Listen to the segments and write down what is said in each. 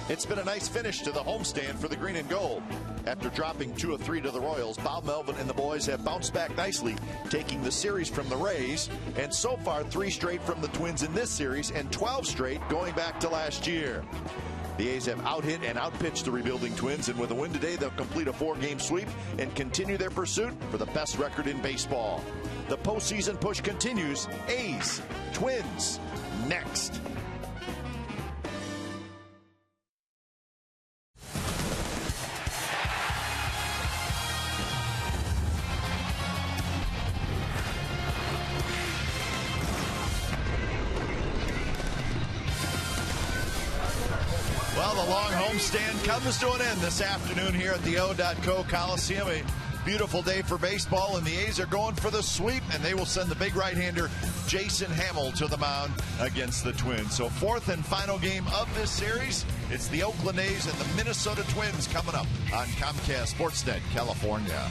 It's been a nice finish to the homestand for the green and gold. After dropping 2 of 3 to the Royals, Bob Melvin and the boys have bounced back nicely, taking the series from the Rays, and so far 3 straight from the Twins in this series and 12 straight going back to last year. The A's have out-hit and out-pitched the rebuilding Twins, and with a win today, they'll complete a 4-game sweep and continue their pursuit for the best record in baseball. The postseason push continues. A's, Twins, next. Well, the long homestand comes to an end this afternoon here at the O.co Coliseum. A beautiful day for baseball, and the A's are going for the sweep, and they will send the big right-hander Jason Hammel to the mound against the Twins. So 4th and final game of this series. It's the Oakland A's and the Minnesota Twins coming up on Comcast Sportsnet, California.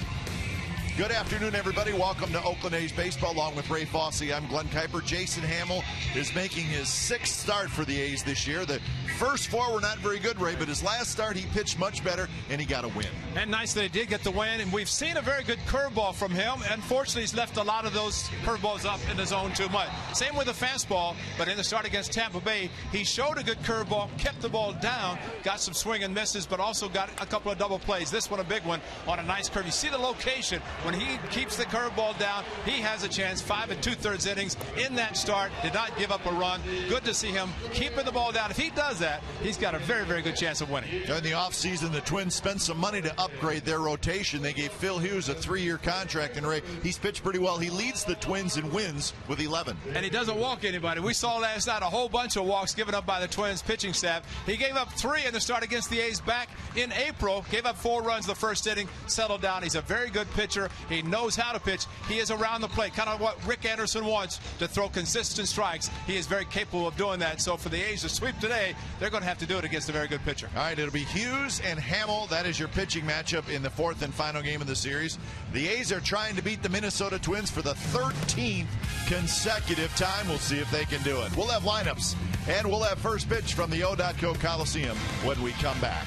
Good afternoon, everybody. Welcome to Oakland A's Baseball. Along with Ray Fosse, I'm Glenn Kuiper. Jason Hammel is making his 6th start for the A's this year. The first 4 were not very good, Ray, but his last start he pitched much better, and he got a win. And nice that he did get the win, and we've seen a very good curveball from him. Unfortunately, he's left a lot of those curveballs up in the zone too much. Same with the fastball, but in the start against Tampa Bay, he showed a good curveball, kept the ball down, got some swing and misses, but also got a couple of double plays. This one a big one on a nice curve. You see the location. When he keeps the curveball down, he has a chance. 5 2/3 innings in that start. Did not give up a run. Good to see him keeping the ball down. If he does that, he's got a very, very good chance of winning. During the offseason, the Twins spent some money to upgrade their rotation. They gave Phil Hughes a 3-year contract, and Ray, he's pitched pretty well. He leads the Twins in wins with 11. And he doesn't walk anybody. We saw last night a whole bunch of walks given up by the Twins pitching staff. He gave up 3 in the start against the A's back in April. Gave up 4 runs the first inning, settled down. He's a very good pitcher. He knows how to pitch. He is around the plate, kind of what Rick Anderson wants, to throw consistent strikes. He is very capable of doing that. So for the A's to sweep today, they're going to have to do it against a very good pitcher. All right, it'll be Hughes and Hammel. That is your pitching matchup in the 4th and final game of the series. The A's are trying to beat the Minnesota Twins for the 13th consecutive time. We'll see if they can do it. We'll have lineups, and we'll have first pitch from the O.co Coliseum when we come back.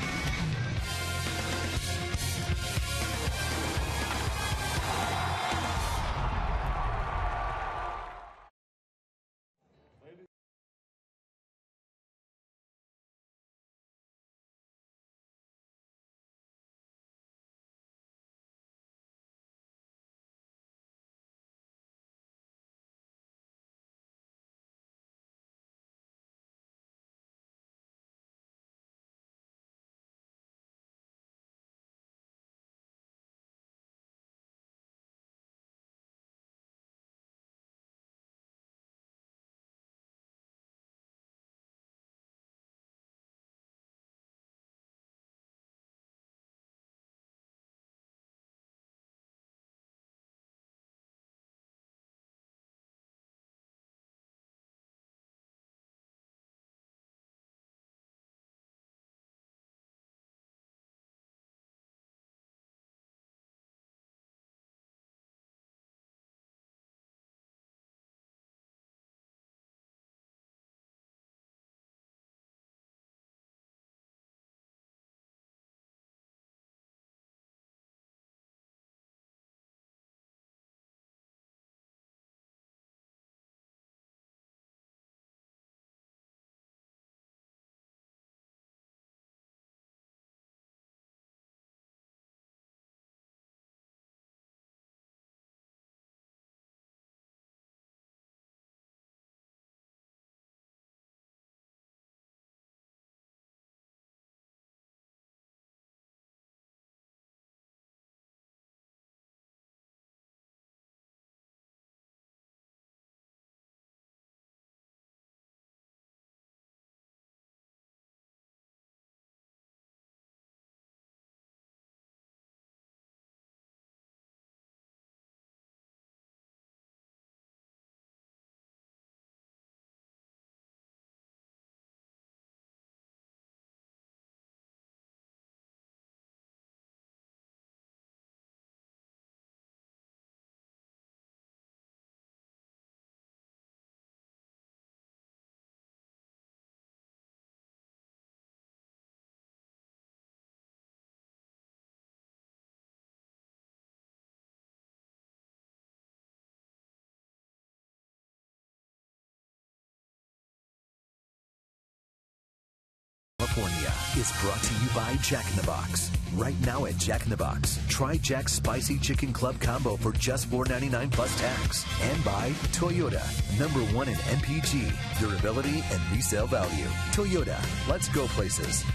California is brought to you by Jack in the Box. Right now at Jack in the Box, try Jack's Spicy Chicken Club Combo for just $4.99 plus tax. And by Toyota, #1 in MPG, durability, and resale value. Toyota, let's go places.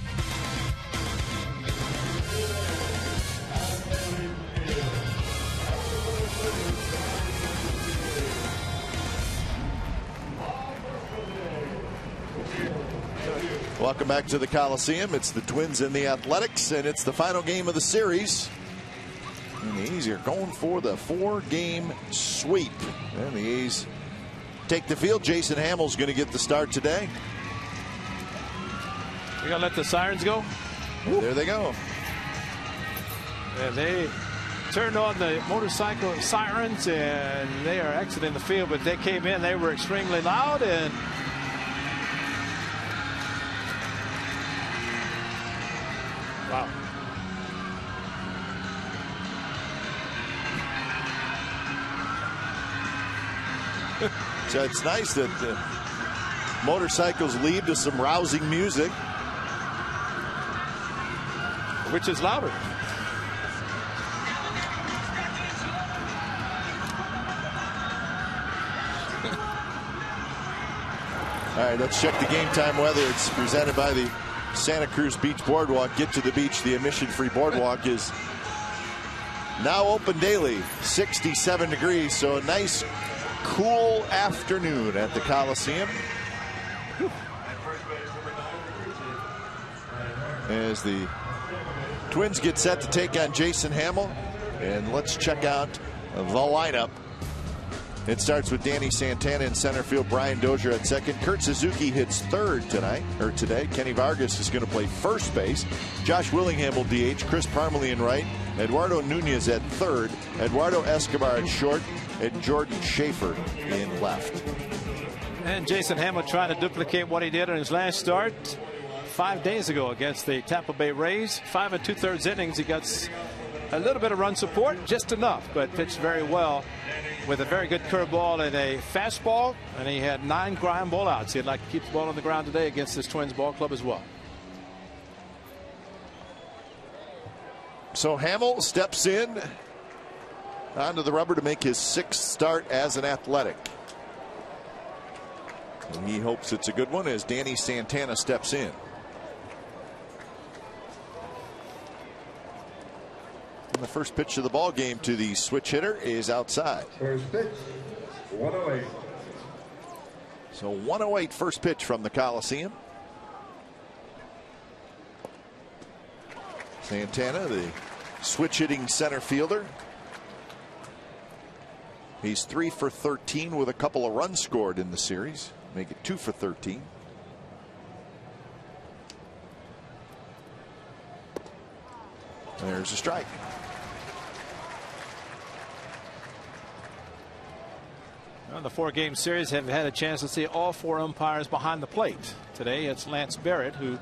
Welcome back to the Coliseum. It's the Twins and the Athletics, and it's the final game of the series. And the A's are going for the 4-game sweep. And the A's take the field. Jason Hammel's going to get the start today. We're going to let the sirens go. There they go. And they turned on the motorcycle sirens, and they are exiting the field. But they came in. They were extremely loud, and wow. So it's nice that motorcycles lead to some rousing music. Which is louder? All right, let's check the game time weather. It's presented by the Santa Cruz Beach Boardwalk. Get to the beach. The emission-free boardwalk is now open daily. 67 degrees, so a nice cool afternoon at the Coliseum. As the Twins get set to take on Jason Hammel, and let's check out the lineup. It starts with Danny Santana in center field, Brian Dozier at second. Kurt Suzuki hits third today. Kenny Vargas is going to play first base. Josh Willingham will DH. Chris Parmelee in right. Eduardo Nunez at third. Eduardo Escobar at short. And Jordan Schaefer in left. And Jason Hammel trying to duplicate what he did in his last start 5 days ago against the Tampa Bay Rays. 5 2/3 innings. He got a little bit of run support, just enough, but pitched very well with a very good curveball and a fastball, and he had 9 ground ball outs. He'd like to keep the ball on the ground today against this Twins ball club as well. So Hammel steps in onto the rubber to make his 6th start as an Athletic. And he hopes it's a good one as Danny Santana steps in. And the first pitch of the ball game to the switch hitter is outside. First pitch, 108. So 108 first pitch from the Coliseum. Santana, the switch hitting center fielder. He's 3 for 13 with a couple of runs scored in the series. Make it 2 for 13. There's a strike. Well, the 4-game series have had a chance to see all 4 umpires behind the plate. Today it's Lance Barrett who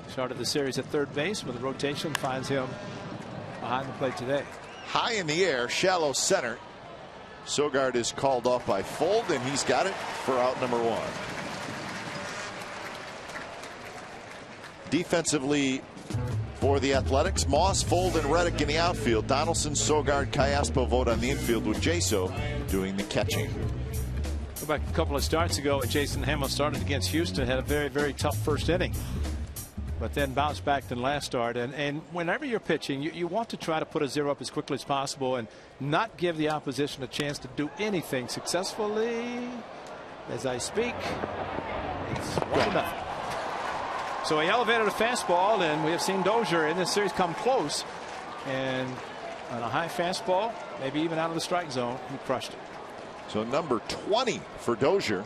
started the series at third base with a rotation, finds him behind the plate today. High in the air, shallow center. Sogard is called off by Fold, and he's got it for out number 1. Defensively for the Athletics, Moss, Fold, and Reddick in the outfield. Donaldson, Sogard, Cayaspo vote on the infield with Jaso doing the catching. Go back a couple of starts ago, Jason Hammel started against Houston, had a very, very tough first inning, but then bounced back in the last start. And whenever you're pitching, you want to try to put a 0 up as quickly as possible and not give the opposition a chance to do anything successfully. As I speak, it's 1-0. So he elevated a fastball, and we have seen Dozier in this series come close. And on a high fastball, maybe even out of the strike zone, he crushed it. So number 20 for Dozier.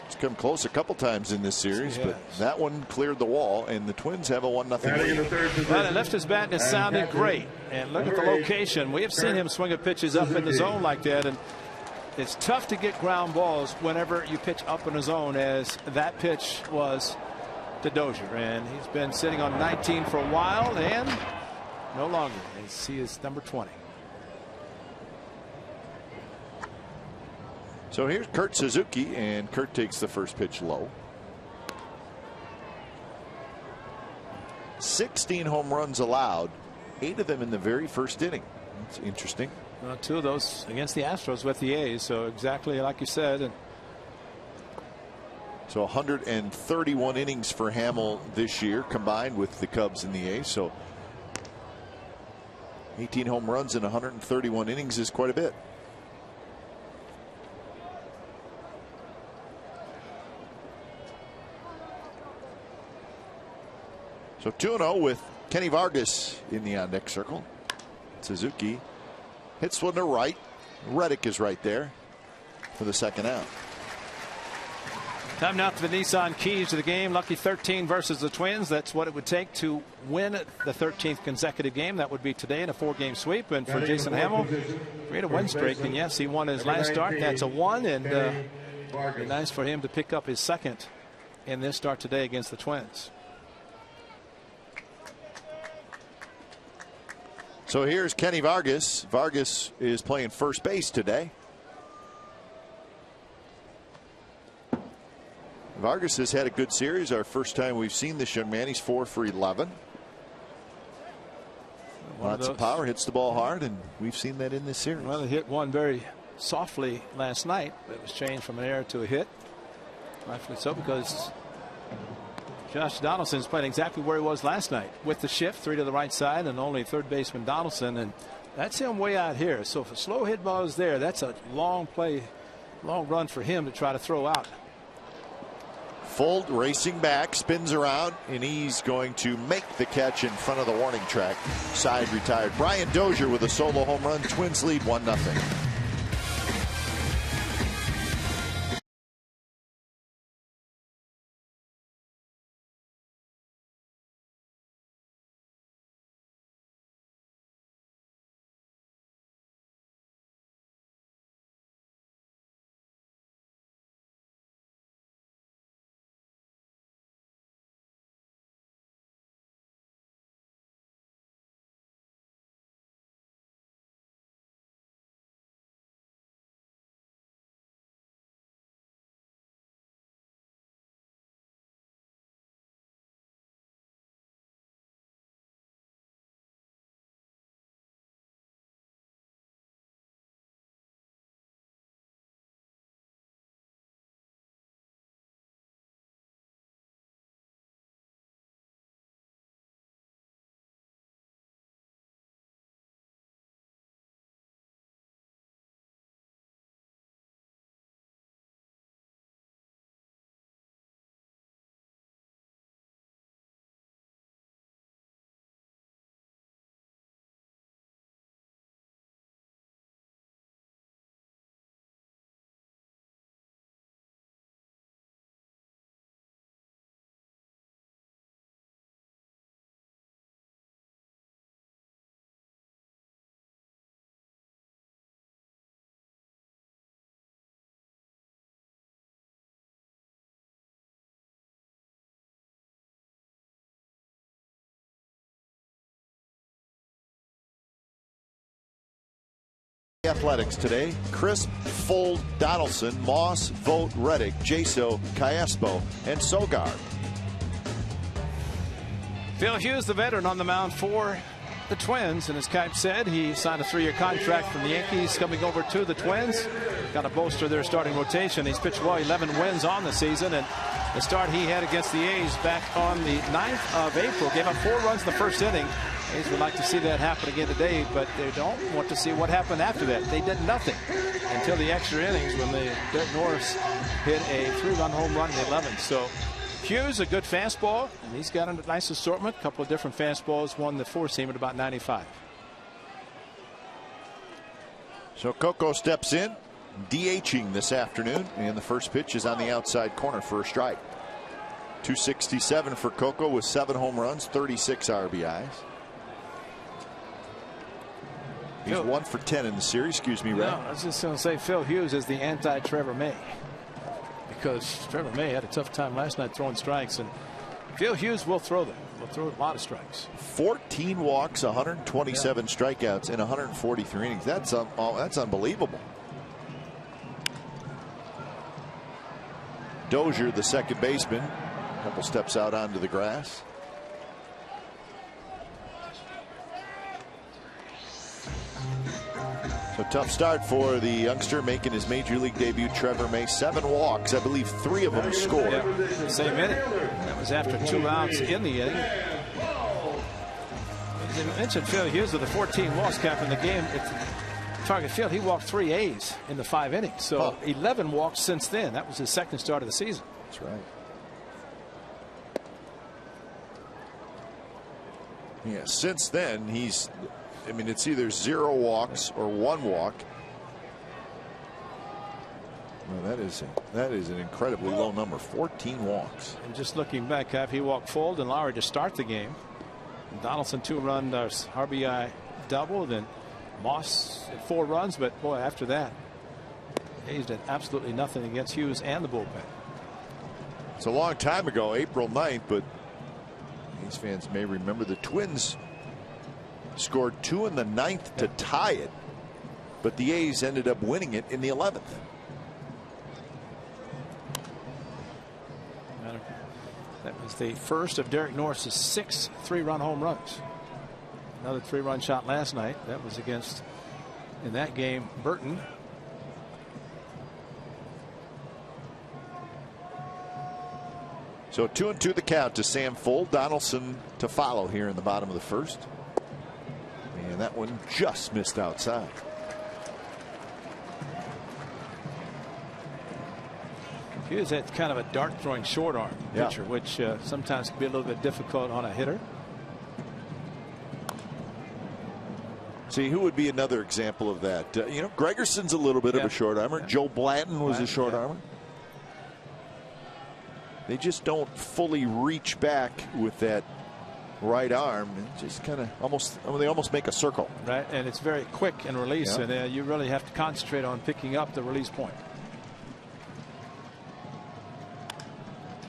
It's come close a couple times in this series, but that one cleared the wall, and the Twins have a 1-0 lead. Well, he left his bat, and it sounded great. And look at the location. We have seen him swing at pitches up in the zone like that, and it's tough to get ground balls whenever you pitch up in a zone, as that pitch was to Dozier. And he's been sitting on 19 for a while, and no longer. He is number 20. So here's Kurt Suzuki, and Kurt takes the first pitch low. 16 home runs allowed, 8 of them in the very first inning. That's interesting. 2 of those against the Astros with the A's, so exactly like you said. And so 131 innings for Hamill this year combined with the Cubs and the A's. So 18 home runs in 131 innings is quite a bit. So 2-0 with Kenny Vargas in the on-deck circle. Suzuki hits one to right. Reddick is right there for the second out. Time now for the Nissan keys to the game. Lucky 13 versus the Twins. That's what it would take to win the 13th consecutive game. That would be today in a 4-game sweep. And for Jason Hamill, create a win streak. And yes, he won his last start. That's a 1. And it'd be nice for him to pick up his second in this start today against the Twins. So here's Kenny Vargas. Vargas is playing first base today. Vargas has had a good series. Our first time we've seen this young man. He's 4 for 11. Lots of power, hits the ball hard, and we've seen that in this series. Well, he hit one very softly last night, but it was changed from an error to a hit. Rightfully so, because Josh Donaldson's playing exactly where he was last night with the shift, 3 to the right side, and only third baseman Donaldson, and that's him way out here. So if a slow hit ball is there, that's a long play, long run for him to try to throw out. Fold racing back, spins around, and he's going to make the catch in front of the warning track. Side retired. Brian Dozier with a solo home run. Twins lead 1-0. Athletics today: Crisp, Fold, Donaldson, Moss, Vogt, Reddick, Jaso, Callaspo, and Sogard. Phil Hughes, the veteran, on the mound for the Twins, and as Kipe said, he signed a 3-year contract from the Yankees coming over to the Twins. Got to bolster their starting rotation. He's pitched well, 11 wins on the season, and the start he had against the A's back on the 9th of April gave up 4 runs in the first inning. A's would like to see that happen again today, but they don't want to see what happened after that. They did nothing until the extra innings when Derek Norris hit a 3-run home run in the 11th. So Hughes, a good fastball, and he's got a nice assortment. A couple of different fastballs, one the four-seam at about 95. So Coco steps in, DHing this afternoon, and the first pitch is on the outside corner for a strike. 267 for Coco with 7 home runs, 36 RBIs. He's 1 for 10 in the series. Excuse me, Ray. No, I was just going to say Phil Hughes is the anti-Trevor May, because Trevor May had a tough time last night throwing strikes, and Phil Hughes will throw them. Will throw a lot of strikes. 14 walks, 127 strikeouts in 143 innings. That's unbelievable. Dozier, the second baseman, a couple steps out onto the grass. So tough start for the youngster making his major league debut, Trevor May. 7 walks, I believe 3 of them scored. Yeah, same inning. That was after 2 outs in the inning. As I mentioned, Phil Hughes with the 14 walks cap in the game at Target Field. He walked 3 A's in the 5 innings. So 11 walks since then. That was his second start of the season. That's right. Yeah, since then I mean, it's either 0 walks or 1 walk. Well, that is an incredibly low number. 14 walks. And just looking back, he walked Fold and Lowry to start the game. Donaldson 2-run RBI double. Then Moss 4 runs, but boy, after that, Hayes did absolutely nothing against Hughes and the bullpen. It's a long time ago, April 9th, but these fans may remember the Twins scored 2 in the 9th to tie it, but the A's ended up winning it in the 11th. That was the first of Derek Norris's 6 3-run home runs. Another 3-run shot last night. That was against, in that game, Burton. So 2-2 the count to Sam Fuld. Donaldson to follow here in the bottom of the first. And that one just missed outside. Hughes had kind of a dart throwing short arm pitcher, which sometimes can be a little bit difficult on a hitter. See, who would be another example of that? You know, Gregerson's a little bit of a short armor. Joe Blanton was a short armor. They just don't fully reach back with that right arm and just kind of almost, I mean, they almost make a circle. Right, and it's very quick in release, and you really have to concentrate on picking up the release point.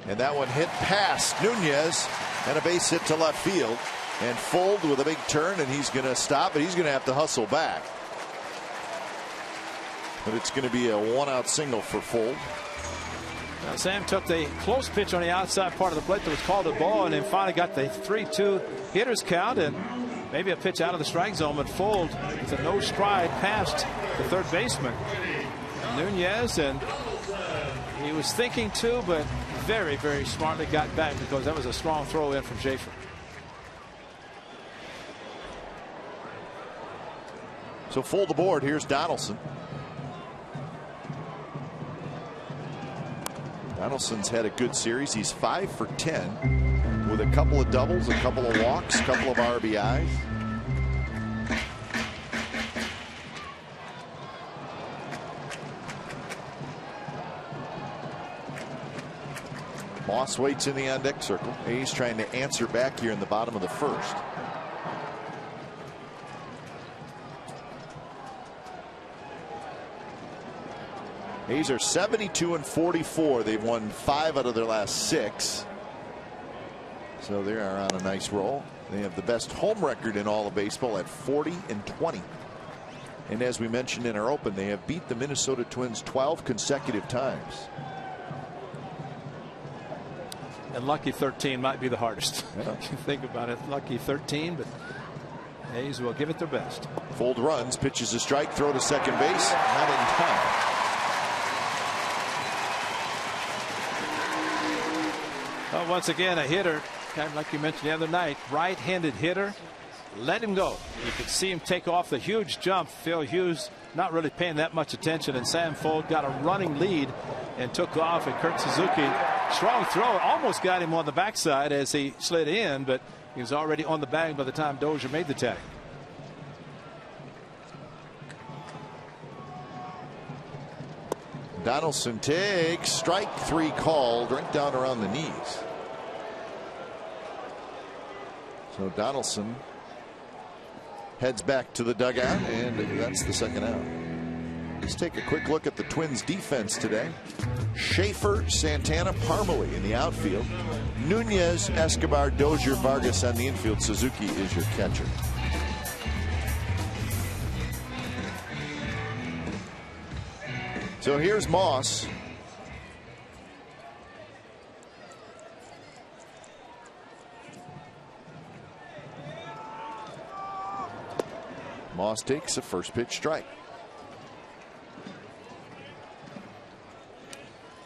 And that one hit past Nunez and a base hit to left field. And Fuld with a big turn, and he's going to stop, but he's going to have to hustle back. But it's going to be a 1-out single for Fuld. Now, Sam took the close pitch on the outside part of the plate that was called a ball, and then finally got the 3-2 hitters count, and maybe a pitch out of the strike zone. But Fuld with a no stride past the third baseman Nunez, and he was thinking too, but very, very smartly got back because that was a strong throw in from Schaefer. So Fuld aboard. Here's Donaldson. Donaldson's had a good series. He's 5 for 10 with a couple of doubles, a couple of walks, a couple of RBIs. Moss waits in the on-deck circle. A's trying to answer back here in the bottom of the first. A's are 72-44. They've won 5 out of their last 6. So they are on a nice roll. They have the best home record in all of baseball at 40-20. And as we mentioned in our open, they have beat the Minnesota Twins 12 consecutive times. And lucky 13 might be the hardest. Yeah. If you think about it, lucky 13, but A's will give it their best. Fuld runs, pitches a strike, throw to second base, not in time. Well, once again, a hitter, kind of like you mentioned the other night, right-handed hitter, let him go. You could see him take off the huge jump. Phil Hughes not really paying that much attention, and Sam Fuld got a running lead and took off. And Kurt Suzuki, strong throw, almost got him on the backside as he slid in, but he was already on the bag by the time Dozier made the tag. Donaldson takes strike 3 called, right down around the knees. So Donaldson heads back to the dugout, and that's the second out. Let's take a quick look at the Twins defense today. Schaefer, Santana, Parmalee in the outfield. Nunez, Escobar, Dozier, Vargas on the infield. Suzuki is your catcher. So here's Moss. Moss takes a first pitch strike.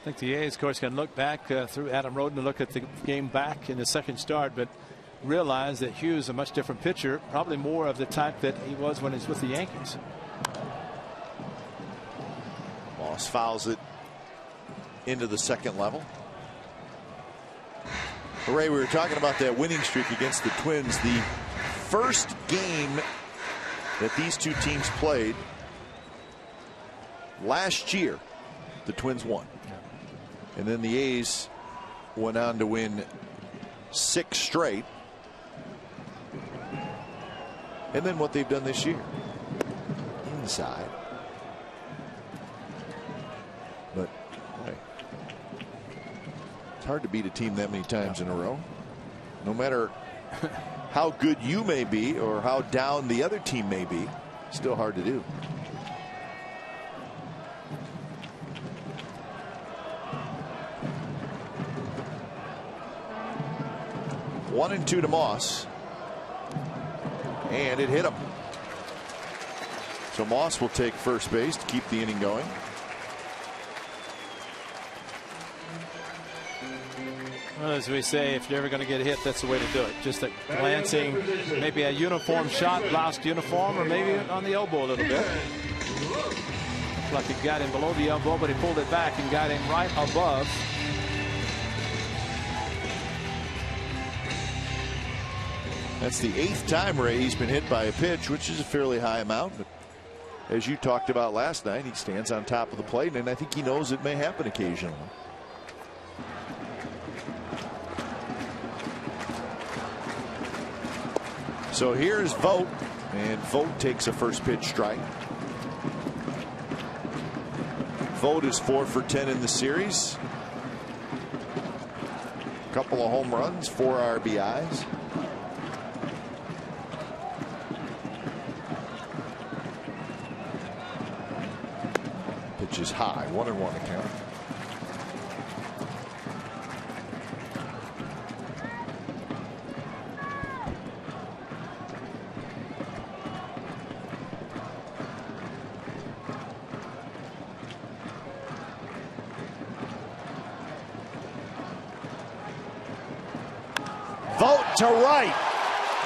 I think the A's, of course, can look back through Adam Roden to look at the game back in the second start, but realize that Hughes is a much different pitcher, probably more of the type that he was when he was with the Yankees. Moss fouls it into the second level. Ray, we were talking about that winning streak against the Twins. The first game that these two teams played last year, the Twins won. And then the A's went on to win 6 straight. And then what they've done this year. Inside. But hey, it's hard to beat a team that many times in a row. No matter how good you may be or how down the other team may be, still hard to do. One and 2 to Moss. And it hit him. So Moss will take first base to keep the inning going. Well, as we say, if you're ever going to get hit, that's the way to do it. Just a glancing, maybe a uniform shot, bloused uniform, or maybe on the elbow a little bit. Like he got him below the elbow, but he pulled it back and got him right above. That's the 8th time, Ray, he's been hit by a pitch, which is a fairly high amount. But as you talked about last night, he stands on top of the plate, and I think he knows it may happen occasionally. So here's Vogt, and Vogt takes a first pitch strike. Vogt is 4 for 10 in the series. A couple of home runs, 4 RBIs. Pitch is high, 1-1 to count. Vogt to right,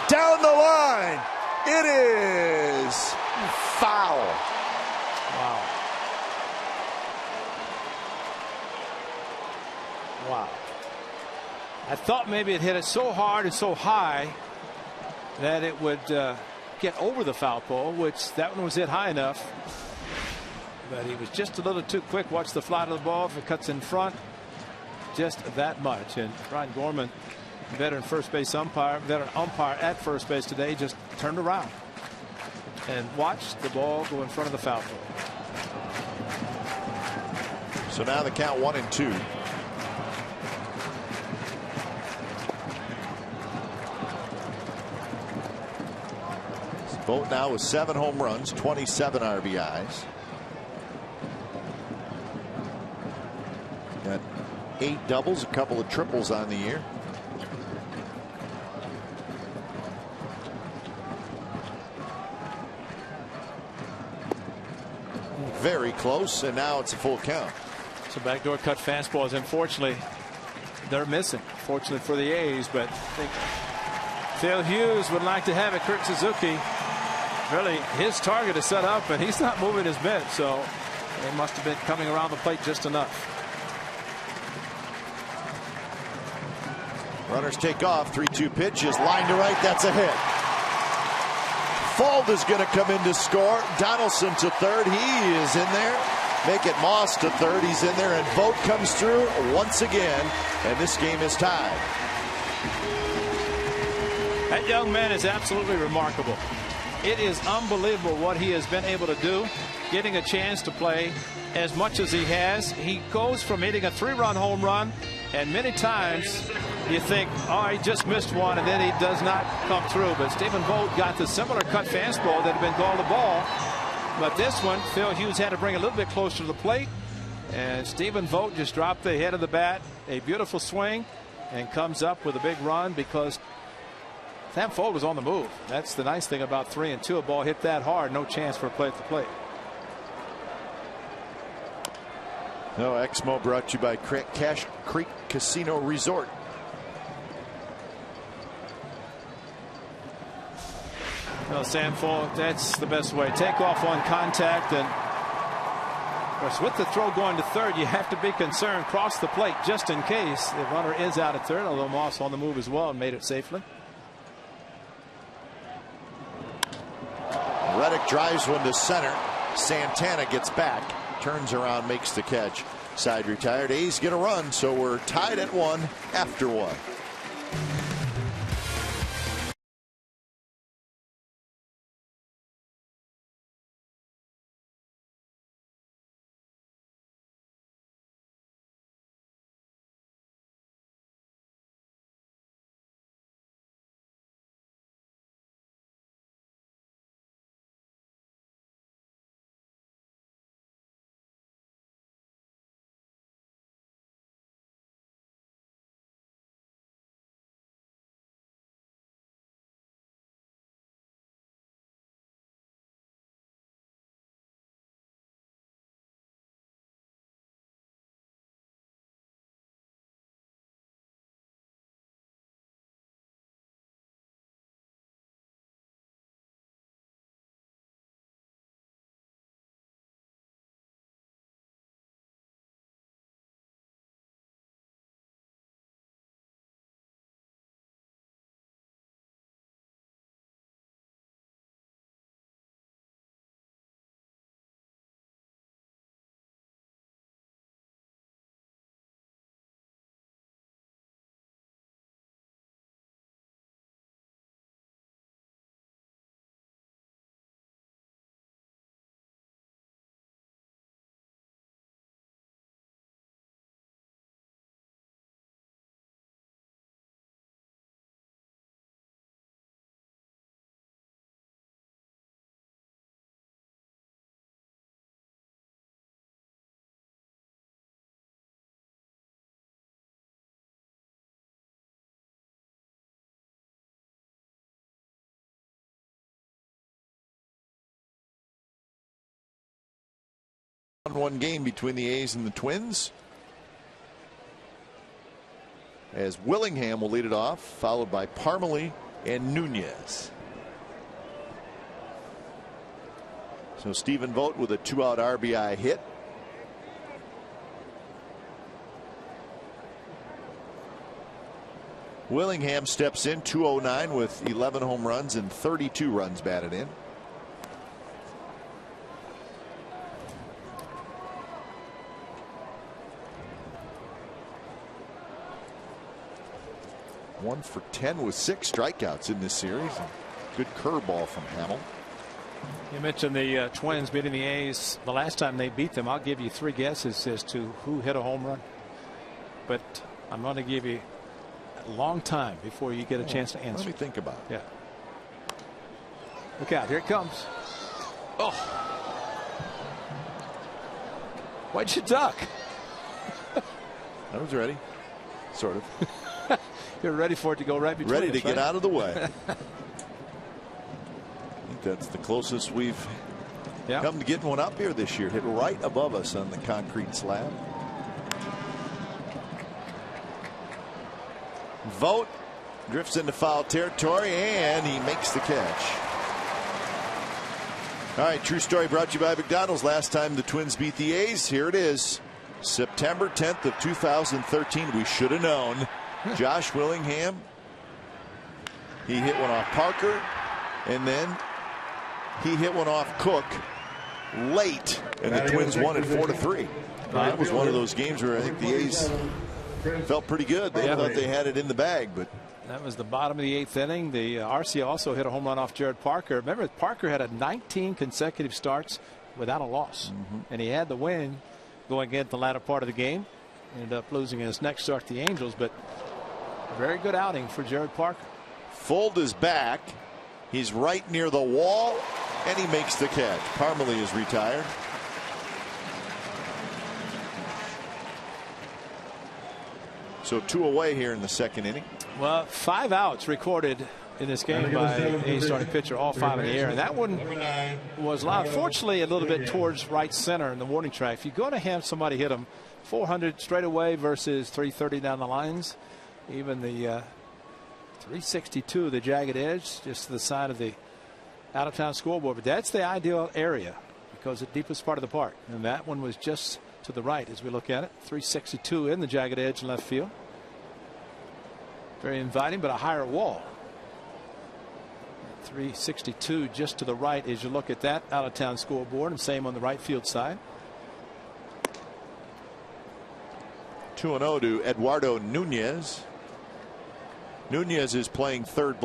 down the line. It is foul. Wow. Wow. I thought maybe it hit it so hard and so high that it would get over the foul pole, which that one was hit high enough. But he was just a little too quick. Watch the flight of the ball. If it cuts in front, just that much. And Ryan Gorman, veteran first base umpire, veteran umpire at first base today, just turned around and watched the ball go in front of the foul pole. So now the count 1-2. Vogt now with 7 home runs, 27 RBIs. Got 8 doubles, a couple of triples on the year. Very close, and now it's a full count. So backdoor cut fastballs, unfortunately, they're missing. Fortunately for the A's, but I think Phil Hughes would like to have it. Kurt Suzuki, really, his target is set up, and he's not moving his mitt, so they must have been coming around the plate just enough. Runners take off. 3-2 pitch is line to right. That's a hit. Fuld is going to come in to score. Donaldson to third. He is in there. Make it Moss to third. He's in there, and Vogt comes through once again, and this game is tied. That young man is absolutely remarkable. It is unbelievable what he has been able to do, getting a chance to play as much as he has. He goes from hitting a 3-run home run, and many times you think, oh, he just missed one, and then he does not come through. But Stephen Vogt got the similar cut fastball that had been called a ball. But this one, Phil Hughes had to bring a little bit closer to the plate, and Stephen Vogt just dropped the head of the bat. A beautiful swing, and comes up with a big run because Sam Fuld was on the move. That's the nice thing about 3-2. A ball hit that hard, no chance for a play at the plate. No, Exmo brought to you by Cash Creek Casino Resort. Well, Sam Fuld, that's the best way. Take off on contact, and of course, with the throw going to third, you have to be concerned. Cross the plate just in case the runner is out at third. Although Moss on the move as well and made it safely. Reddick drives one to center. Santana gets back, turns around, makes the catch. Side retired. A's get a run, so we're tied at 1 after 1. One game between the A's and the Twins, as Willingham will lead it off, followed by Parmalee and Nunez. So Stephen Vogt with a 2-out RBI hit. Willingham steps in 209 with 11 home runs and 32 runs batted in. One for 10 with 6 strikeouts in this series. Good curveball from Hamill. You mentioned the Twins beating the A's the last time they beat them. I'll give you 3 guesses as to who hit a home run, but I'm going to give you a long time before you get a chance to answer. Let me think about it. Yeah. Look out, here it comes. Oh, why'd you duck? I was ready, sort of. You're ready for it to go right between ready us, to get right? out of the way. I think that's the closest we've come to getting one up here this year. Hit right above us on the concrete slab. Vogt drifts into foul territory, and he makes the catch. All right, true story brought to you by McDonald's. Last time the Twins beat the A's, here it is. September 10th of 2013. We should have known. Josh Willingham, he hit one off Parker, and then he hit one off Cook late, and the Twins won it 4-3. That was one of those games where I think the A's felt pretty good. They thought they had it in the bag, but that was the bottom of the 8th inning. The RC also hit a home run off Jared Parker. Remember, Parker had 19 consecutive starts without a loss, and he had the win going into the latter part of the game. Ended up losing in his next start to the Angels, but a very good outing for Jared Parker. Fuld is back. He's right near the wall, and he makes the catch. Parmalee is retired. So 2 away here in the 2nd inning. Well, 5 outs recorded in this game by a starting pitcher, all 5 in the air. And that one was loud. Fortunately, a little bit towards right center in the warning track. If you're going to have somebody hit him 400 straight away versus 330 down the lines, even the 362, the jagged edge, just to the side of the out-of-town scoreboard. But that's the ideal area because the deepest part of the park. And that one was just to the right as we look at it. 362 in the jagged edge in left field. Very inviting, but a higher wall. 362 just to the right as you look at that out-of-town scoreboard, and same on the right field side. 2-0 to Eduardo Nunez. Nunez is playing third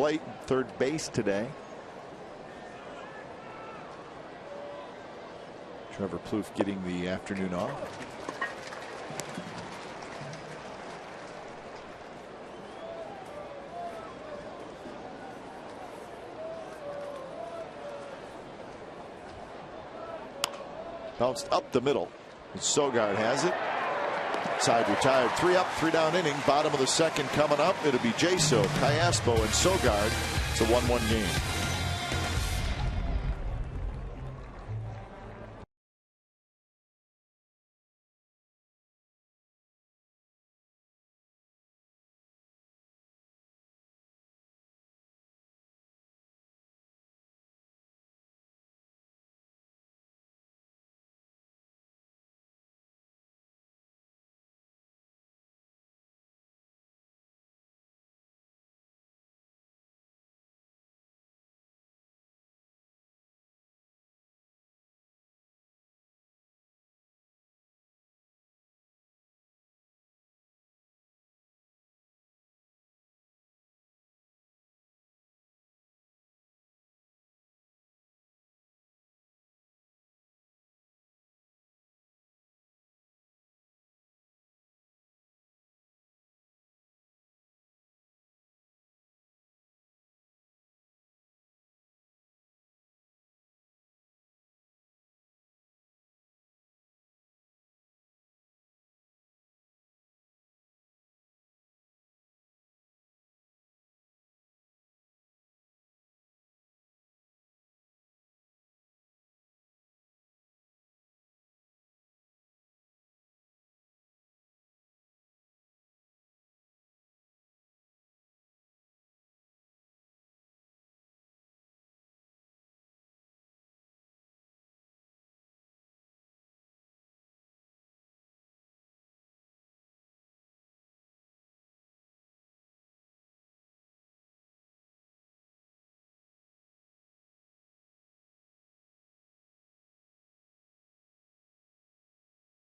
base today. Trevor Plouffe getting the afternoon off. Bounced up the middle. Sogard has it. Side retired. 3 up, 3 down inning. Bottom of the second coming up. It'll be Jaso, Callaspo, and Sogard. It's a 1-1 game.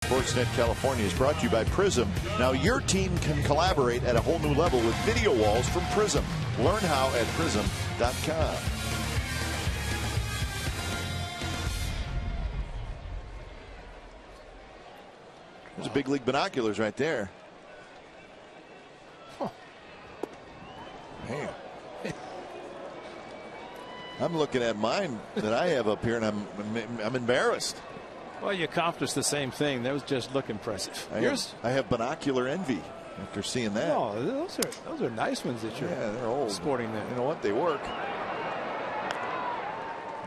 Sportsnet California is brought to you by Prism. Now your team can collaborate at a whole new level with video walls from Prism. Learn how at prism.com. There's a big league binoculars right there. Huh. Man. I'm looking at mine that I have up here, and I'm embarrassed. Well, you accomplished the same thing. Those just look impressive. I have binocular envy after seeing that. Oh, those are nice ones that you're they're old. Sporting there. You know what? They work.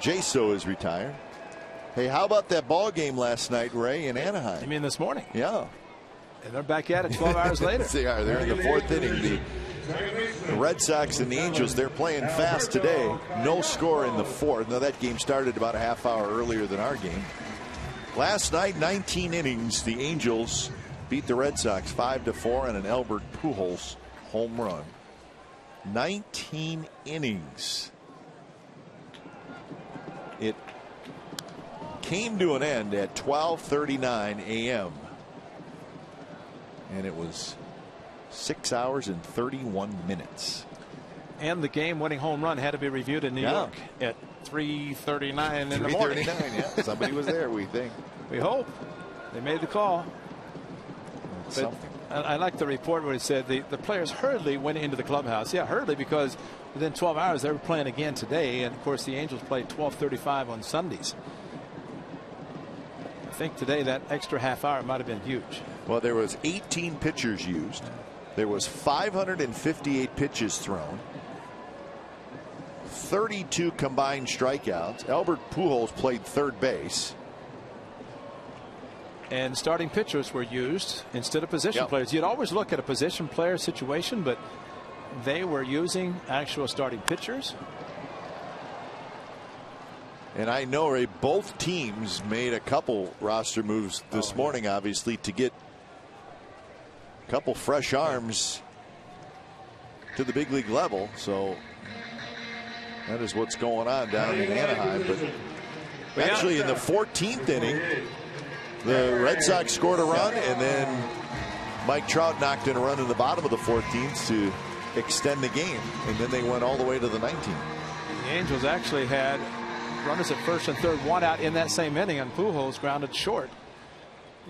Jaso is retired. Hey, how about that ball game last night, Ray, in Anaheim? You mean this morning? Yeah. And they're back at it 12 hours later. They are. They're in the 4th inning. The Red Sox and the Angels, they're playing fast today. No score in the 4th. Now, that game started about a half hour earlier than our game. Last night, 19 innings. The Angels beat the Red Sox 5-4 on an Albert Pujols home run. 19 innings. It came to an end at 12:39 a.m. and it was 6 hours and 31 minutes. And the game-winning home run had to be reviewed in New York at 3:39 in the morning. 3:39, yeah. Somebody was there, we think. We hope. They made the call. But I like the report where it said the players hurriedly went into the clubhouse. Yeah, hurriedly, because within 12 hours they were playing again today. And, of course, the Angels played 12:35 on Sundays. I think today that extra half hour might have been huge. Well, there was 18 pitchers used. There was 558 pitches thrown. 32 combined strikeouts. Albert Pujols played third base. And starting pitchers were used instead of position players. You'd always look at a position player situation, but they were using actual starting pitchers. And I know, Ray, both teams made a couple roster moves this morning, obviously, to get a couple fresh arms to the big league level. So that is what's going on down in Anaheim. But actually, in the 14th inning, the Red Sox scored a run, and then Mike Trout knocked in a run in the bottom of the 14th to extend the game, and then they went all the way to the 19th. The Angels actually had runners at first and third, one out in that same inning, and Pujols grounded short,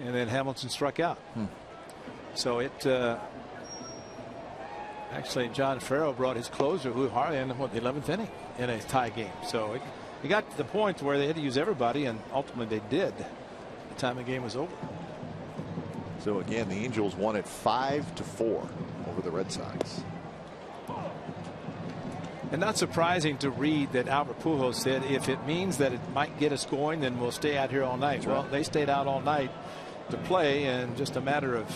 and then Hamilton struck out. So it actually, John Farrell brought his closer, who hardly in the 11th inning in a tie game. So it got to the point where they had to use everybody, and ultimately they did. The time the game was over. So again, the Angels won it 5-4 over the Red Sox. And not surprising to read that Albert Pujols said, if it means that it might get us going, then we'll stay out here all night. Well, they stayed out all night to play, and just a matter of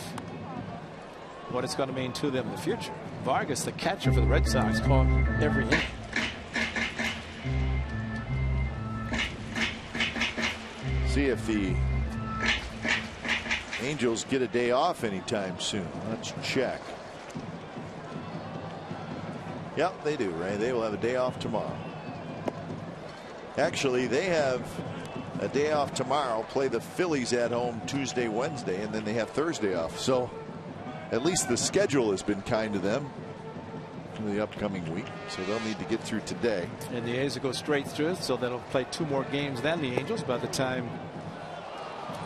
what it's going to mean to them in the future. Vargas, the catcher for the Red Sox, caught every inning. See if the Angels get a day off anytime soon. Let's check. Yep, they do, Ray. They will have a day off tomorrow. Actually, they have a day off tomorrow, play the Phillies at home Tuesday, Wednesday, and then they have Thursday off. So at least the schedule has been kind to them for the upcoming week. So they'll need to get through today. And the A's will go straight through it, so they'll play 2 more games than the Angels by the time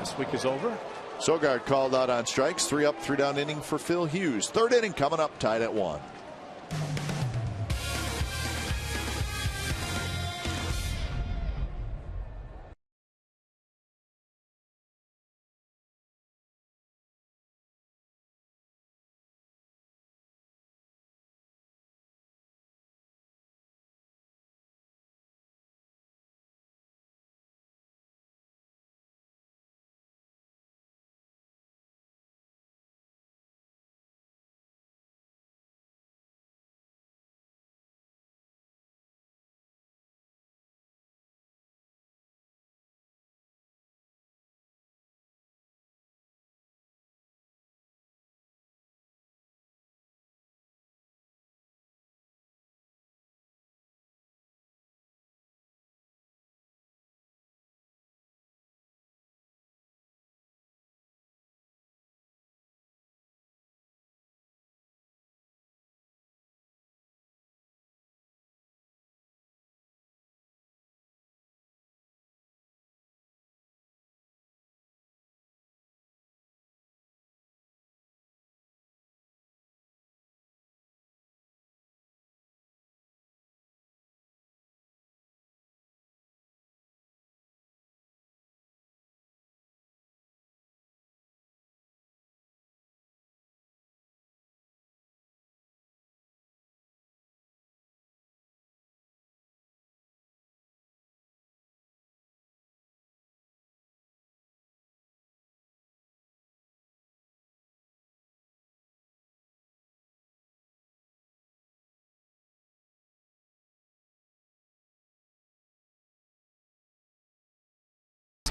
this week is over. Sogard called out on strikes. 3 up, 3 down inning for Phil Hughes. 3rd inning coming up, tied at 1.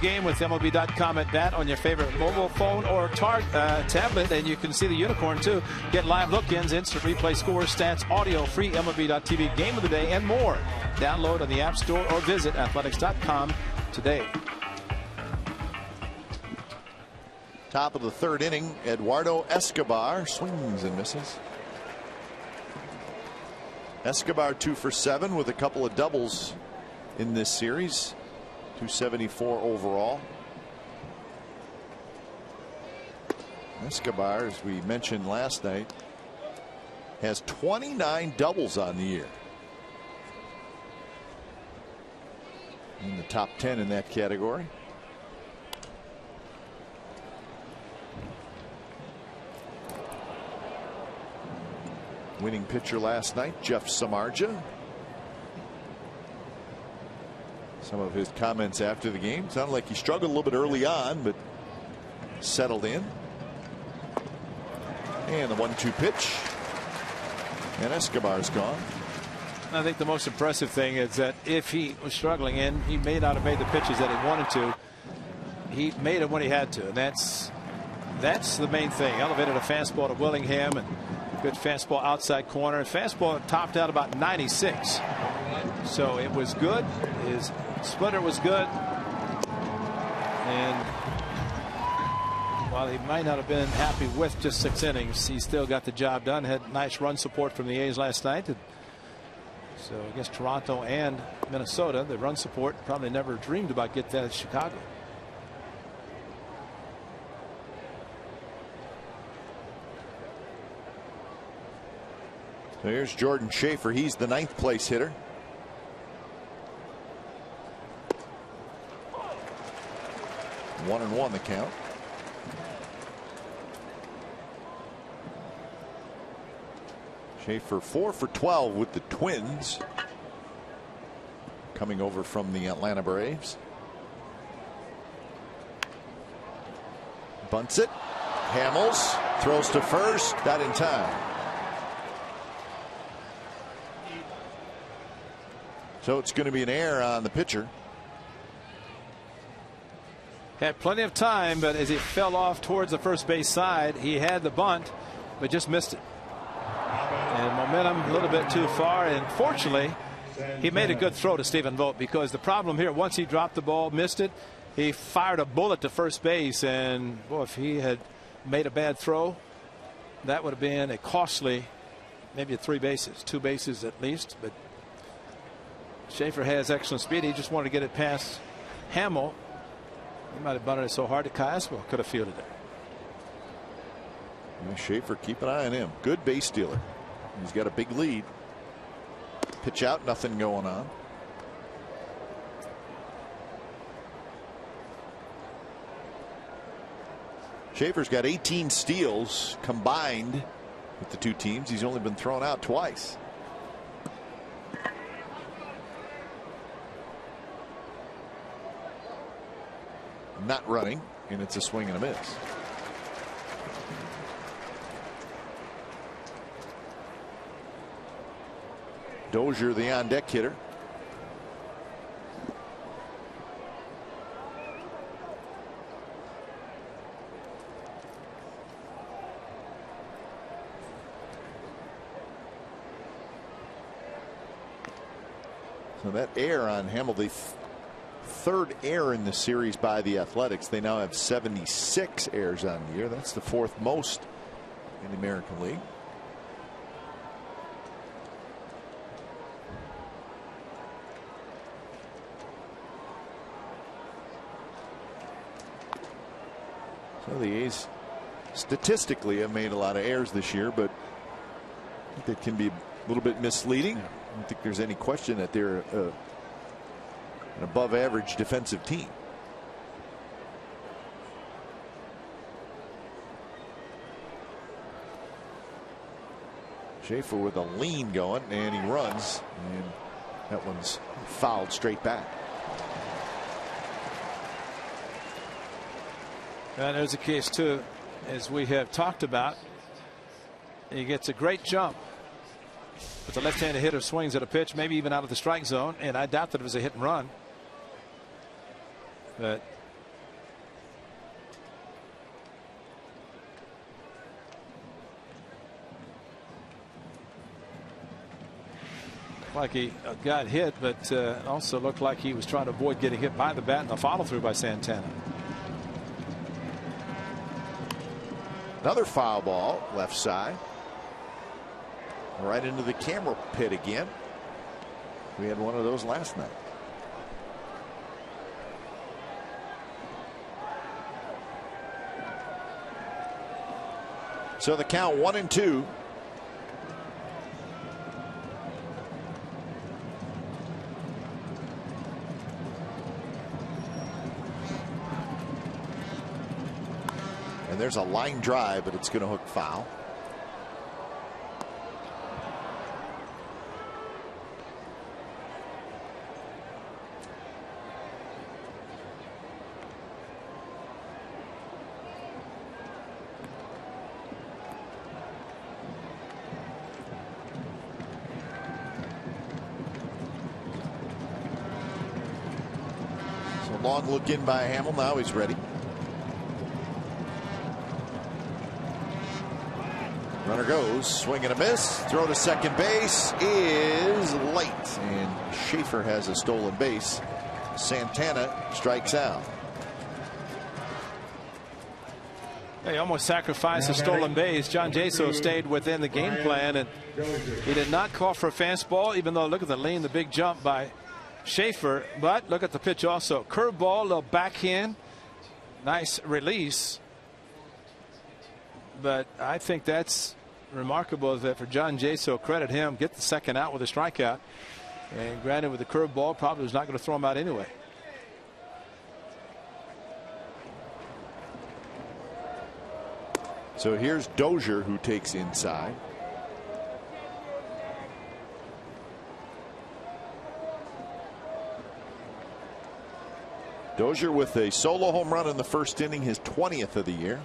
Game with MLB.com@bat on your favorite mobile phone or tablet, and you can see the unicorn too. Get live look-ins, instant replay scores, stats, audio, free MLB.tv game of the day, and more. Download on the App Store or visit athletics.com today. Top of the 3rd inning, Eduardo Escobar swings and misses. Escobar 2 for 7 with a couple of doubles in this series. 274 overall. Escobar, as we mentioned last night, has 29 doubles on the year. In the top 10 in that category. Winning pitcher last night, Jeff Samardzija. Some of his comments after the game sounded like he struggled a little bit early on, but settled in. And the 1-2 pitch. And Escobar's gone. I think the most impressive thing is that if he was struggling and he may not have made the pitches that he wanted to, he made it when he had to. And that's the main thing. Elevated a fastball to Willingham, and good fastball outside corner. Fastball topped out about 96. So it was good. His splitter was good. And while he might not have been happy with just 6 innings, he still got the job done. Had nice run support from the A's last night. So I guess Toronto and Minnesota, the run support, probably never dreamed about getting that at Chicago. So here's Jordan Schaefer. He's the 9th place hitter. One and one the count. Schaefer 4 for 12 with the Twins, coming over from the Atlanta Braves. Bunts it. Hamels throws to first. Not in time. So it's going to be an error on the pitcher. Had plenty of time, but as he fell off towards the first base side, he had the bunt, but just missed it. And momentum a little bit too far. And fortunately, he made a good throw to Stephen Vogt, because the problem here, once he dropped the ball, missed it, he fired a bullet to first base. And boy, if he had made a bad throw, that would have been a costly, maybe 3 bases, 2 bases at least. But Schaefer has excellent speed. He just wanted to get it past Hamill. He might have bunted it so hard that Caswell could have fielded it. Schaefer, keep an eye on him. Good base stealer. He's got a big lead. Pitch out, nothing going on. Schaefer's got 18 steals combined with the 2 teams. He's only been thrown out twice. Not running, and it's a swing and a miss. Dozier, the on deck hitter. So that error on Hamill, the 3rd error in the series by the Athletics. They now have 76 errors on the year. That's the 4th most in the American League. So the A's statistically have made a lot of errors this year, but I think that can be a little bit misleading. I don't think there's any question that they're an above average defensive team. Schaefer with a lean going, and he runs, and that one's fouled straight back. And there's a case too, as we have talked about. He gets a great jump, but the left-handed hitter swings at a pitch, maybe even out of the strike zone, and I doubt that it was a hit and run. But like he got hit, but also looked like he was trying to avoid getting hit by the bat, and the follow through by Santana. Another foul ball left side, right into the camera pit again. We had one of those last night. So the count 1-2. And there's a line drive, but it's going to hook foul. long look in by Hamill. Now he's ready. Runner goes, swing and a miss. Throw to second base is late, and Schaefer has a stolen base. Santana strikes out. They almost sacrificed a stolen base. John Jaso stayed within the game plan, and he did not call for a fastball, even though look at the lean, the big jump by Schaefer. But look at the pitch also. Curveball, a little backhand. Nice release. But I think that's remarkable that for John Jaso, credit him, get the second out with a strikeout. And granted, with the curveball, probably was not going to throw him out anyway. So here's Dozier, who takes inside. Dozier with a solo home run in the first inning, his 20th of the year.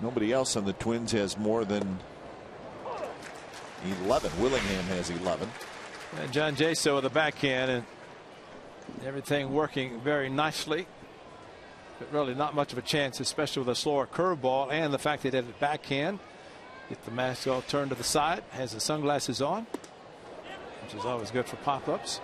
Nobody else on the Twins has more than 11. Willingham has 11. And John Jaso with the backhand, and everything working very nicely. But really not much of a chance, especially with a slower curveball and the fact that he had it backhand. Get the mask all turned to the side, has the sunglasses on, which is always good for pop-ups.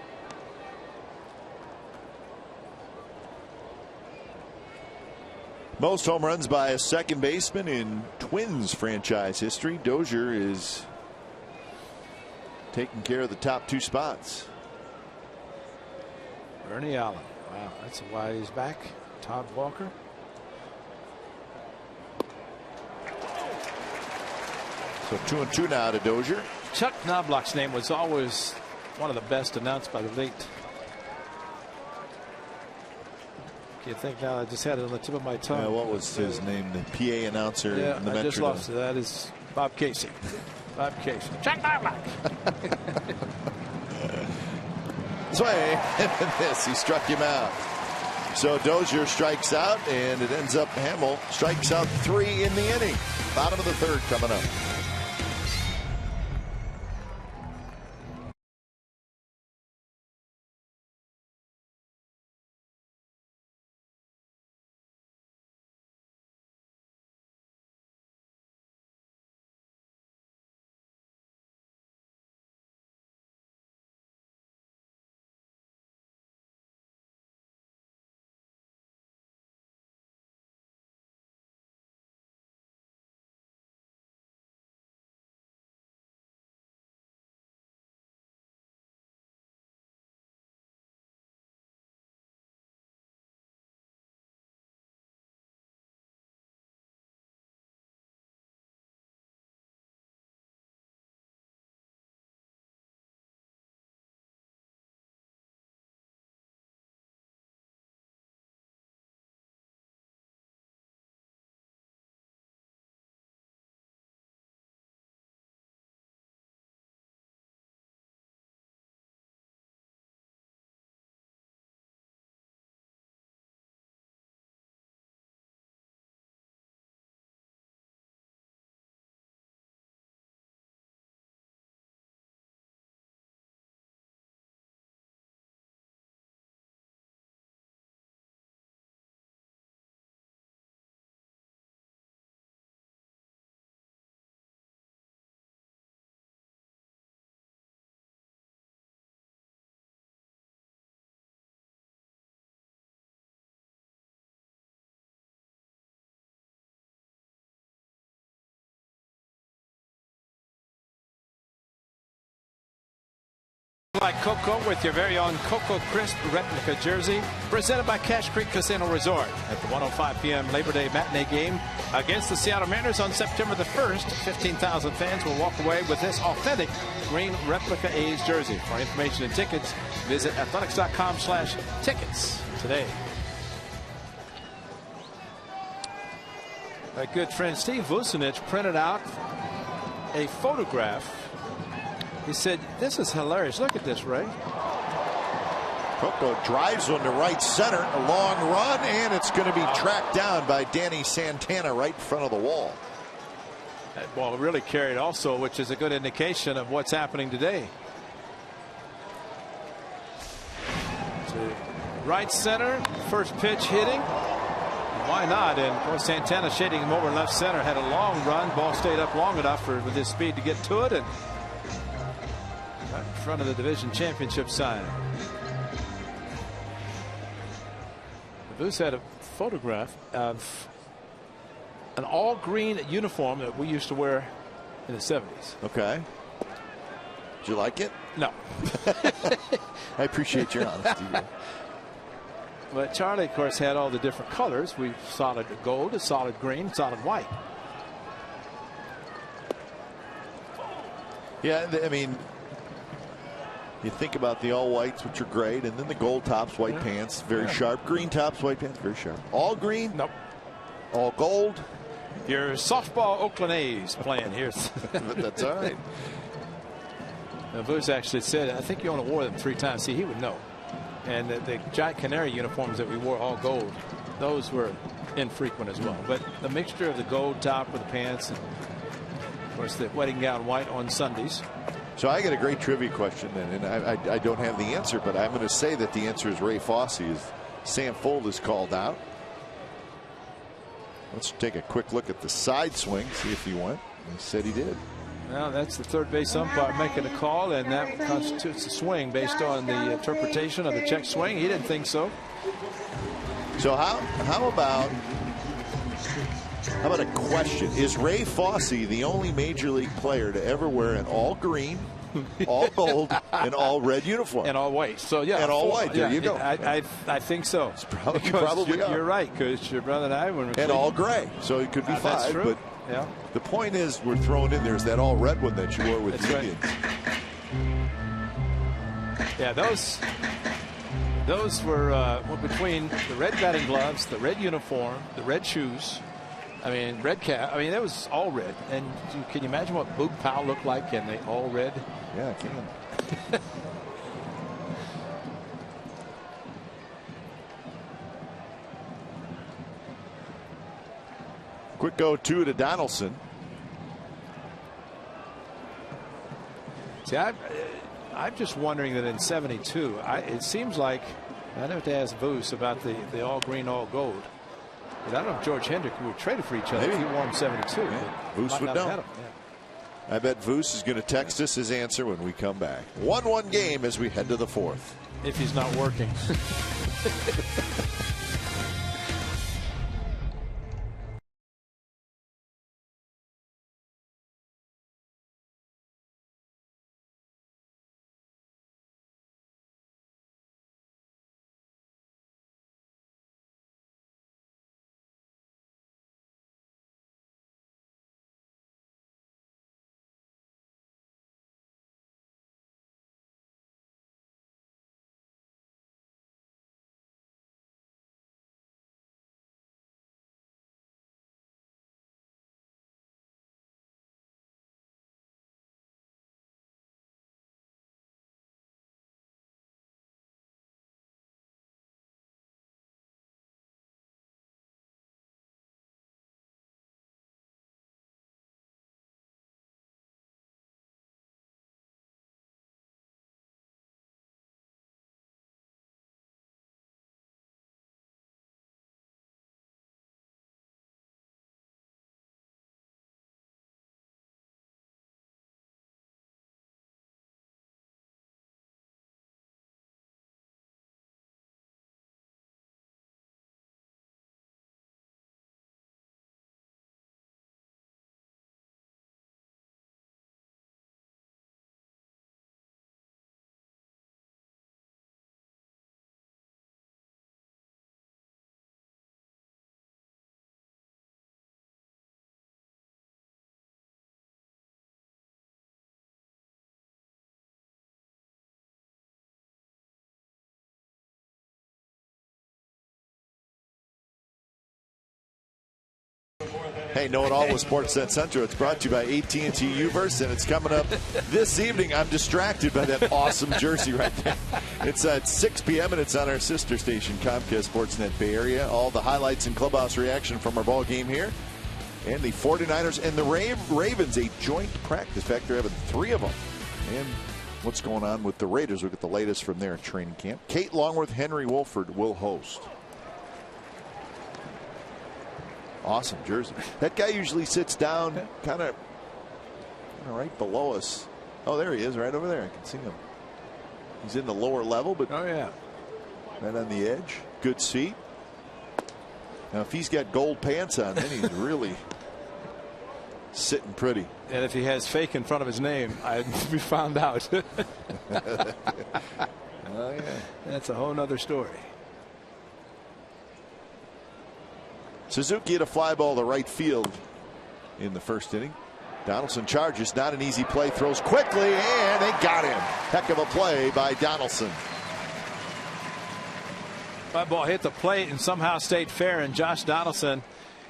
Most home runs by a second baseman in Twins franchise history. Dozier is taking care of the top 2 spots. Ernie Allen. Wow, that's why he's back. Todd Walker. So 2-2 now to Dozier. Chuck Knobloch's name was always one of the best announced by the late. You think now? I just had it on the tip of my tongue. Yeah, what was his name? The PA announcer. Yeah, in the I just Metro. lost it. That is Bob Casey. Bob Casey. Chuck Knobloch. Swing and this, he struck him out. So Dozier strikes out, and it ends up Hamill strikes out 3 in the inning. Bottom of the 3rd coming up. Like Coco with your very own Coco Crisp replica jersey, presented by Cache Creek Casino Resort at the 1:05 p.m. Labor Day matinee game against the Seattle Mariners on September the 1st. 15,000 fans will walk away with this authentic green replica A's jersey. For information and tickets, visit athletics.com/tickets today. My good friend Steve Vucinich printed out a photograph. He said, "This is hilarious. Look at this, Ray." Coco drives one to right center, a long run, and it's going to be tracked down by Danny Santana right in front of the wall. That ball really carried also, which is a good indication of what's happening today. To right center, first pitch hitting. Why not? And of course Santana shading him over left center, had a long run. Ball stayed up long enough with his speed to get to it, and right in front of the division championship sign. Booth had a photograph of an all green uniform that we used to wear in the 70s. Okay. Did you like it? No. I appreciate your honesty. But Charlie, of course, had all the different colors. We solid gold, a solid green, solid white. Yeah, I mean, you think about the all whites, which are great, and then the gold tops, white pants, very sharp. Green tops, white pants, very sharp. All green? Nope. All gold? Your softball Oakland A's playing here. That's all right. Now, Booth actually said, I think you only wore them 3 times. See, he would know. And the Giant Canary uniforms that we wore, all gold, those were infrequent as well. But the mixture of the gold top with the pants and, of course, the wedding gown white on Sundays. So I got a great trivia question then, and I don't have the answer, but I'm going to say that the answer is Ray Fosse, as Sam Fold is called out. Let's take a quick look at the side swing, see if he went. He said he did. Well, that's the third base umpire making a call, and that constitutes a swing based on the interpretation of the check swing. He didn't think so. So how about a question? Is Ray Fosse the only major league player to ever wear an all green, all gold, and all red uniform? And all white. So yeah, and all white. There you go. I think so. It's probably you're right, because your brother and I were. And all gray. So it could be 5. That's true. But yeah. The point is, we're throwing in there's that all red one that you wore with the Indians. Yeah, those were between the red batting gloves, the red uniform, the red shoes. I mean, red cap. I mean, that was all red. And can you imagine what Boog Powell looked like in the all red? Yeah, I can. Quick 0-2 to Donaldson. See, I'm just wondering that in '72, it seems like I'd have to ask Voos about the all green, all gold. But I don't know if George Hendrick would trade it for each other. Maybe he won '72. Yeah. Voos would know. Yeah. I bet Voos is going to text us his answer when we come back. 1-1 game as we head to the 4th. If he's not working. Hey, Know It All with Sportsnet Central. It's brought to you by AT&T Uverse, and it's coming up this evening. I'm distracted by that awesome jersey right there. It's at 6 p.m., and it's on our sister station, Comcast Sportsnet Bay Area. All the highlights and clubhouse reaction from our ball game here. And the 49ers and the Ravens, a joint practice. In fact, they're having 3 of them. And what's going on with the Raiders? We'll get the latest from their training camp. Kate Longworth, Henry Wolford will host. Awesome jersey. That guy usually sits down kind of right below us. Oh, there he is, right over there. I can see him. He's in the lower level, but oh yeah, right on the edge. Good seat. Now, if he's got gold pants on, then he's really sitting pretty. And if he has fake in front of his name, I'd be found out. Oh, yeah. That's a whole nother story. Suzuki hit a fly ball to right field in the first inning. Donaldson charges, not an easy play, throws quickly, and they got him. Heck of a play by Donaldson. That ball hit the plate and somehow stayed fair, and Josh Donaldson.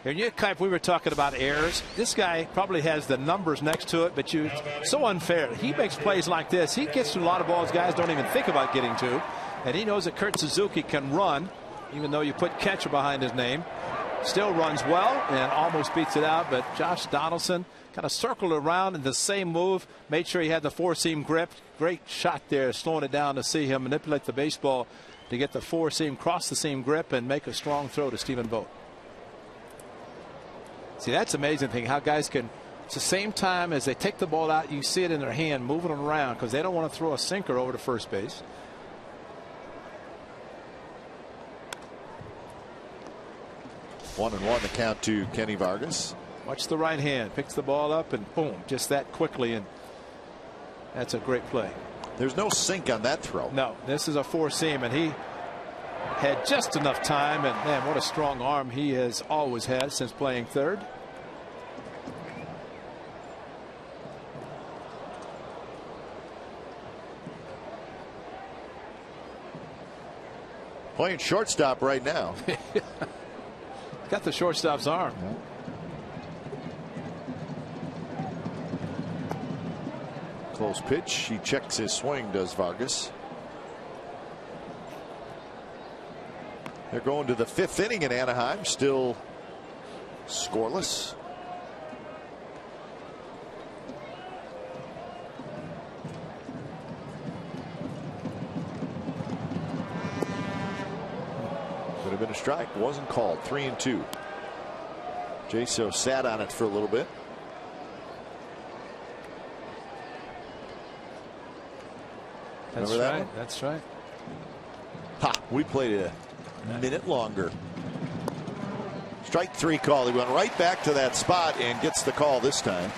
And we were talking about errors. This guy probably has the numbers next to it, but so unfair. He makes plays like this. He gets to a lot of balls guys don't even think about getting to. And he knows that Kurt Suzuki can run, even though you put catcher behind his name. Still runs well and almost beats it out. But Josh Donaldson kind of circled around in the same move, made sure he had the 4-seam grip. Great shot there, slowing it down to see him manipulate the baseball to get the 4-seam, cross the seam grip, and make a strong throw to Stephen Vogt. See, that's the amazing thing, how guys can, it's the same time as they take the ball out, you see it in their hand moving it around because they don't want to throw a sinker over to first base. 1-1 the count to Kenny Vargas. Watch the right hand, picks the ball up, and boom, just that quickly, and that's a great play. There's no sink on that throw. No, this is a 4-seam, and he had just enough time, and man, what a strong arm he has always had since playing third. Playing shortstop right now. Got the shortstop's arm. Yeah. Close pitch. He checks his swing, does Vargas. They're going to the 5th inning in Anaheim, still scoreless. Could have been a strike, wasn't called. 3-2. Jaso sat on it for a little bit. That's Remember that right. one? That's right. Ha! We played a minute longer. Strike 3 call. He went right back to that spot and gets the call this time.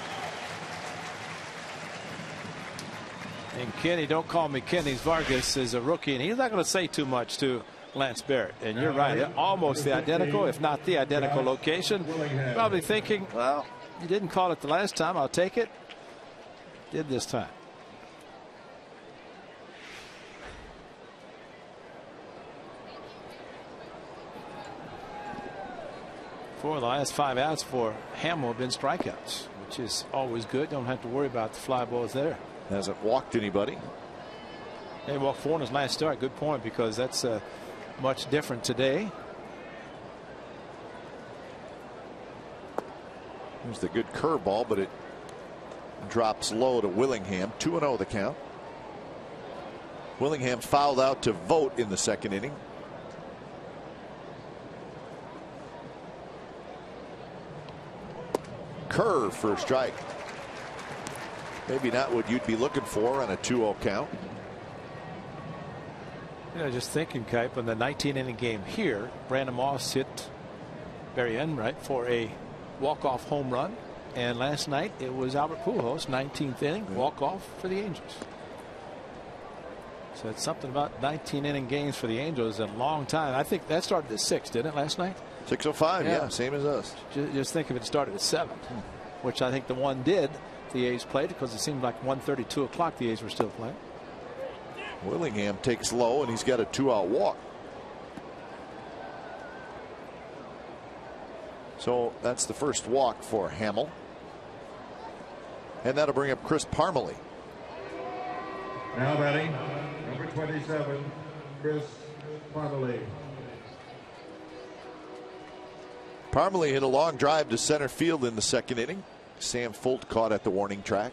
And Kenny, don't call me Kenny. Vargas is a rookie, and he's not going to say too much to Lance Barrett. And you're right, almost the identical, if not the identical location. Probably thinking, well, you didn't call it the last time. I'll take it. Did this time. For the last 5 outs for Hamill have been strikeouts, which is always good. Don't have to worry about the fly balls there. Hasn't walked anybody. He walked 4 in his last start. Good point, because that's much different today. There's the good curveball, but it drops low to Willingham. 2-0 the count. Willingham fouled out to Vogt in the 2nd inning. Curve for a strike. Maybe not what you'd be looking for on a 2-0 count. You know, just thinking, Kipe, on the 19-inning game here, Brandon Moss hit very end right for a walk-off home run. And last night it was Albert Pujols, 19th inning, walk-off for the Angels. So it's something about 19-inning games for the Angels in a long time. I think that started at 6, didn't it, last night? 6:05, yeah, same as us. Just think if it started at 7, which I think the one did. The A's played because it seemed like 1:30, 2 o'clock the A's were still playing. Willingham takes low, and he's got a 2-out walk. So that's the first walk for Hamill. And that'll bring up Chris Parmelee. Now batting, number 27, Chris Parmelee. Parmalee hit a long drive to center field in the second inning. Sam Folt caught at the warning track.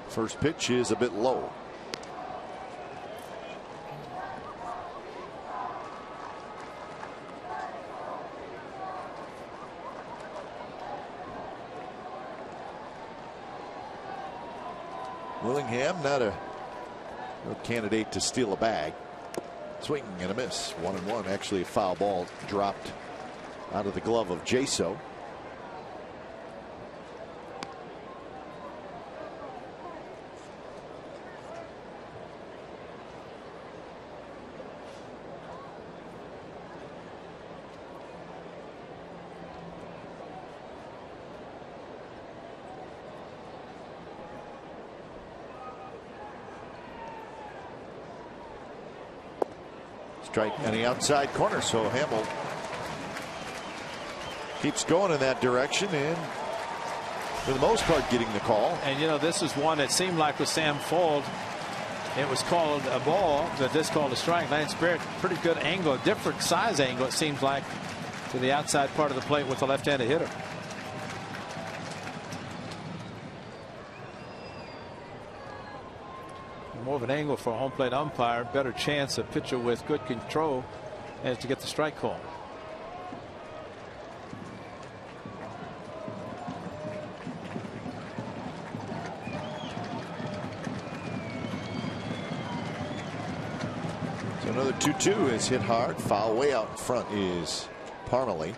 First pitch is a bit low. Willingham not a real candidate to steal a bag. Swing and a miss. 1-1. Actually a foul ball dropped out of the glove of Jaso. Strike on the outside corner, so Hamill keeps going in that direction and for the most part getting the call. And you know, this is one that seemed like with Sam Folt, it was called a ball, but this called a strike. Lance Barrett, pretty good angle, different size angle it seems like, to the outside part of the plate with the left-handed hitter. More of an angle for a home plate umpire, better chance a pitcher with good control as to get the strike call. So another 2-2 is hit hard. Foul way out in front is Parmalee.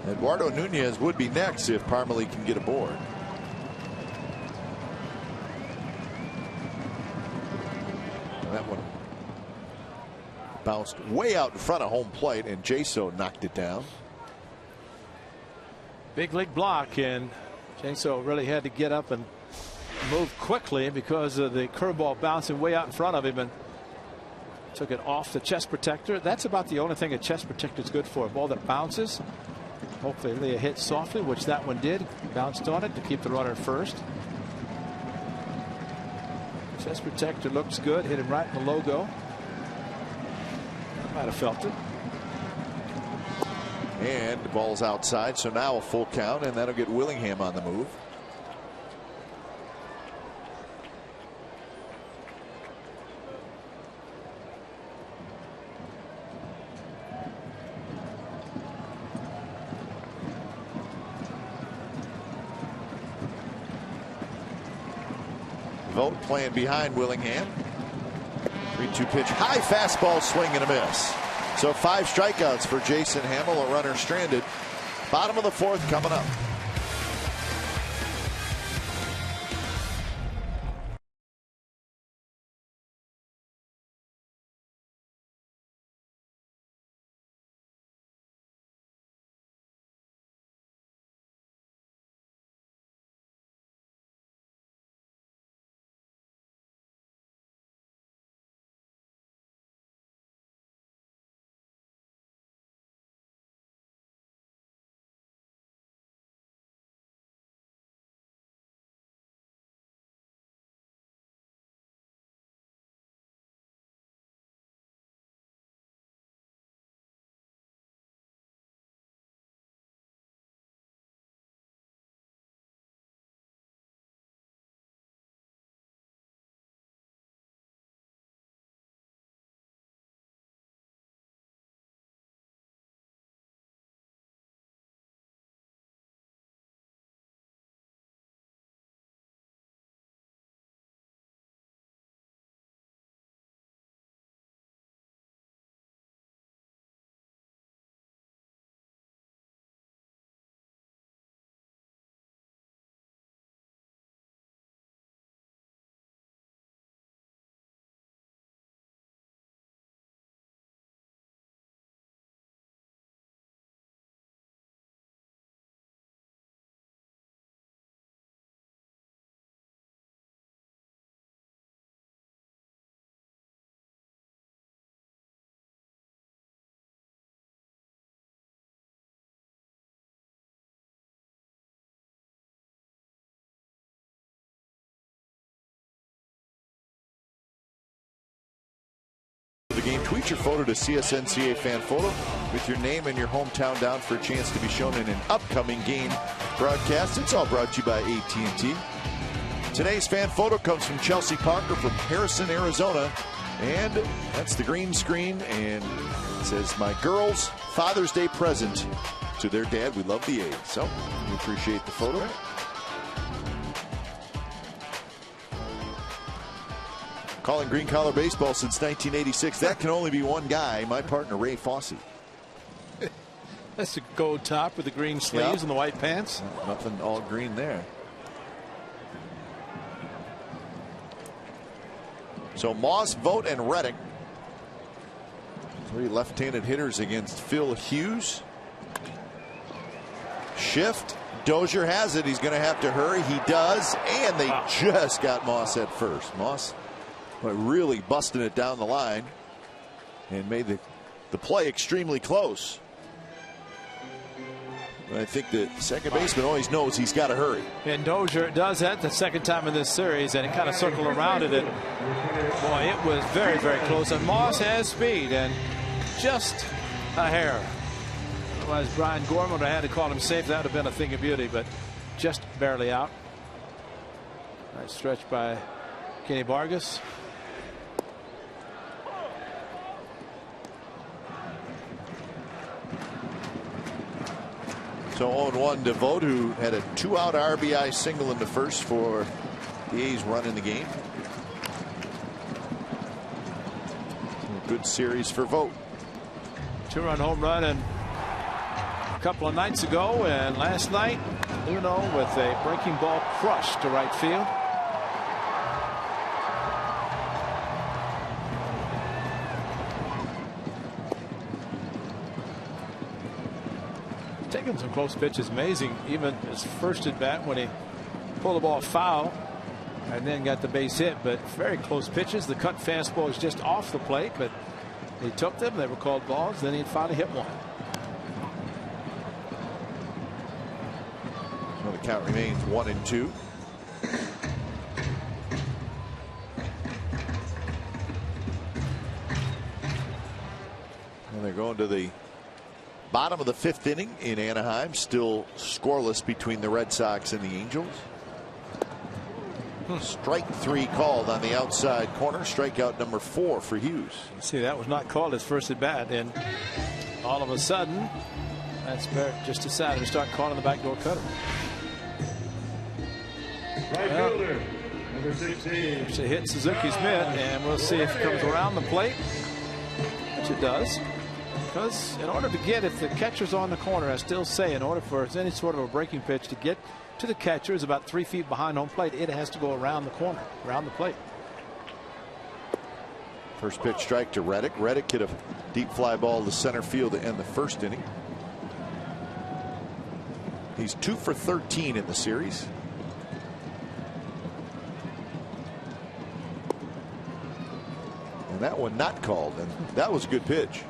Eduardo Nunez would be next if Parmalee can get aboard. That one bounced way out in front of home plate, and Jaso knocked it down. Big league block, and Jaso really had to get up and move quickly because of the curveball bouncing way out in front of him, and took it off the chest protector. That's about the only thing a chest protector is good for. A ball that bounces. Hopefully a hit softly, which that one did. Bounced on it to keep the runner at first. Chest protector looks good. Hit him right in the logo. Might have felt it. And the ball's outside, so now a full count, and that'll get Willingham on the move. Vogt playing behind Willingham. 3-2 pitch, high fastball, swing and a miss. So 5 strikeouts for Jason Hamill, a runner stranded. Bottom of the 4th coming up. tweet your photo to CSNCA Fan Photo with your name and your hometown down for a chance to be shown in an upcoming game broadcast. It's all brought to you by AT&T. Today's fan photo comes from Chelsea Parker from Harrison, Arizona. And that's the green screen. And it says, my girls' Father's Day present to their dad. We love the A's. So we appreciate the photo. Calling green collar baseball since 1986. That can only be one guy, my partner, Ray Fosse. That's the gold top with the green sleeves and the white pants. Nothing all green there. So Moss, Vogt, and Reddick. Three left-handed hitters against Phil Hughes. Shift. Dozier has it. He's going to have to hurry. He does. And they just got Moss at first. Moss really busting it down the line and made the play extremely close. I think the second baseman always knows he's got to hurry. And Dozier does that the second time in this series, and it kind of circled around it. And boy, it was very, very close. And Moss has speed and just a hair. Otherwise, Brian Gorman would have had to call him safe. That would have been a thing of beauty, but just barely out. Nice stretch by Kenny Vargas. So 0-1 to Vogt, who had a 2-out RBI single in the first for the A's run in the game. A good series for Vogt. 2-run home run and a couple of nights ago, and last night Uno with a breaking ball crush to right field. Taking some close pitches. Amazing. Even his first at bat when he pulled the ball foul and then got the base hit, but very close pitches. The cut fastball is just off the plate, but he took them. They were called balls. Then he finally hit one. So the count remains 1-2. And they're going to the bottom of the fifth inning in Anaheim. Still scoreless between the Red Sox and the Angels. Strike three called on the outside corner. Strikeout number 4 for Hughes. See, that was not called his first at bat, and all of a sudden that's Barrett just decided to start calling the backdoor cutter. Right fielder, number 16. To hit Suzuki's mitt, and we'll see if it comes around the plate, which it does. Because in order to get, if the catcher's on the corner, I still say in order for any sort of a breaking pitch to get to the catcher is about 3 feet behind home plate, it has to go around the corner, around the plate. First pitch strike to Reddick. Reddick hit a deep fly ball to center field to end the first inning. He's 2 for 13 in the series. And that one not called, and that was a good pitch.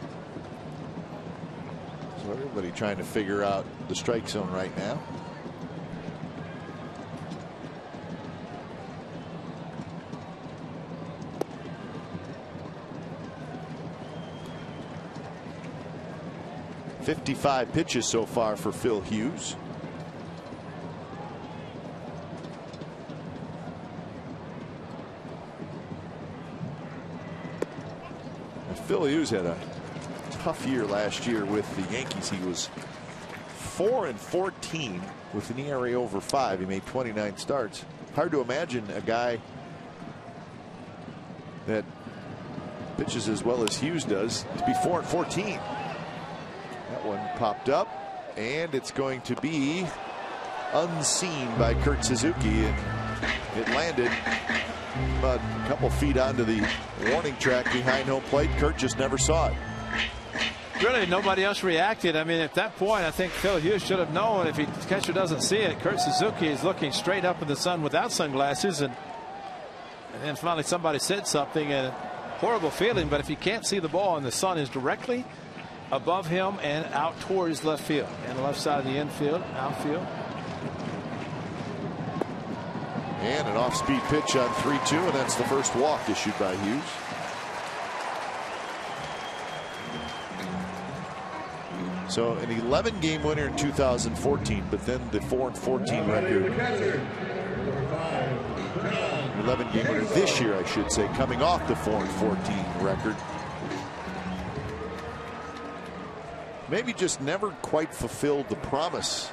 So everybody trying to figure out the strike zone right now. .55 pitches so far for Phil Hughes. And Phil Hughes had a tough year last year with the Yankees. He was 4-14 with an ERA over 5. He made 29 starts. Hard to imagine a guy that pitches as well as Hughes does to be 4-14. That one popped up, and it's going to be unseen by Kurt Suzuki, and it landed about a couple feet onto the warning track behind home plate. Kurt just never saw it. Really, nobody else reacted. I mean, at that point, I think Phil Hughes should have known if the catcher doesn't see it. Kurt Suzuki is looking straight up in the sun without sunglasses, and then finally somebody said something, and horrible feeling. But if you can't see the ball and the sun is directly above him and out towards left field and the left side of the infield, outfield. And an off-speed pitch on 3-2, and that's the first walk issued by Hughes. So an 11-game winner in 2014, but then the 4-14 record. 11-game winner this year, I should say, coming off the 4-14 record. Maybe just never quite fulfilled the promise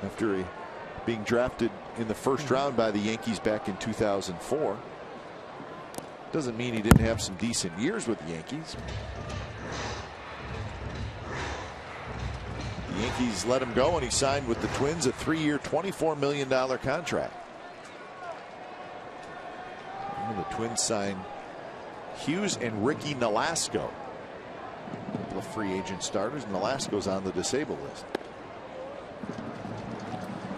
after being drafted in the first round by the Yankees back in 2004. Doesn't mean he didn't have some decent years with the Yankees. The Yankees let him go, and he signed with the Twins a 3-year, $24 million contract. And the Twins signed Hughes and Ricky Nolasco, a couple of free agent starters. Nolasco's on the disabled list.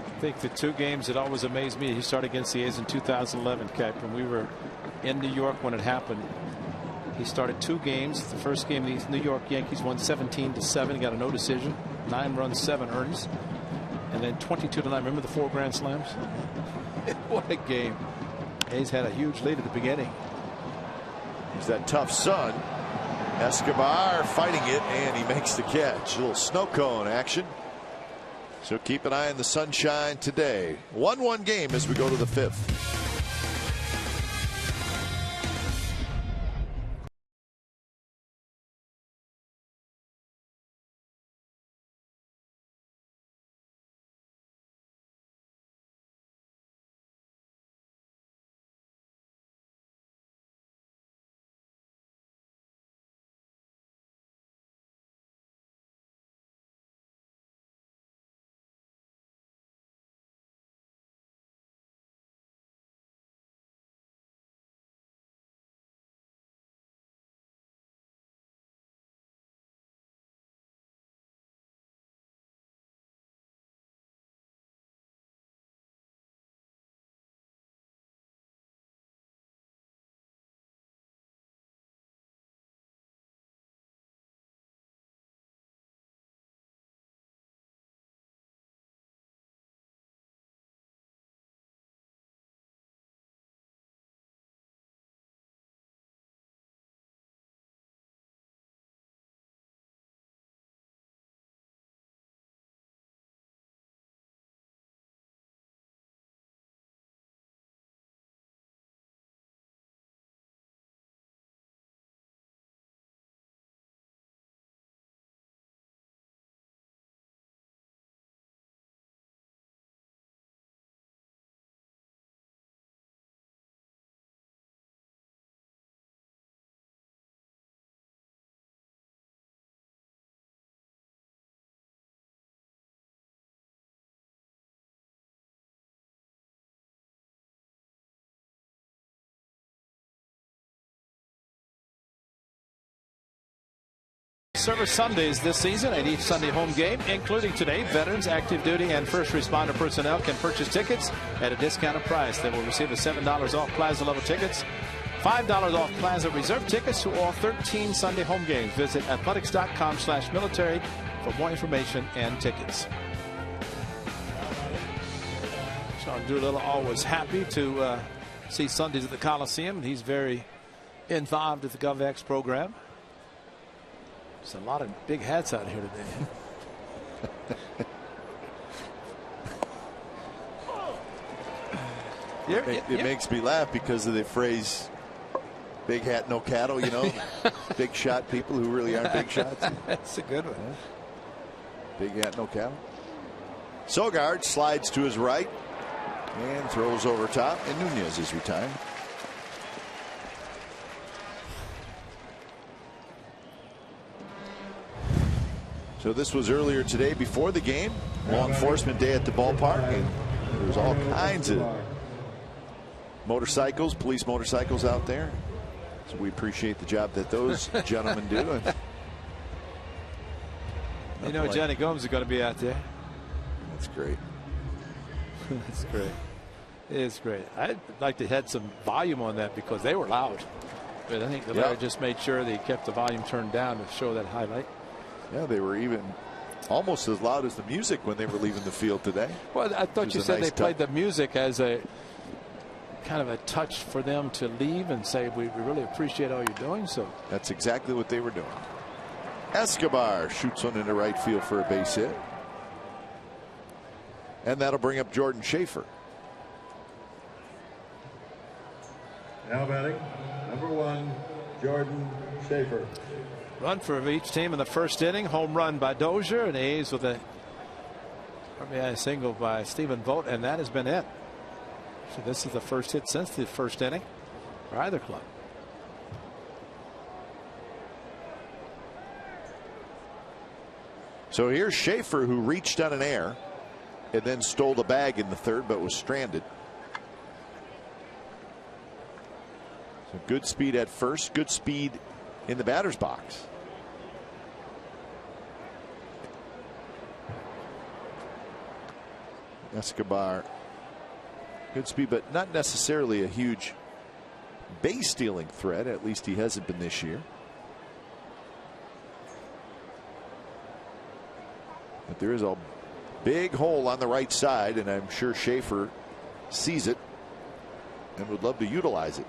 I think the two games that always amazed me, he started against the A's in 2011, Cap, and we were in New York when it happened. He started 2 games. The first game, the New York Yankees won 17-7. He got a no decision, 9 runs, 7 earnings, and then 22-9. Remember the 4 grand slams? What a game! A's had a huge lead at the beginning. He's that tough son. Escobar fighting it, and he makes the catch. A little snow cone action. So keep an eye on the sunshine today. 1-1 game as we go to the 5th. Service Sundays this season, and each Sunday home game, including today, veterans, active duty, and first responder personnel can purchase tickets at a discounted price. They will receive a $7 off Plaza level tickets, $5 off Plaza reserve tickets to all 13 Sunday home games. Visit athletics.com/military for more information and tickets. Sean Doolittle always happy to see Sundays at the Coliseum. He's very involved with the GovX program. There's a lot of big hats out here today. It makes me laugh because of the phrase "big hat, no cattle." You know, big shot people who really aren't big shots. That's a good one. Big hat, no cattle. Sogard slides to his right and throws over top, and Nunez is retired. So this was earlier today before the game. Law enforcement day at the ballpark, and there was all kinds of motorcycles, police motorcycles out there. So we appreciate the job that those gentlemen do. You know, Johnny Gomes is going to be out there. That's great. That's great. It is great. I'd like to have some volume on that because they were loud. But I think the lawyer just made sure they kept the volume turned down to show that highlight. Yeah, they were even almost as loud as the music when they were leaving the field today. Well, I thought you said they played the music as a kind of a touch for them to leave and say, we really appreciate all you're doing. So that's exactly what they were doing. Escobar shoots one into right field for a base hit. And that'll bring up Jordan Schaefer. Now batting, number 1, Jordan Schaefer. Run for each team in the first inning. Home run by Dozier, and A's with a RBI single by Stephen Vogt, and that has been it. So this is the first hit since the first inning for either club. So here's Schaefer, who reached on an error and then stole the bag in the third, but was stranded. So good speed at first, good speed in the batter's box. Escobar, good speed, but not necessarily a huge base stealing threat. At least he hasn't been this year. But there is a big hole on the right side, and I'm sure Schaefer sees it and would love to utilize it.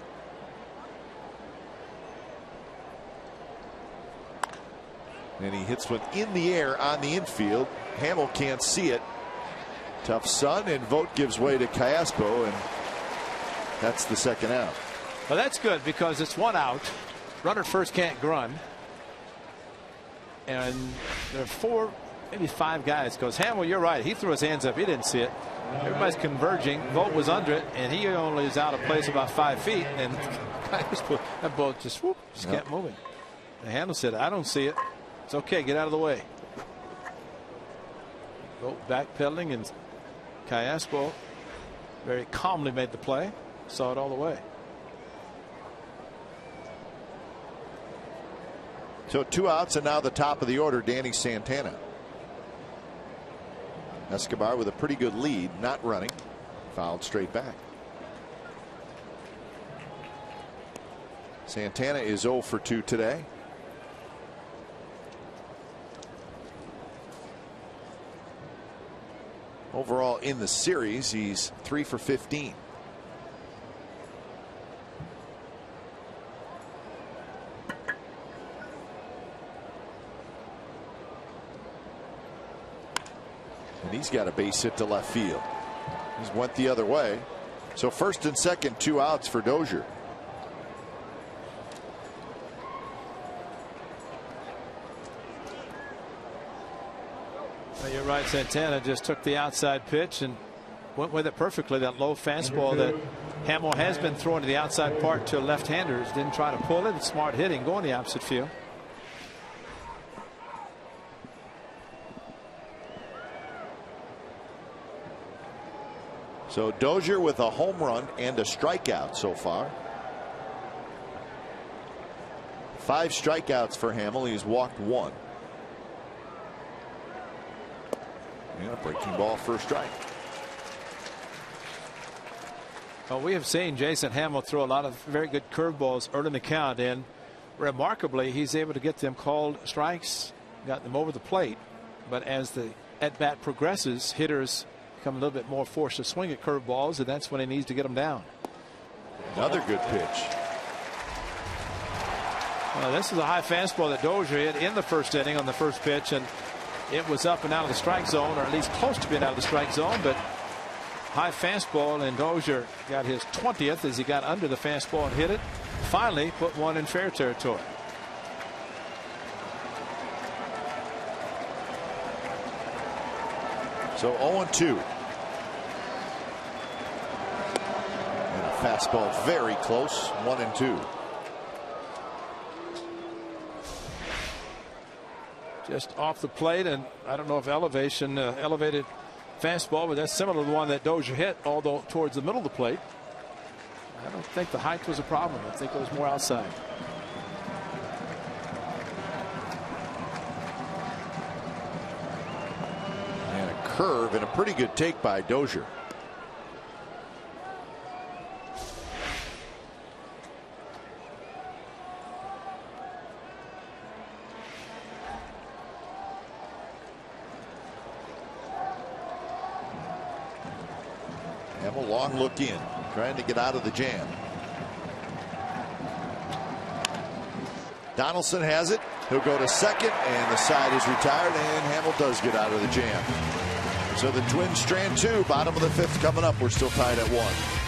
And he hits one in the air on the infield. Hamill can't see it. Tough sun, and Vogt gives way to Callaspo, and that's the second out. Well, that's good because it's 1 out. Runner first can't run. And there are 4, maybe 5 guys. Goes, Hamill, you're right. He threw his hands up. He didn't see it. Everybody's converging. Vogt was under it, and he only is out of place about 5 feet. And that boat just kept moving. And Hamill said, I don't see it. It's okay. Get out of the way. Vogt backpedaling, and Callaspo very calmly made the play. Saw it all the way. So 2 outs, and now the top of the order, Danny Santana. Escobar with a pretty good lead, not running, fouled straight back. Santana is 0 for 2 today. Overall in the series, he's 3 for 15. And he's got a base hit to left field. He's went the other way. So first and second, 2 outs for Dozier. Well, you're right. Santana just took the outside pitch and went with it perfectly. That low fastball that Hamill has been throwing to the outside part to left-handers. Didn't try to pull it. It's smart hitting, going the opposite field. So Dozier with a home run and a strikeout so far. 5 strikeouts for Hamill. He's walked 1. And a breaking ball for a strike. Well, we have seen Jason Hamill throw a lot of very good curveballs early in the count, and remarkably, he's able to get them called strikes, got them over the plate. But as the at-bat progresses, hitters become a little bit more forced to swing at curveballs, and that's when he needs to get them down. Another good pitch. Well, this is a high fastball that Dozier hit in the first inning on the first pitch, and it was up and out of the strike zone, or at least close to being out of the strike zone. But high fastball, and Dozier got his 20th as he got under the fastball and hit it. Finally put one in fair territory. So 0-2. And a fastball very close. 1-2. Just off the plate, and I don't know if elevated fastball, but that's similar to the one that Dozier hit, although towards the middle of the plate. I don't think the height was a problem. I think it was more outside. And a curve and a pretty good take by Dozier. Have a long look in, trying to get out of the jam. Donaldson has it. He'll go to second, and the side is retired, and Hamill does get out of the jam. So the Twins strand 2, bottom of the 5th coming up. We're still tied at 1.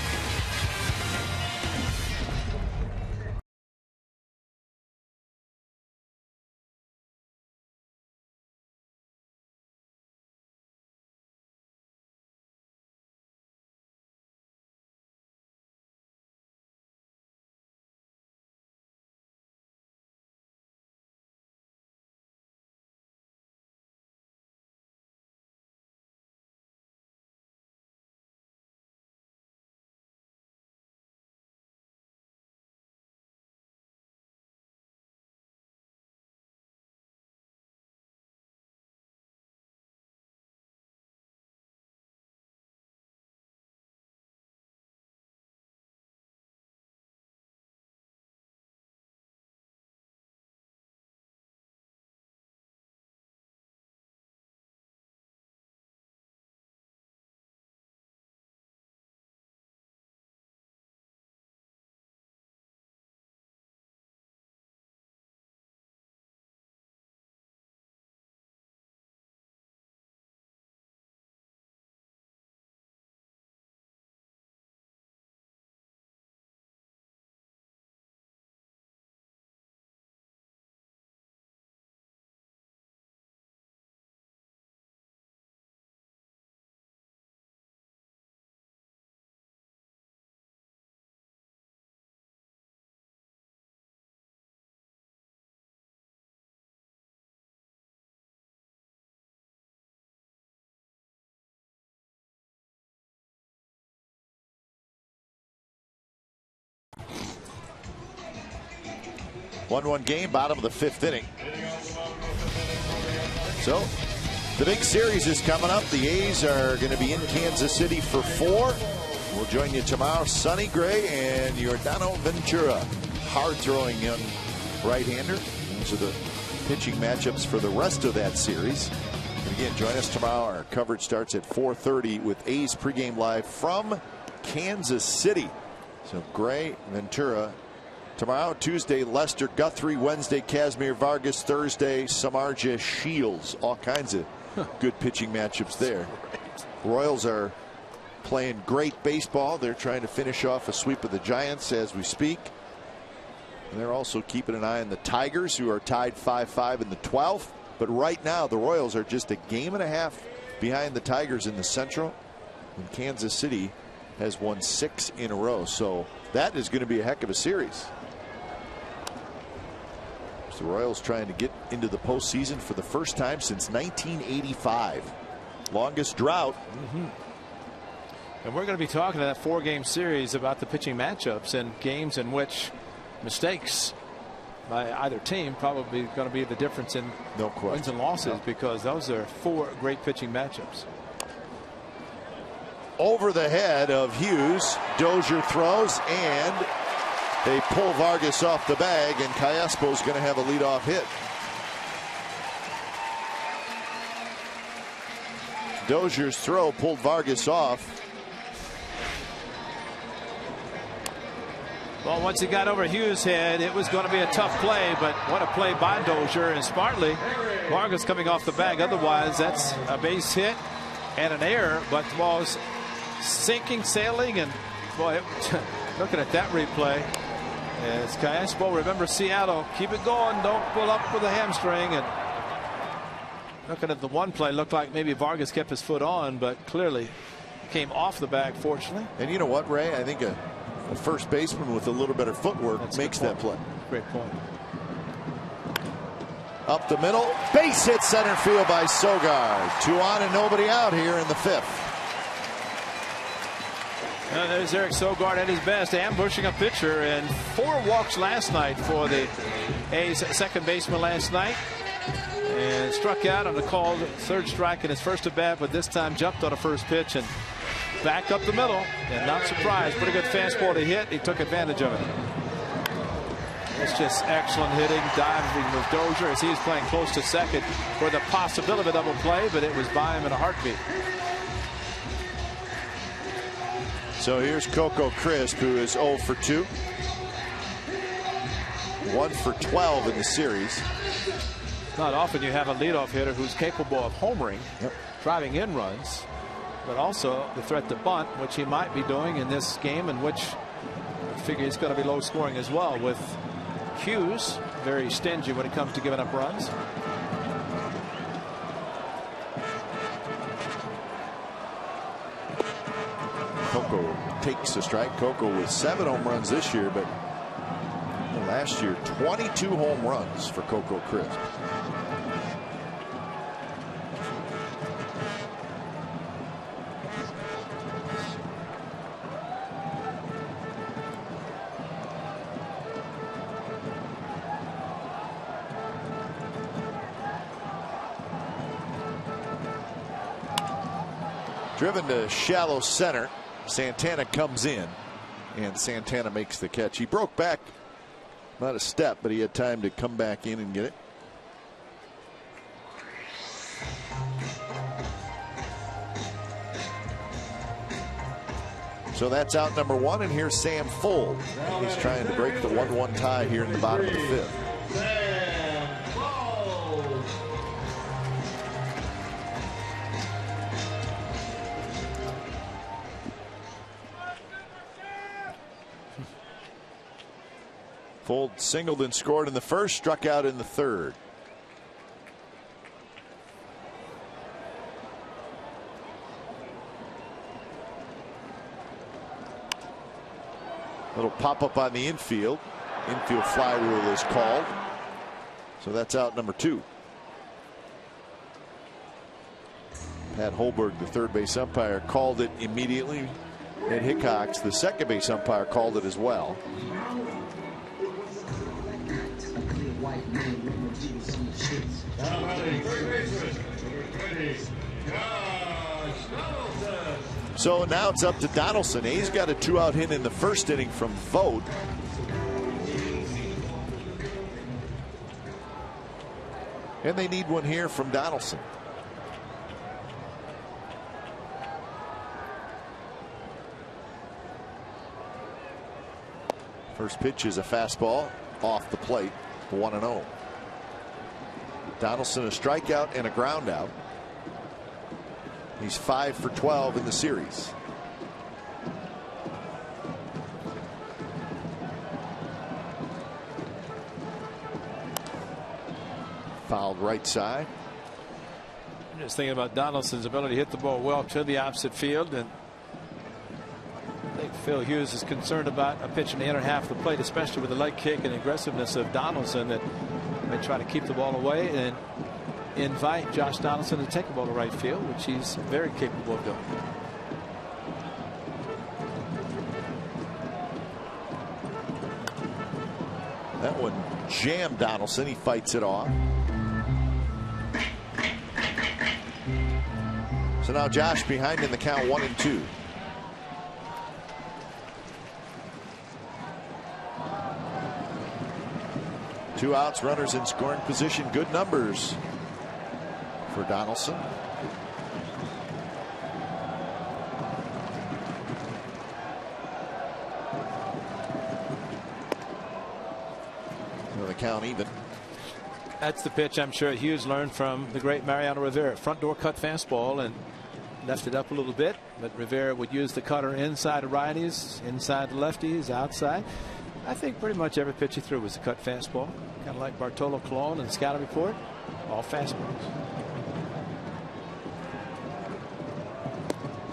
One game, bottom of the 5th inning. So the big series is coming up. The A's are going to be in Kansas City for 4. We'll join you tomorrow. Sonny Gray and Yordano Ventura, hard-throwing young right-hander. Those are the pitching matchups for the rest of that series. And again, join us tomorrow. Our coverage starts at 4:30 with A's pregame live from Kansas City. So Gray, Ventura. Tomorrow, Tuesday, Lester Guthrie. Wednesday, Casimir Vargas. Thursday, Samardzija Shields. All kinds of good pitching matchups there. Royals are playing great baseball. They're trying to finish off a sweep of the Giants as we speak. And they're also keeping an eye on the Tigers, who are tied 5-5 in the 12th. But right now, the Royals are just a game and a half behind the Tigers in the Central. And Kansas City has won 6 in a row. So that is going to be a heck of a series. The Royals trying to get into the postseason for the first time since 1985. Longest drought. And we're going to be talking in that 4-game series about the pitching matchups and games in which mistakes by either team probably going to be the difference in wins and losses, because those are 4 great pitching matchups. Over the head of Hughes, Dozier throws, and they pull Vargas off the bag, and Callaspo's going to have a leadoff hit. Dozier's throw pulled Vargas off. Well, once he got over Hughes' head, it was going to be a tough play, but what a play by Dozier, and smartly, Vargas coming off the bag. Otherwise, that's a base hit and an error, but the ball's sinking, sailing, and boy, looking at that replay. As Callaspo, remember Seattle, keep it going, don't pull up with a hamstring. And looking at the one play, looked like maybe Vargas kept his foot on, but clearly came off the bag, fortunately. And you know what, Ray? I think a first baseman with a little better footwork makes that play. Great point. Up the middle, base hit center field by Sogard. 2 on and nobody out here in the 5th. There's Eric Sogard at his best, ambushing a pitcher, and 4 walks last night for the A's second baseman last night. And struck out on a called 3rd strike in his first at bat, but this time jumped on a first pitch and back up the middle. And not surprised, pretty good fastball to hit. He took advantage of it. It's just excellent hitting, diving with Dozier as he's playing close to second for the possibility of a double play, but it was by him in a heartbeat. So here's Coco Crisp, who is 0 for 2. 1 for 12 in the series. Not often you have a leadoff hitter who's capable of homering, driving in runs, but also the threat to bunt, which he might be doing in this game, and which I figure he's going to be low scoring as well, with Hughes very stingy when it comes to giving up runs. Coco takes a strike. Coco with 7 home runs this year, but last year 22 home runs for Coco Crisp. Driven to shallow center. Santana comes in, and Santana makes the catch. He broke back not a step, but he had time to come back in and get it. So that's out number 1, and here's Sam Fuld. He's trying to break the 1-1 tie here in the bottom of the 5th. Fuld singled and scored in the first, struck out in the third. Little pop up on the infield. Infield fly rule is called. So that's out number 2. Pat Holberg, the third base umpire, called it immediately. Ed Hickox, the second base umpire, called it as well. So now it's up to Donaldson. He's got a 2-out hit in the first inning from Vogt. And they need one here from Donaldson. First pitch is a fastball off the plate, 1-0. Donaldson a strikeout and a ground out. He's 5 for 12 in the series. Fouled right side. I'm just thinking about Donaldson's ability to hit the ball well to the opposite field, and I think Phil Hughes is concerned about a pitch in the inner half of the plate, especially with the leg kick and aggressiveness of Donaldson, that may try to keep the ball away and invite Josh Donaldson to take the ball to right field, which he's very capable of doing. That one jammed Donaldson. He fights it off. So now Josh behind in the count, 1-2. Two outs, runners in scoring position. Good numbers for Donaldson. The count even. That's the pitch I'm sure Hughes learned from the great Mariano Rivera. Front door cut fastball and left it up a little bit, but Rivera would use the cutter inside of righties, inside the lefties, outside. I think pretty much every pitch he threw was a cut fastball, kind of like Bartolo Colon and scouting report, all fastballs.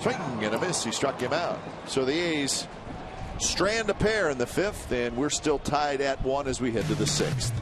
Swing and a miss. He struck him out. So the A's strand a pair in the 5th, and we're still tied at 1 as we head to the 6th.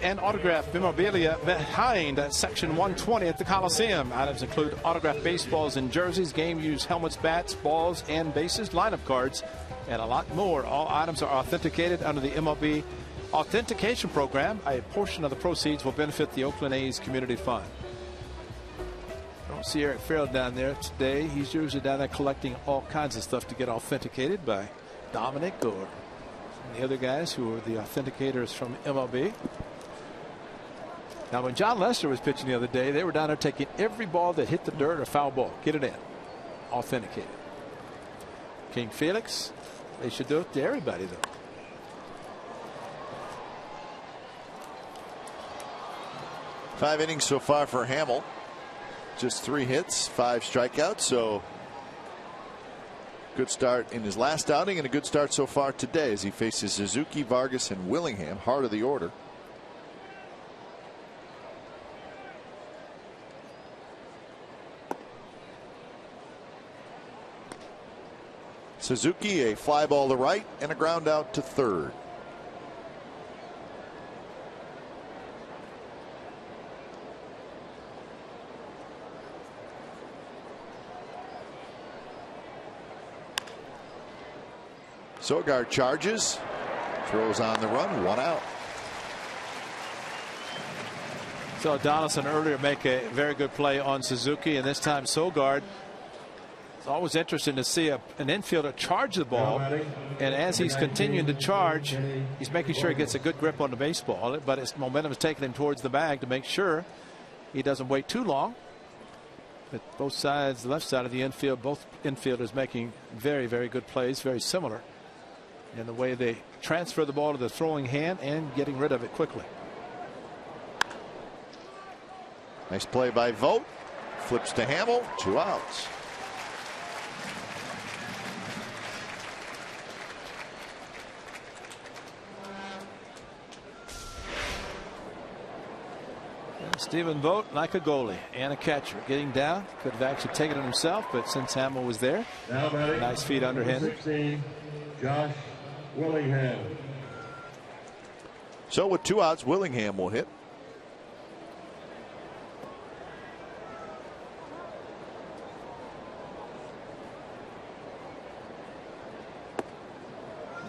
and autographed memorabilia behind Section 120 at the Coliseum. Items include autographed baseballs and jerseys, game-used helmets, bats, balls, and bases, lineup cards, and a lot more. All items are authenticated under the MLB Authentication Program. A portion of the proceeds will benefit the Oakland A's Community Fund. I don't see Eric Farrell down there today. He's usually down there collecting all kinds of stuff to get authenticated by Dominic or the other guys who are the authenticators from MLB. Now, when John Lester was pitching the other day, they were down there taking every ball that hit the dirt or foul ball, get it in, authenticated. King Felix, they should do it to everybody, though. Five innings so far for Hamill. Just 3 hits, 5 strikeouts. So good start in his last outing and a good start so far today as he faces Suzuki, Vargas, and Willingham, heart of the order. Suzuki, a fly ball to right and a ground out to third. Sogard charges, throws on the run, 1 out. So Donaldson earlier make a very good play on Suzuki, and this time Sogard. It's always interesting to see an infielder charge the ball, and as he's continuing to charge, he's making sure he gets a good grip on the baseball, but his momentum is taking him towards the bag to make sure he doesn't wait too long. But both sides, the left side of the infield, both infielders making very, very good plays, very similar in the way they transfer the ball to the throwing hand and getting rid of it quickly. Nice play by Vogt. Flips to Hamill, 2 outs. Stephen Vogt, like a goalie and a catcher, getting down. Could have actually taken it himself, but since Hamill was there, nice feet underhand. 16, Josh Willingham. So with 2 outs, Willingham will hit.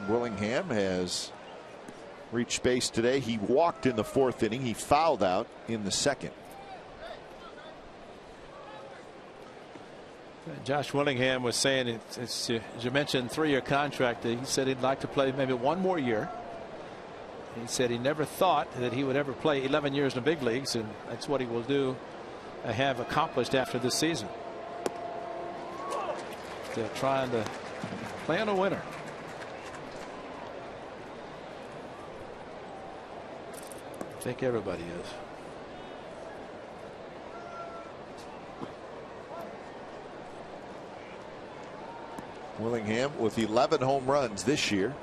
Willingham has reached base today. He walked in the 4th inning. He fouled out in the 2nd. Josh Willingham was saying, it's as you mentioned, 3-year contract. He said he'd like to play maybe 1 more year. He said he never thought that he would ever play 11 years in the big leagues, and that's what he will do, have accomplished after this season. They're trying to play on a winner. I think everybody is. Willingham with 11 home runs this year.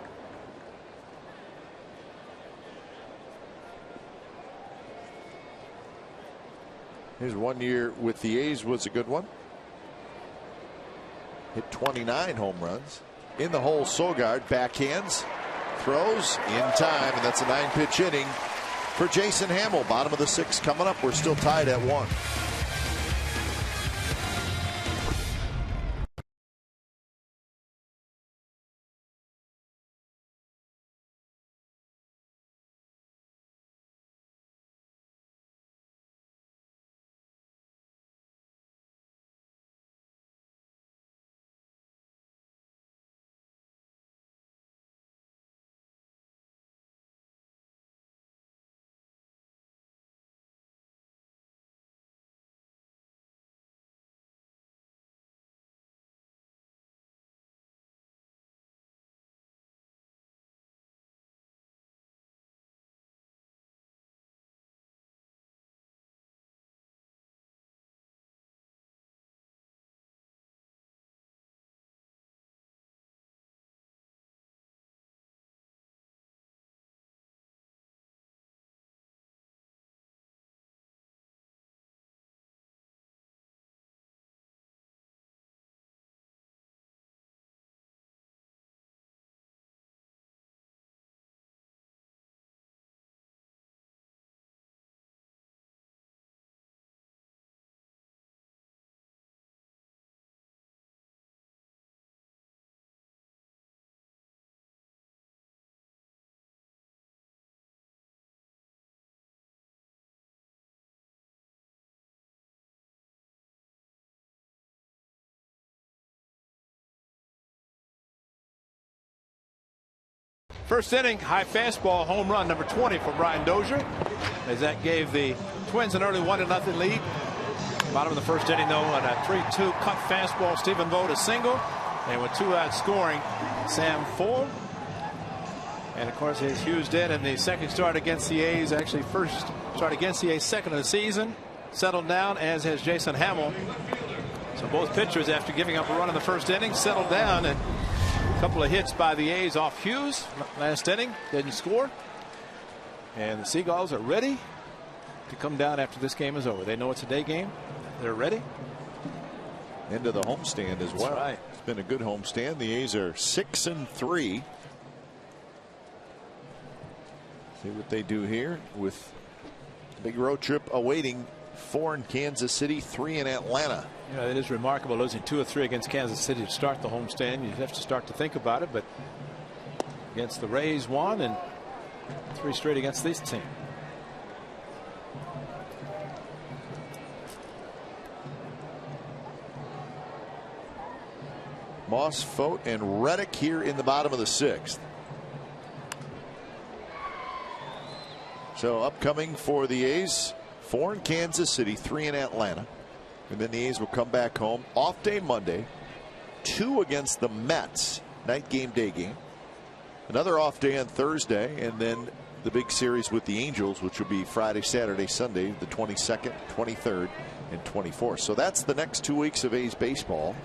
His 1 year with the A's was a good one. Hit 29 home runs. In the hole, Sogard backhands, throws in time, and that's a 9-pitch inning for Jason Hamill. Bottom of the 6th coming up. We're still tied at 1. First inning, high fastball, home run number 20 for Brian Dozier, as that gave the Twins an early 1-0 lead. Bottom of the first inning, though, on a 3-2 cut fastball, Stephen Vogt a single, and with 2 outs scoring, Sam Ford. And of course, Hughes did in the second start against the A's, actually first start against the A's, second of the season, settled down, as has Jason Hamill. So both pitchers, after giving up a run in the first inning, settled down, and a couple of hits by the A's off Hughes last inning, didn't score. And the Seagulls are ready to come down after this game is over. They know it's a day game. They're ready. Into the homestand as well. That's right. It's been a good homestand. The A's are 6-3. See what they do here with the big road trip awaiting. 4 in Kansas City, 3 in Atlanta. You know, it is remarkable losing 2 of 3 against Kansas City to start the homestand. You have to start to think about it, but against the Rays, 1, and 3 straight against this team. Moss, Fote, and Reddick here in the bottom of the 6th. So upcoming for the A's, 4 in Kansas City, 3 in Atlanta. And then the A's will come back home. Off day Monday, 2 against the Mets. Night game, day game. Another off day on Thursday. And then the big series with the Angels, which will be Friday, Saturday, Sunday, the 22nd, 23rd, and 24th. So that's the next 2 weeks of A's baseball.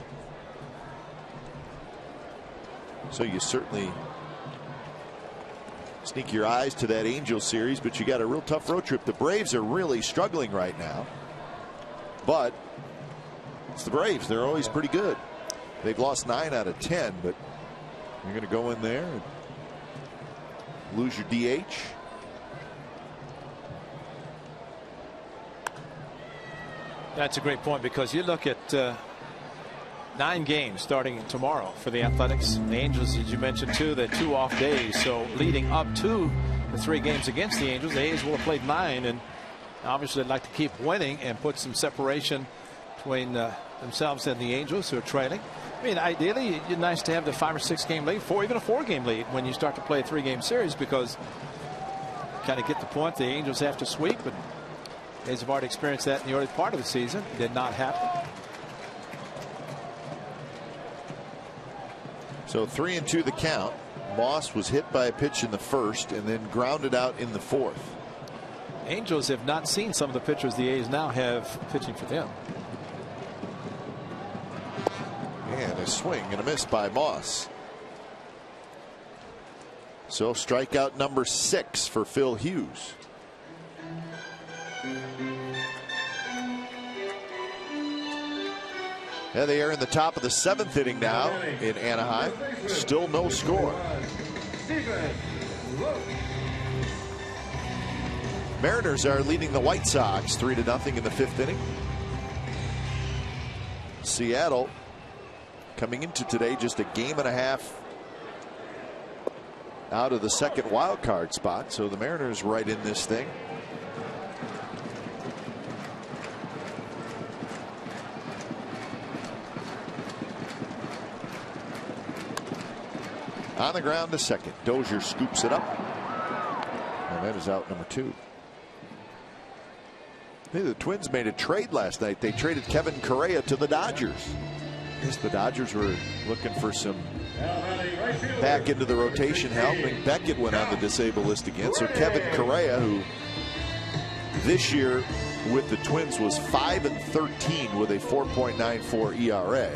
So you certainly sneak your eyes to that Angels series, but you got a real tough road trip. The Braves are really struggling right now, but it's the Braves. They're always pretty good. They've lost 9 out of 10, but you're going to go in there and lose your DH. That's a great point, because you look at 9 games starting tomorrow for the Athletics. The Angels, as you mentioned, too, they're 2 off days. So leading up to the 3 games against the Angels, the A's will have played 9, and obviously they'd like to keep winning and put some separation between themselves and the Angels, who are trailing. I mean, ideally, it's nice to have the 5 or 6 game lead, even a 4 game lead when you start to play a 3 game series, because you kind of get the point. The Angels have to sweep, and the A's have already experienced that in the early part of the season. It did not happen. So 3-2 the count. Moss was hit by a pitch in the first and then grounded out in the 4th. Angels have not seen some of the pitchers the A's now have pitching for them. And a swing and a miss by Moss. So strikeout number 6 for Phil Hughes. And they are in the top of the 7th inning now in Anaheim. Still no score. Mariners are leading the White Sox 3-0 in the 5th inning. Seattle coming into today just a game and a half out of the 2nd wild card spot. So the Mariners right in this thing. On the ground to 2nd. Dozier scoops it up. And that is out number 2. Hey, the Twins made a trade last night. They traded Kevin Correa to the Dodgers. Yes, the Dodgers were looking for some back into the rotation help. And Beckett went on the disabled list again. So Kevin Correa, who this year with the Twins was 5-13 with a 4.94 ERA.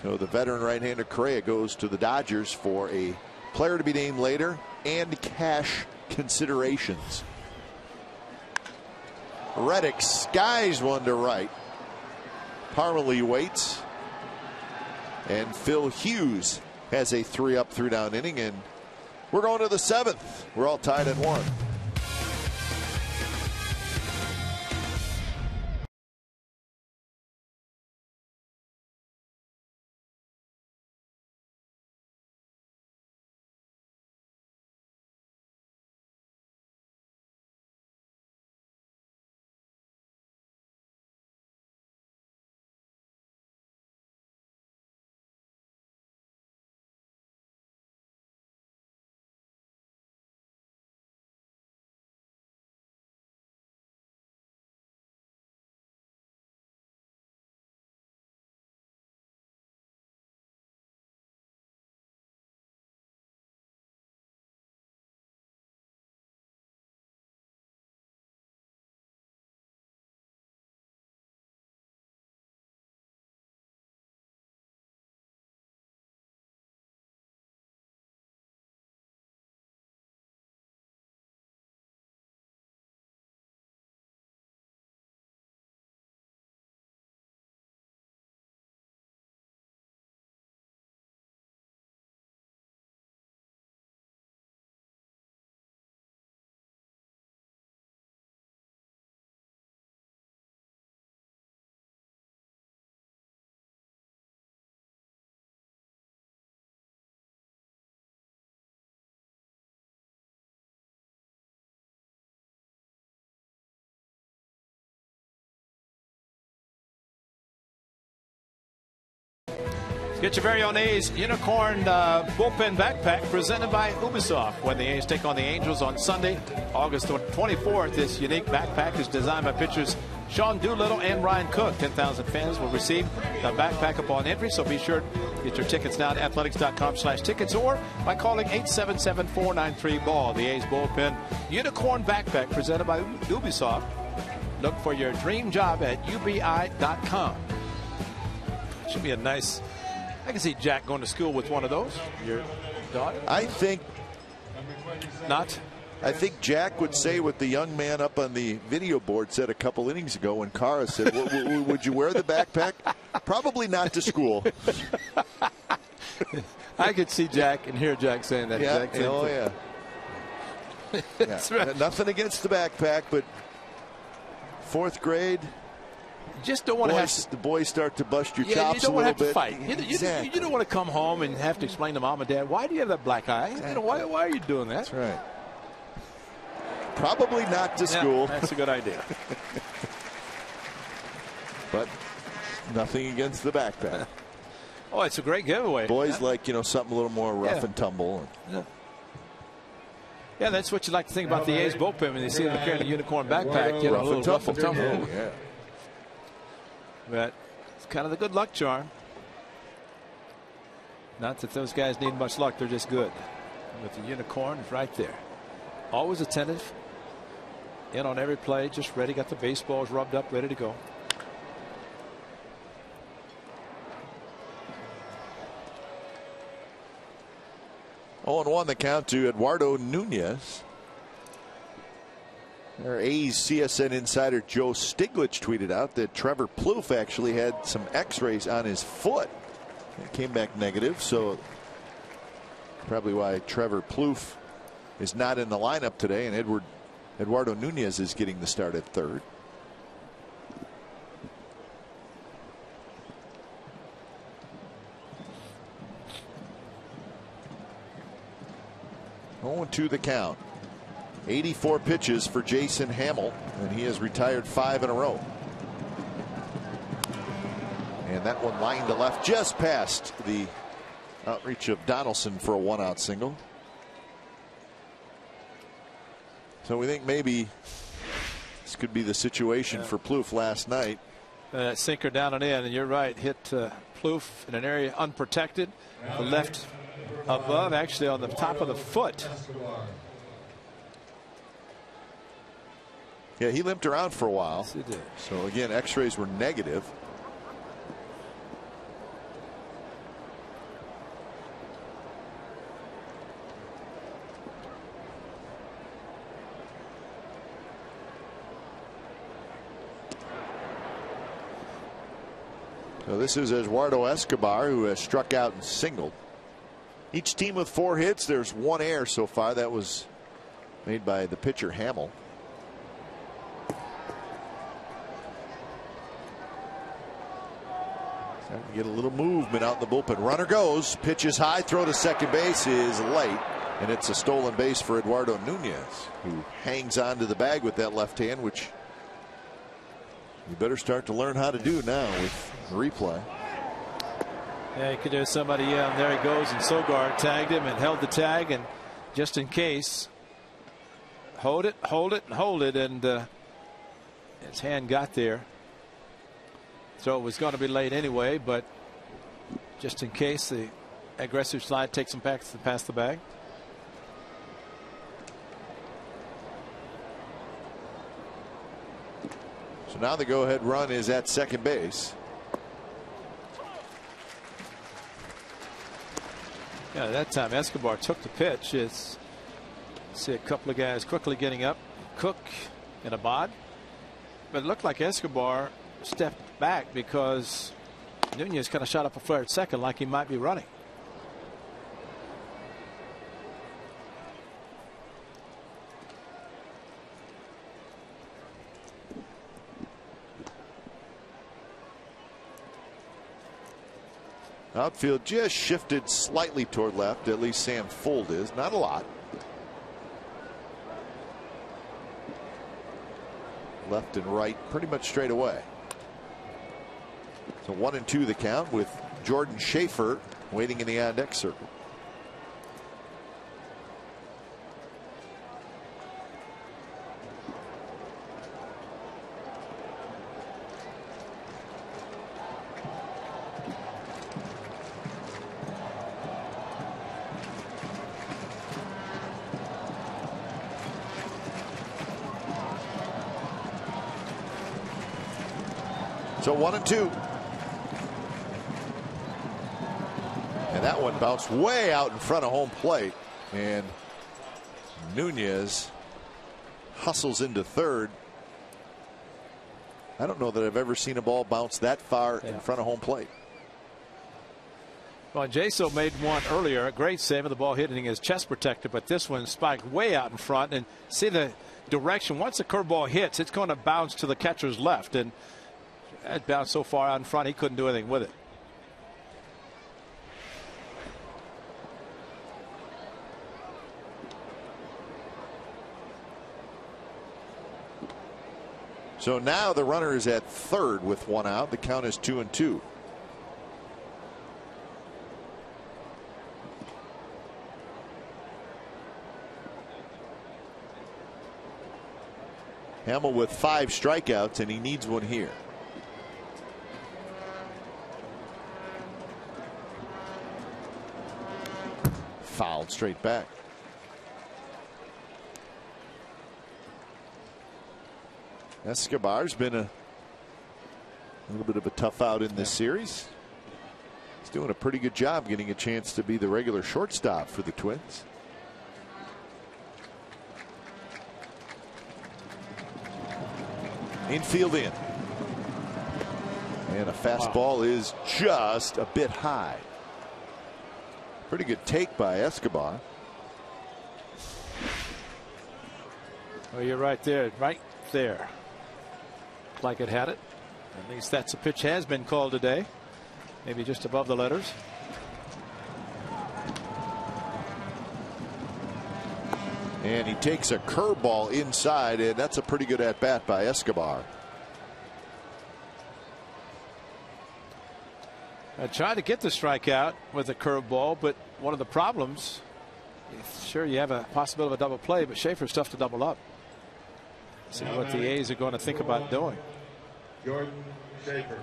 So the veteran right-hander Correa goes to the Dodgers for a player to be named later and cash considerations. Reddick skies one to right. Parmalee waits. And Phil Hughes has a 3-up, 3-down inning, and we're going to the 7th. We're all tied at 1. Get your very own A's Unicorn bullpen backpack presented by Ubisoft. When the A's take on the Angels on Sunday, August 24th, this unique backpack is designed by pitchers Sean Doolittle and Ryan Cook. 10,000 fans will receive the backpack upon entry, so be sure to get your tickets now at athletics.com/tickets or by calling 877-493-BALL. The A's bullpen Unicorn backpack presented by Ubisoft. Look for your dream job at ubi.com. Should be a nice. I can see Jack going to school with one of those. Your daughter? I think not. I think Jack would say what the young man up on the video board said a couple innings ago when Cara said, would you wear the backpack? Probably not to school. I could see Jack and hear Jack saying that. Yeah, exact same thing. Yeah. That's right. Nothing against the backpack, but fourth grade. Just don't want to have the boys start to bust your you chops don't a want little to have bit. to fight. Exactly. You don't want to come home and have to explain to mom and dad, why do you have that black eye? Exactly. You know, why are you doing that? That's right. Probably not to school. That's a good idea. But nothing against the backpack. Oh, it's a great giveaway. Boys like, something a little more rough and tumble. Yeah, that's what you like to think about the A's bullpen when you see them carrying a Unicorn backpack. A little rough and tumble. Yeah. But it's kind of the good luck charm. Not that those guys need much luck, they're just good. With the Unicorn right there. Always attentive. In on every play, just ready, got the baseballs rubbed up, ready to go. Oh, and 1 the count to Eduardo Nunez. Our A's CSN insider Joe Stiglitz tweeted out that Trevor Plouffe actually had some x-rays on his foot. It came back negative, so probably why Trevor Plouffe is not in the lineup today, and Eduardo Nunez is getting the start at third. Oh, 2 the count. 84 pitches for Jason Hamill, and he has retired 5 in a row. And that one lined to left just past the outreach of Donaldson for a 1-out single. So we think maybe this could be the situation for Plouffe last night. That sinker down and in, and you're right, hit Plouffe in an area unprotected. The left above, actually on the top of the foot. Yeah, he limped around for a while. Yes, he did. So again, x-rays were negative. So this is Eduardo Escobar, who has struck out and singled. Each team with 4 hits. There's 1 error so far. That was made by the pitcher Hamill. Starting to get a little movement out in the bullpen. Runner goes. Pitch is high. Throw to second base is late. And it's a stolen base for Eduardo Nunez, who hangs on to the bag with that left hand, which you better start to learn how to do now with replay. Yeah, you could do somebody, and there he goes, and Sogard tagged him and held the tag, and just in case, hold it, and his hand got there. So it was going to be late anyway, but just in case, the aggressive slide takes him back past the bag. So now the go-ahead run is at second base. Yeah, that time Escobar took the pitch. See a couple of guys quickly getting up. Cook and Abad. But it looked like Escobar stepped back because Nunez kind of shot up a flare at second like he might be running. Outfield just shifted slightly toward left. At least Sam Fuld is. Not a lot. Left and right pretty much straight away. So 1-2 the count with Jordan Schaefer waiting in the on-deck circle. So 1-2. And that one bounced way out in front of home plate. And Nunez hustles into third. I don't know that I've ever seen a ball bounce that far in front of home plate. Well, Jaso made one earlier, a great save, and the ball hitting his chest protector, but this one spiked way out in front. And see the direction. Once the curveball hits, it's going to bounce to the catcher's left. And that bounced so far out in front, he couldn't do anything with it. So now the runner is at third with one out. The count is 2-2. Hamill with 5 strikeouts, and he needs one here. Fouled straight back. Escobar's been a little bit of a tough out in this series. He's doing a pretty good job getting a chance to be the regular shortstop for the Twins. Infield in. And a fastball is just a bit high. Pretty good take by Escobar. Well, you're right there. Right there. Like it had it. At least that's a pitch has been called today. Maybe just above the letters. And he takes a curveball inside, and that's a pretty good at bat by Escobar. I tried to get the strikeout with a curveball, but one of the problems, sure, you have a possibility of a double play, but Schaefer's tough to double up. See what the A's are going to think about doing. Jordan Schaefer.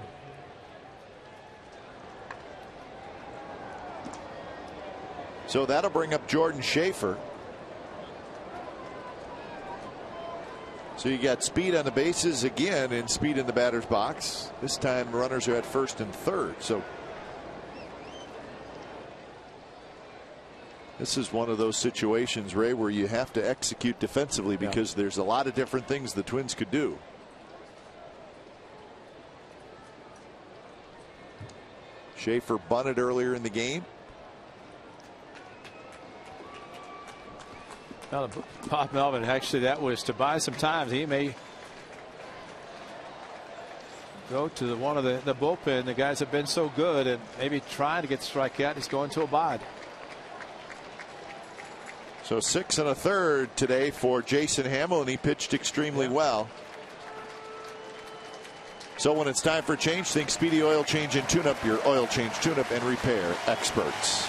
So that'll bring up Jordan Schaefer. So you got speed on the bases again and speed in the batter's box. This time runners are at first and third. So this is one of those situations, Ray, where you have to execute defensively because there's a lot of different things the Twins could do. Schaefer bunted earlier in the game. Now, Bob Melvin, actually, that was to buy some time. He may go to one of the bullpen. The guys have been so good and maybe trying to get the strikeout. He's going to abide. So 6 1/3 today for Jason Hamill, and he pitched extremely well. So when it's time for change, think Speedy Oil Change and Tune Up, your oil change, tune up, and repair experts.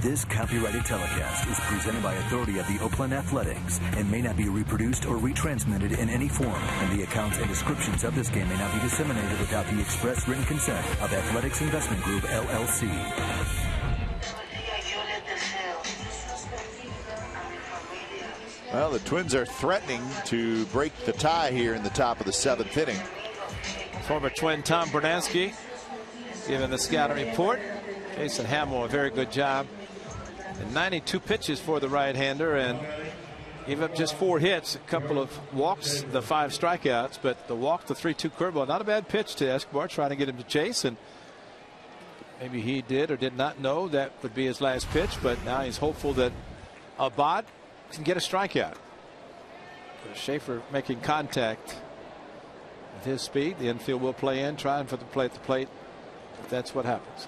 This copyrighted telecast is presented by authority of the Oakland Athletics and may not be reproduced or retransmitted in any form, and the accounts and descriptions of this game may not be disseminated without the express written consent of Athletics Investment Group, LLC. Well, the Twins are threatening to break the tie here in the top of the 7th inning. Former Twin Tom Bernansky giving the scouting report. Jason Hamill, a very good job. And 92 pitches for the right-hander, and gave up just 4 hits, a couple of walks, the 5 strikeouts, but the walk, the 3-2 curveball, not a bad pitch to Escobar, trying to get him to chase, and maybe he did or did not know that would be his last pitch, but now he's hopeful that Abad can get a strikeout. Schaefer making contact with his speed. The infield will play in, trying for the play at the plate, but that's what happens.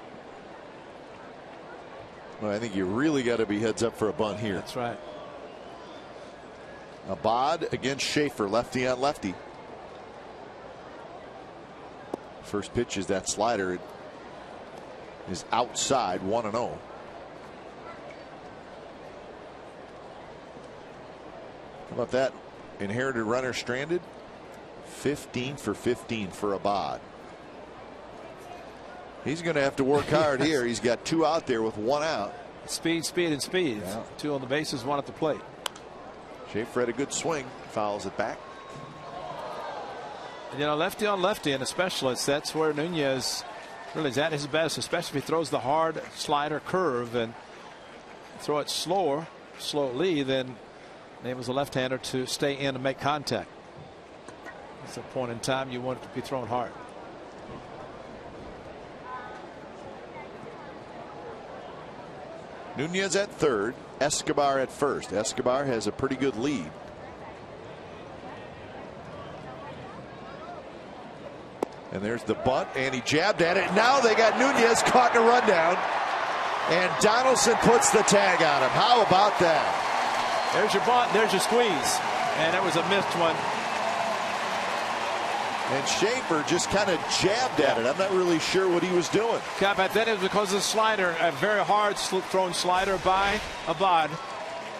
Well, I think you really got to be heads up for a bunt here. That's right. Abad against Schaefer, lefty on lefty. First pitch is that slider. It is outside, 1-0. How about that? Inherited runner stranded. 15 for 15 for Abad. He's going to have to work hard here. He's got 2 out there with 1 out. Speed, speed, and speed. Yeah. 2 on the bases, 1 at the plate. Schaefer had a good swing, fouls it back. And, you know, lefty on lefty and a specialist, that's where Nunez really is at his best, especially if he throws the hard slider curve and throw it slowly, then enables the left-hander to stay in and make contact. It's a point in time you want it to be thrown hard. Nunez at third, Escobar at first. Escobar has a pretty good lead. And there's the bunt, and he jabbed at it. Now they got Nunez caught in a rundown, and Donaldson puts the tag on him. How about that? There's your bunt, there's your squeeze, and it was a missed one. And Schaefer just kind of jabbed at it. I'm not really sure what he was doing. Yeah, but then it was because of the slider, a very hard thrown slider by Abad,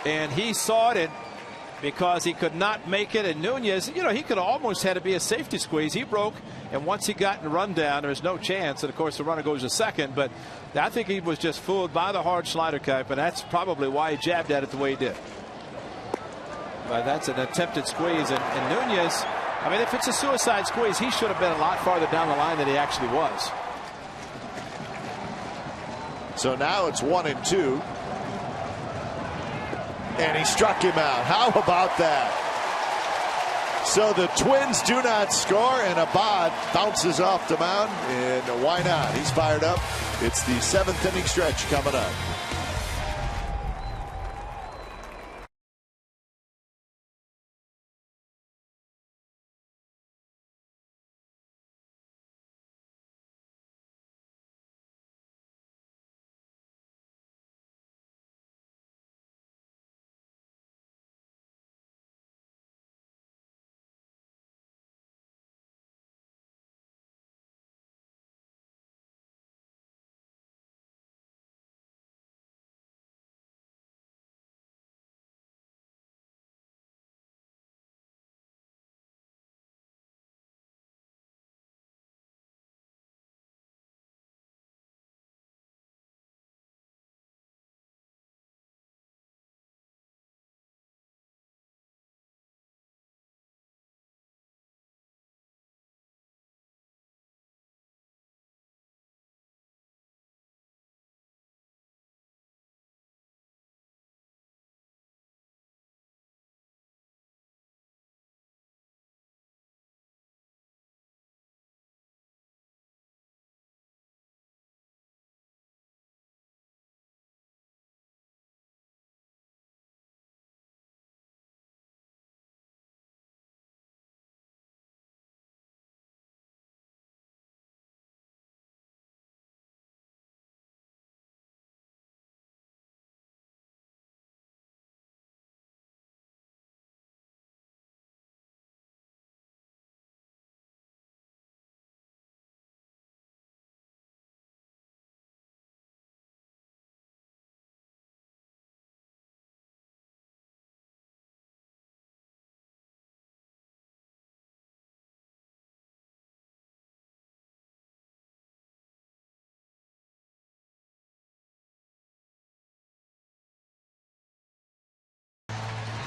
and he saw it because he could not make it. And Nunez, you know, he could have almost had to be a safety squeeze. He broke, and once he got in the rundown, there was no chance. And of course, the runner goes to second. But I think he was just fooled by the hard slider type, and that's probably why he jabbed at it the way he did. But that's an attempted squeeze, and Nunez, I mean, if it's a suicide squeeze, he should have been a lot farther down the line than he actually was. So now it's 1-2. And he struck him out. How about that? So the Twins do not score, and Abad bounces off the mound. And why not? He's fired up. It's the 7th inning stretch coming up.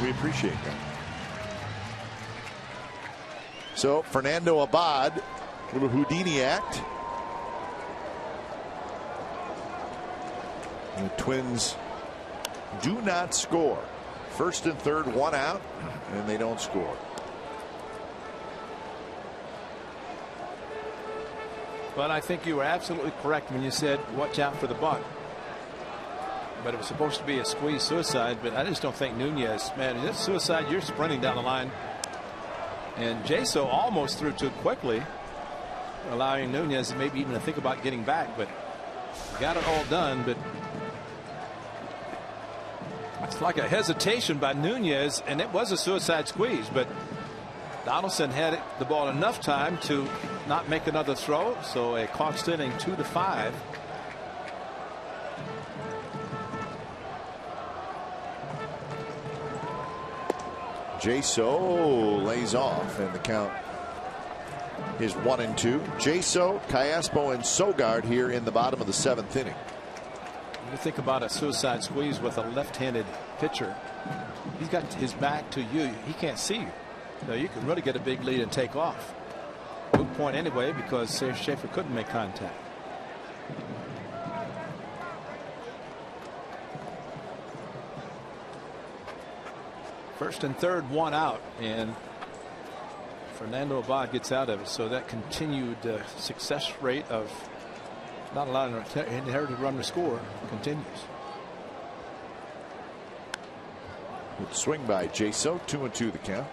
We appreciate that. So Fernando Abad, little Houdini act. And the Twins do not score. First and third, one out, and they don't score. But I think you were absolutely correct when you said watch out for the bunt. But it was supposed to be a squeeze suicide, but I just don't think Nunez, man, this suicide, you're sprinting down the line. And Jaso almost threw too quickly, allowing Nunez maybe even to think about getting back, but got it all done. But it's like a hesitation by Nunez, and it was a suicide squeeze, but Donaldson had the ball enough time to not make another throw, so a Cox inning 2-5. Jaso lays off, and the count is 1-2. Jaso, Callaspo, and Sogard here in the bottom of the 7th inning. You think about a suicide squeeze with a left-handed pitcher. He's got his back to you. He can't see you. So you can really get a big lead and take off. Good point anyway, because Schaefer couldn't make contact. First and third, one out, and Fernando Abad gets out of it. So that continued success rate of not allowing an inherited run to score continues. Good swing by Jaso. 2-2 the count.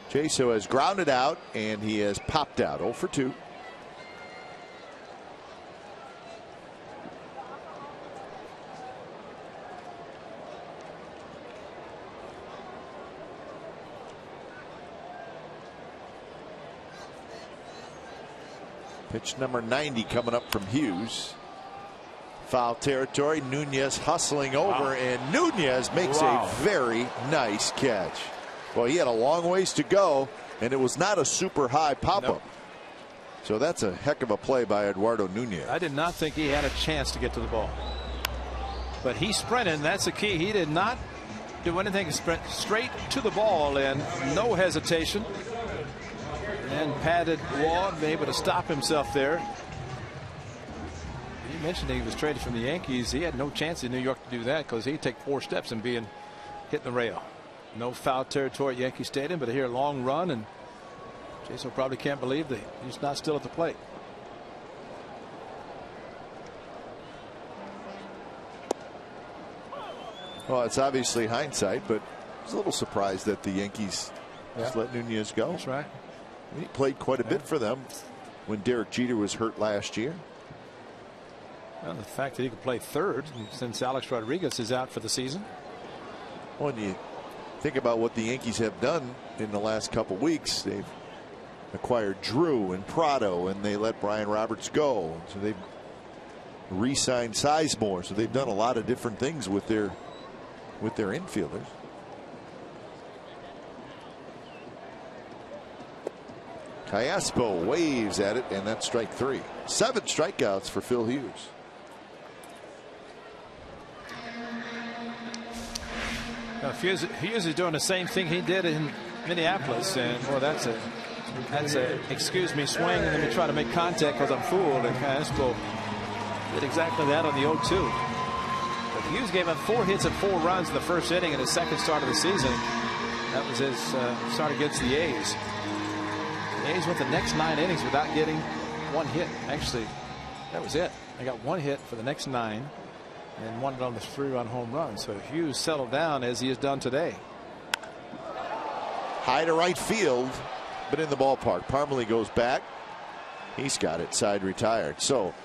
Jaso has grounded out, and he has popped out. 0 for 2. Pitch number 90 coming up from Hughes. Foul territory. Nunez hustling over, and Nunez makes a very nice catch. Well, he had a long ways to go, and it was not a super high pop-up. So that's a heck of a play by Eduardo Nunez. I did not think he had a chance to get to the ball. But he sprinted, and that's the key. He did not do anything. Sprint straight to the ball, and no hesitation. And padded wall, able to stop himself there. You mentioned he was traded from the Yankees. He had no chance in New York to do that, because he'd take 4 steps and be hitting the rail. No foul territory at Yankee Stadium, but here a long run, and Jason probably can't believe that he's not still at the plate. Well, it's obviously hindsight, but I was a little surprised that the Yankees just let Nunez go. That's right. He played quite a bit for them when Derek Jeter was hurt last year. Well, the fact that he could play third since Alex Rodriguez is out for the season. When you think about what the Yankees have done in the last couple weeks, they've acquired Drew and Prado, and they let Brian Roberts go. So they've re-signed Sizemore. So they've done a lot of different things with their infielders. Callaspo waves at it, and that's strike 3. 7 strikeouts for Phil Hughes. Now, Hughes is doing the same thing he did in Minneapolis, and well, that's a excuse me swing, and let me try to make contact because I'm fooled. And Callaspo did exactly that on the 0-2. But Hughes gave up 4 hits and 4 runs in the first inning in his second start of the season. That was his start against the A's. The A's went the next 9 innings without getting 1 hit. Actually, that was it. They got 1 hit for the next 9 and won it on the 3-run home run. So Hughes settled down as he has done today. High to right field, but in the ballpark. Parmalee goes back. He's got it side retired. So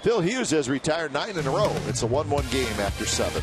Phil Hughes has retired 9 in a row. It's a 1-1 game after 7.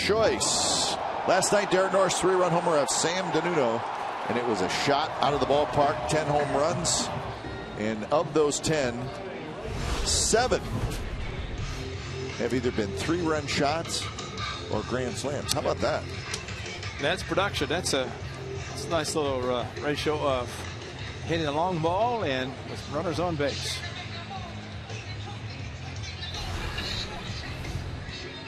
choice. Last night, Darren Norris 3-run homer of Sam Danuno, and it was a shot out of the ballpark. 10 home runs, and of those 10, 7 have either been 3-run shots or grand slams. How about that? That's production. That's a nice little ratio of hitting a long ball and with runners on base.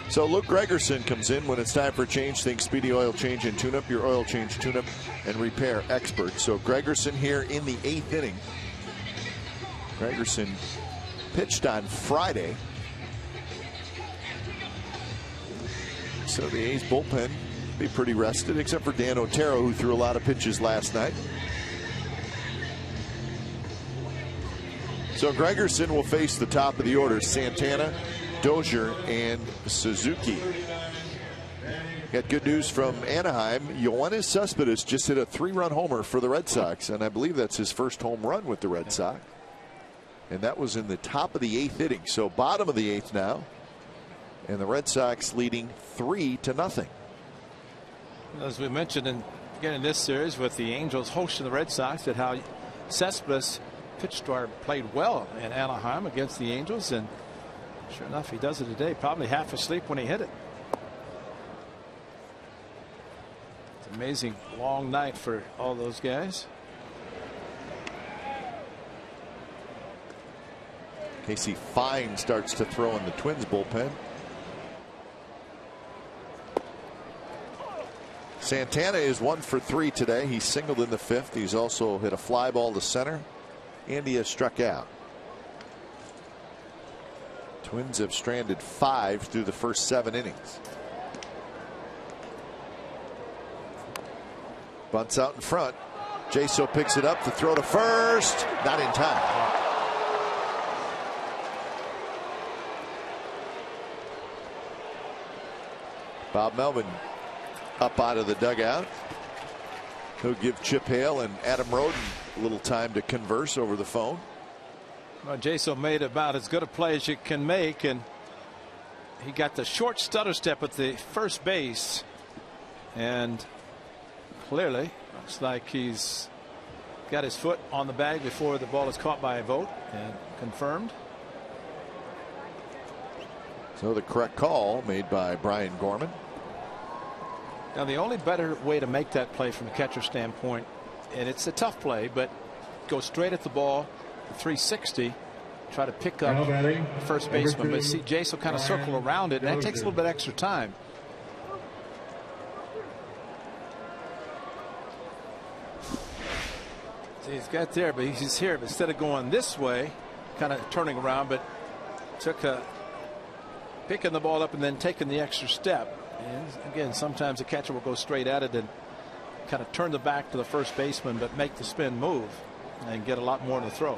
So Luke Gregerson comes in when it's time for a change. Think Speedy Oil Change and Tune-Up, your oil change, tune-up, and repair expert. So Gregerson here in the 8th inning. Gregerson pitched on Friday. So the A's bullpen be pretty rested, except for Dan Otero, who threw a lot of pitches last night. So Gregerson will face the top of the order: Santana, Dozier, and Suzuki. Got good news from Anaheim. Yoenis Cespedes just hit a 3-run homer for the Red Sox, and I believe that's his first home run with the Red Sox. And that was in the top of the 8th inning. So bottom of the 8th now, and the Red Sox leading 3-0. As we mentioned again in this series with the Angels hosting the Red Sox, that how Cespedes pitched or played well in Anaheim against the Angels, and sure enough, he does it today. Probably half asleep when he hit it. It's an amazing long night for all those guys. Casey Fine starts to throw in the Twins bullpen. Santana is 1 for 3 today. He singled in the 5th. He's also hit a fly ball to center, and he has struck out. Twins have stranded 5 through the first 7 innings. Bunts out in front. Jaso picks it up to throw to first. Not in time. Bob Melvin up out of the dugout. He'll give Chip Hale and Adam Roden a little time to converse over the phone. Well, Jaso made about as good a play as you can make, and he got the short stutter step at the first base, and clearly looks like he's got his foot on the bag before the ball is caught by a vote and confirmed. So the correct call made by Brian Gorman. Now the only better way to make that play from a catcher standpoint, and it's a tough play, but go straight at the ball, 360, try to pick up the first baseman, but see Jaso kind of circle around it, and that takes a little bit extra time. See, he's got there, but he's here. But instead of going this way, kind of turning around, but took a picking the ball up and then taking the extra step. And again, sometimes the catcher will go straight at it and kind of turn the back to the first baseman, but make the spin move and get a lot more in the throw.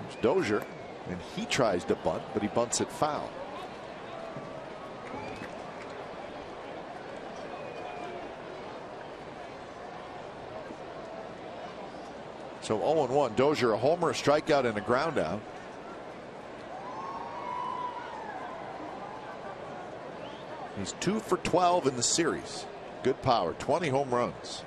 There's Dozier, and he tries to bunt, but he bunts it foul. So 0-1. Dozier a homer, a strikeout, and a ground out. He's 2 for 12 in the series. Good power, 20 home runs.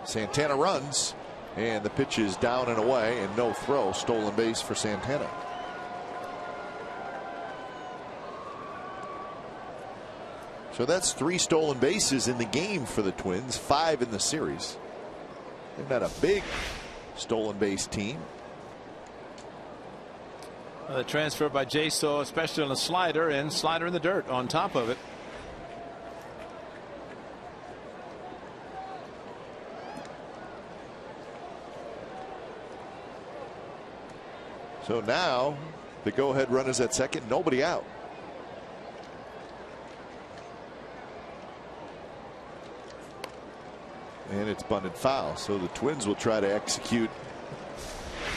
Santana runs, and the pitch is down and away, and no throw. Stolen base for Santana. So that's 3 stolen bases in the game for the Twins, 5 in the series. They're not a big stolen base team. The transfer by Jaso, especially on the slider, and slider in the dirt on top of it. So now the go-ahead run is at second, nobody out. And it's bunted foul, so the Twins will try to execute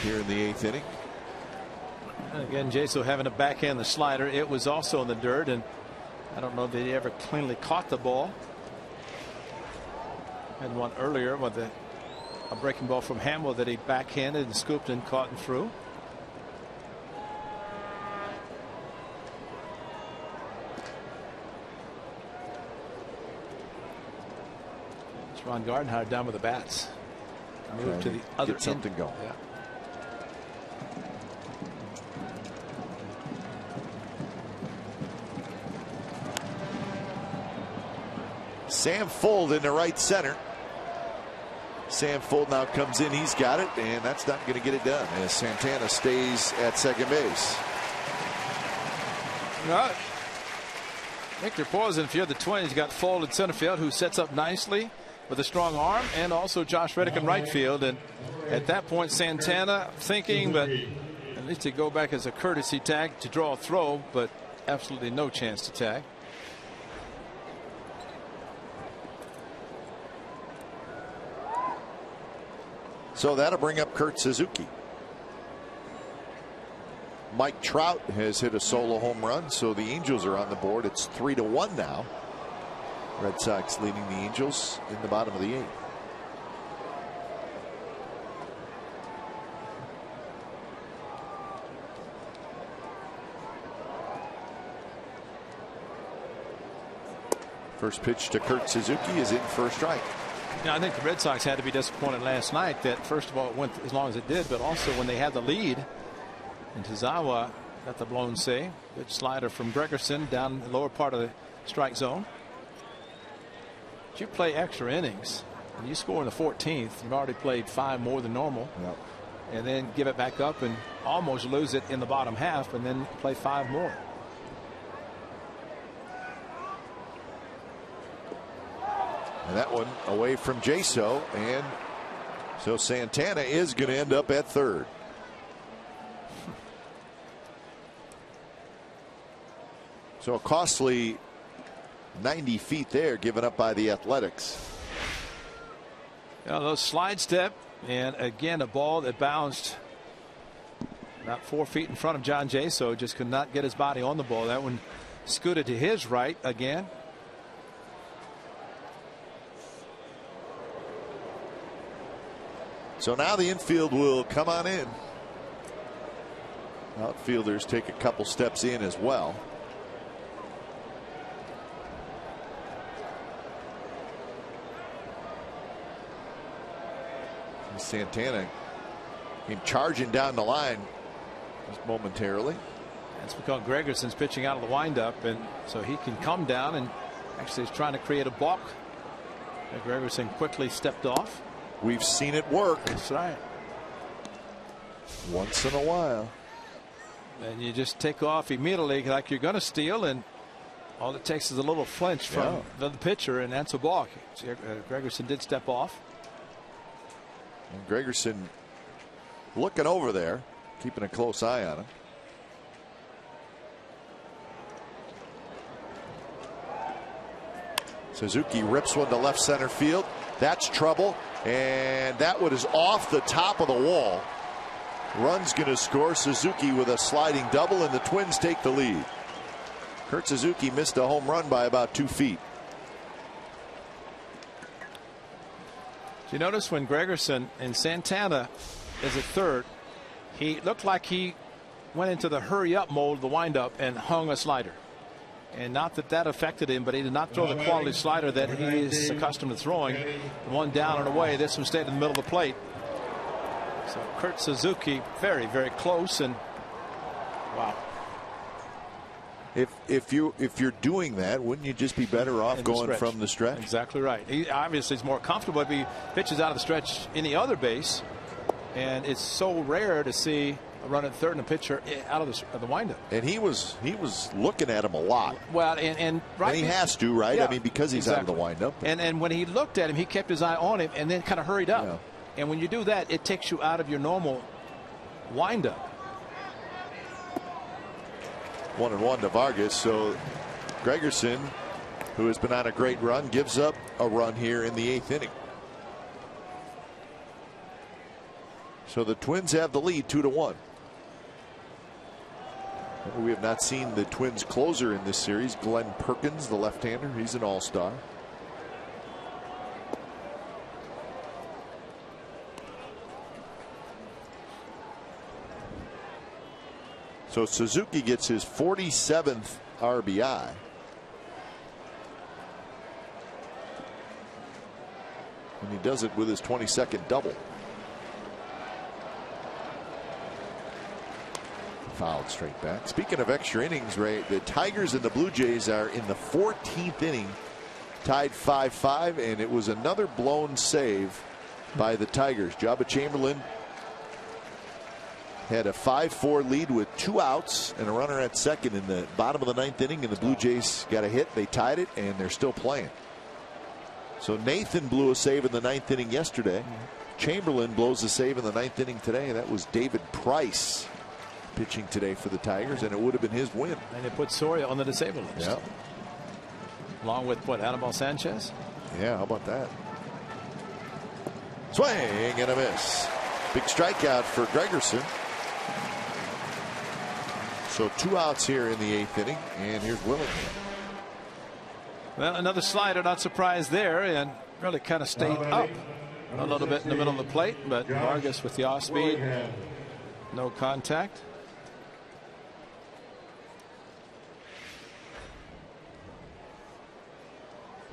here in the 8th inning. And again, Jaso having to backhand the slider. It was also in the dirt, and I don't know that he ever cleanly caught the ball. Had one earlier with the a breaking ball from Hamill that he backhanded and scooped and caught and threw. It's Ron Gardenhire down with the bats. Move to the other get something going. Yeah. Sam Fuld in the right center. Sam Fuld now comes in. He's got it, and that's not going to get it done as Santana stays at second base. Right. Victor Poison, if you're the Twins, you got Fuld in center field, who sets up nicely with a strong arm, and also Josh Reddick in right field. And at that point, Santana thinking, but at least to go back as a courtesy tag to draw a throw, but absolutely no chance to tag. So that'll bring up Kurt Suzuki. Mike Trout has hit a solo home run, so the Angels are on the board. It's 3-1 now. Red Sox leading the Angels in the bottom of the 8th. First pitch to Kurt Suzuki is in for a strike. Now, I think the Red Sox had to be disappointed last night that, first of all, it went as long as it did, but also when they had the lead, and Tazawa got the blown save. Good slider from Gregerson down the lower part of the strike zone. If you play extra innings and you score in the 14th, you've already played 5 more than normal. Yep. And then give it back up and almost lose it in the bottom half and then play 5 more. And that one away from Jaso, and so Santana is going to end up at third. So a costly 90 feet there given up by the Athletics. You know, those slide step, and again a ball that bounced about 4 feet in front of John Jaso, just could not get his body on the ball. That one scooted to his right again. So now the infield will come on in. Outfielders take a couple steps in as well. Santana came charging down the line just momentarily. That's because Gregerson's pitching out of the windup, and so he can come down and actually is trying to create a balk. And Gregerson quickly stepped off. We've seen it work. That's right. Once in a while. And you just take off immediately like you're going to steal, and all it takes is a little flinch from the pitcher, and that's a balk. Gregerson did step off. And Gregerson looking over there, keeping a close eye on him. Suzuki rips one to left center field. That's trouble, and that one is off the top of the wall. Run's going to score. Suzuki with a sliding double, and the Twins take the lead. Kurt Suzuki missed a home run by about 2 feet. Do you notice when Gregerson and Santana is at third, he looked like he went into the hurry up mode, the windup, and hung a slider. And not that that affected him, but he did not throw the quality slider that he is accustomed to throwing. One down and away. This one stayed in the middle of the plate. So Kurt Suzuki very, very close, and wow. If you're doing that, wouldn't you just be better off going from the stretch? Exactly right. He obviously is more comfortable if he pitches out of the stretch any other base, and it's so rare to see a run at third and a pitcher out of the windup. And he was looking at him a lot. Well, and he has to, right? Yeah, I mean, because he's out of the windup. And when he looked at him, he kept his eye on him and then kind of hurried up. Yeah. And when you do that, it takes you out of your normal windup. 1-1 to Vargas. So Gregerson, who has been on a great run, gives up a run here in the 8th inning. So the Twins have the lead 2-1. We have not seen the Twins closer in this series. Glenn Perkins, the left-hander, he's an all-star. So Suzuki gets his 47th RBI. And he does it with his 22nd double. Fouled straight back. Speaking of extra innings, Ray, the Tigers and the Blue Jays are in the 14th inning, tied 5-5, and it was another blown save by the Tigers. Jabba Chamberlain had a 5-4 lead with 2 outs and a runner at second in the bottom of the 9th inning, and the Blue Jays got a hit. They tied it, and they're still playing. So Nathan blew a save in the 9th inning yesterday. Chamberlain blows a save in the 9th inning today, and that was David Price pitching today for the Tigers, and it would have been his win. And they put Soria on the disabled list. Yeah. Along with what, Anibal Sanchez? Yeah, how about that? Swing and a miss. Big strikeout for Gregerson. So 2 outs here in the 8th inning, and here's Willingham. Well, another slider, not surprised there, and really kind of stayed up a little bit in the middle of the plate, but Vargas with the off speed, no contact.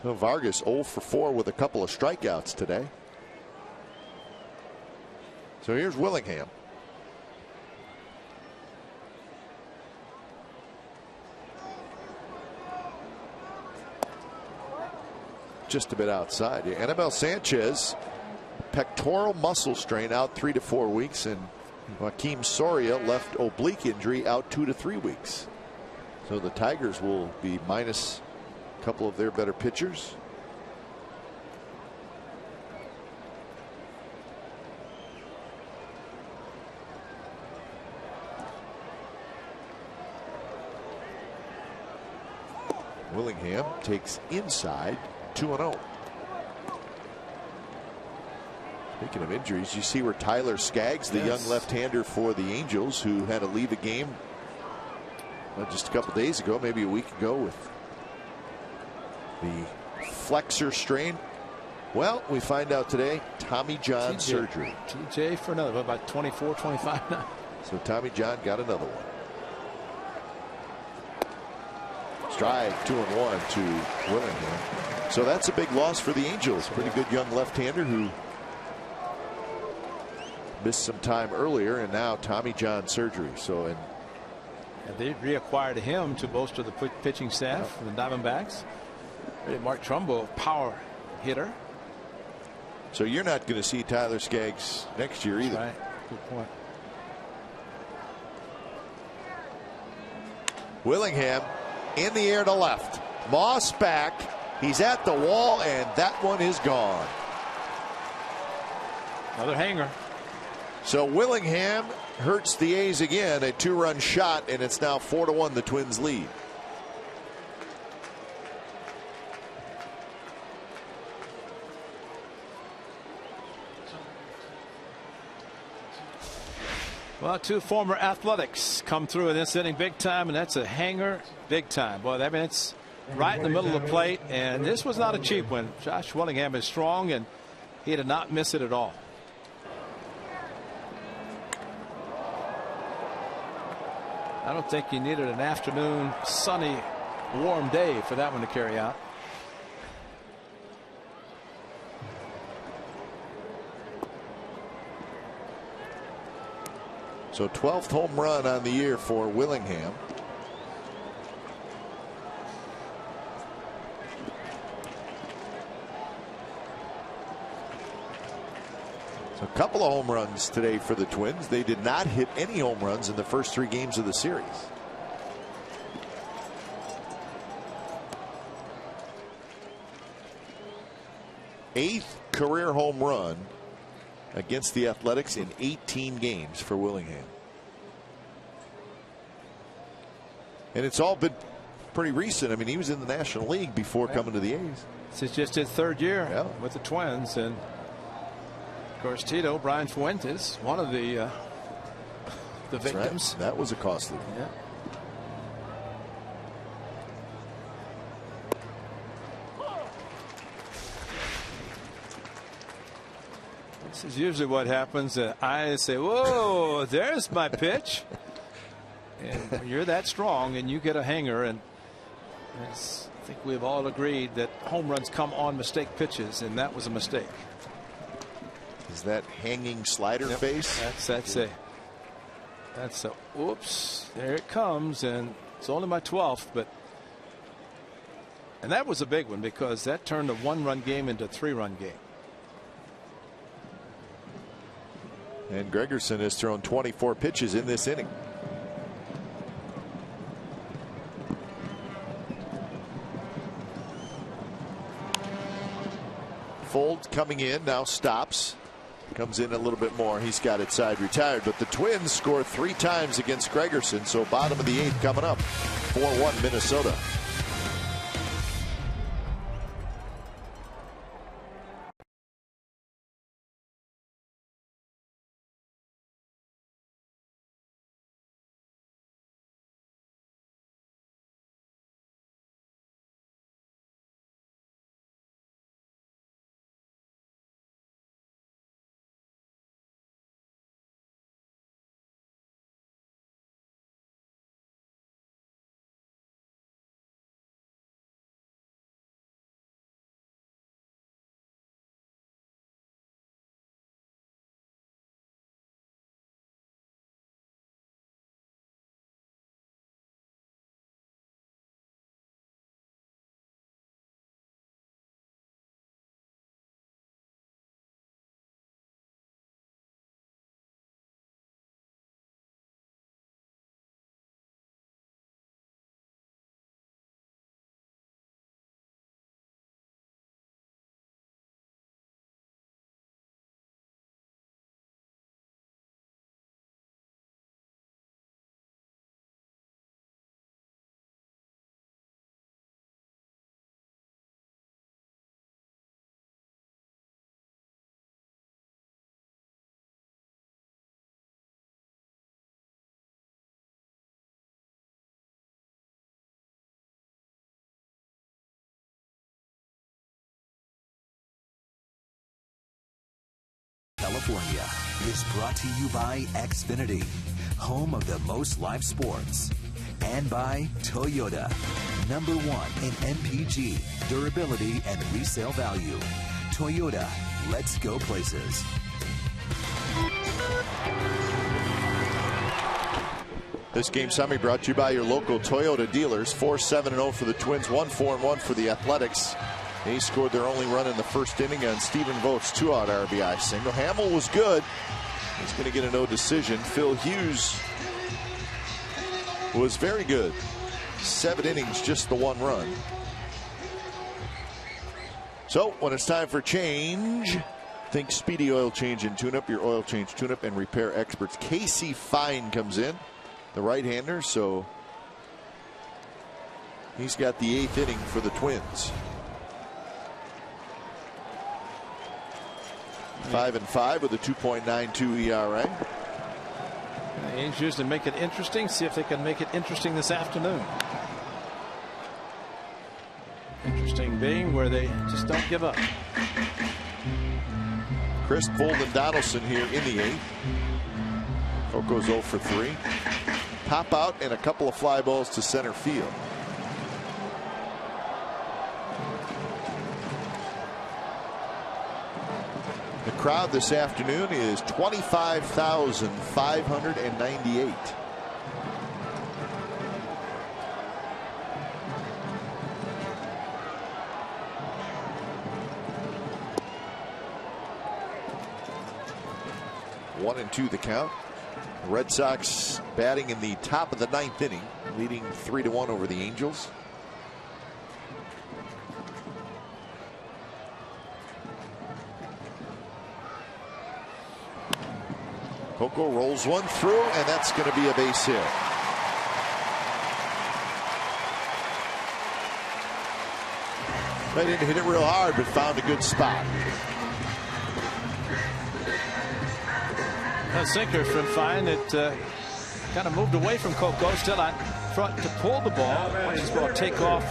Well, Vargas 0 for 4 with a couple of strikeouts today. So here's Willingham. Just a bit outside. Anibal Sanchez, pectoral muscle strain, out 3 to 4 weeks, and Joaquim Soria, left oblique injury, out 2 to 3 weeks. So the Tigers will be minus a couple of their better pitchers. Willingham takes inside, 2-0. Speaking of injuries, you see where Tyler Skaggs, the young left-hander for the Angels, who had to leave a game just a couple days ago, maybe a week ago, with the flexor strain. Well, we find out today, Tommy John surgery. TJ for another, about 24, 25 now. So Tommy John got another one. Strike 2-1 to Willingham. So that's a big loss for the Angels. Pretty good young left-hander who missed some time earlier, and now Tommy John surgery. So and they reacquired him to bolster the pitching staff for the Diamondbacks. Mark Trumbo, power hitter. So you're not going to see Tyler Skaggs next year either. That's right. Good point. Willingham in the air to left. Moss back. He's at the wall, and that one is gone. Another hanger. So Willingham hurts the A's again. A 2-run shot, and it's now 4-1. The Twins lead. Well, 2 former Athletics come through in this inning big time, and that's a hanger big time. Boy, I mean, it's right in the middle of the plate, and this was not a cheap one. Josh Willingham is strong, and he did not miss it at all. I don't think you needed an afternoon, sunny, warm day for that one to carry out. So 12th home run on the year for Willingham. So a couple of home runs today for the Twins. They did not hit any home runs in the first 3 games of the series. Eighth career home run against the Athletics in 18 games for Willingham. And it's all been pretty recent. I mean, he was in the National League before coming to the A's. This is just his 3rd year with the Twins. And of course, Tito, Brian Fuentes, one of the victims. Right. That was a costly one. Yeah. This is usually what happens. Eyes say, whoa, there's my pitch. And when you're that strong and you get a hanger, and I think we've all agreed that home runs come on mistake pitches, and that was a mistake. Is that hanging slider face? That's a oops. There it comes, and it's only my 12th, and that was a big one because that turned a 1-run game into a 3-run game. And Gregerson has thrown 24 pitches in this inning. Fold coming in now, stops, comes in a little bit more. He's got it side retired, but the Twins score 3 times against Gregerson, so bottom of the 8th coming up. 4-1 Minnesota. California is brought to you by Xfinity, home of the most live sports, and by Toyota, #1 in MPG, durability, and resale value. Toyota, let's go places. This game summary brought to you by your local Toyota dealers. 4-7-0 for the Twins, 1-4-1 for the Athletics. They scored their only run in the first inning on Stephen Vogt's 2-out RBI single. Hamill was good. He's going to get a no decision. Phil Hughes was very good. 7 innings, just the 1 run. So when it's time for change, think Speedy Oil Change and Tune-Up, your oil change, tune-up, and repair experts. Casey Fine comes in, the right-hander, so he's got the 8th inning for the Twins. 5-5 with a 2.92 ERA. The A's usually make it interesting. See if they can make it interesting this afternoon. Interesting being where they just don't give up. Chris Bolden Donaldson here in the 8th. Oko's 0 for 3. Pop out and a couple of fly balls to center field. The crowd this afternoon is 25,598. One and 2 the count. The Red Sox batting in the top of the 9th inning, leading 3-1 over the Angels. Coco rolls one through, and that's going to be a base hit. They didn't hit it real hard, but found a good spot. A sinker from Fine that kind of moved away from Coco, still out front to pull the ball. Watch this ball take off.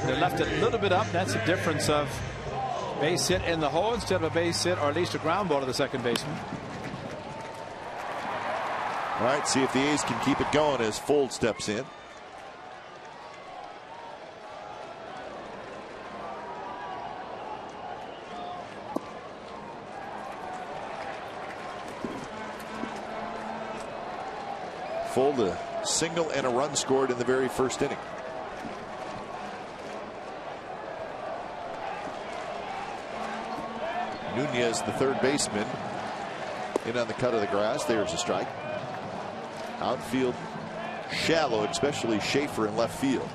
They left it a little bit up. That's the difference of base hit in the hole instead of a base hit, or at least a ground ball to the second baseman. All right, see if the A's can keep it going as Fold steps in. Fold a single and a run scored in the very first inning. Nunez, the third baseman, in on the cut of the grass. There's a strike. Outfield shallow, especially Schaefer in left field.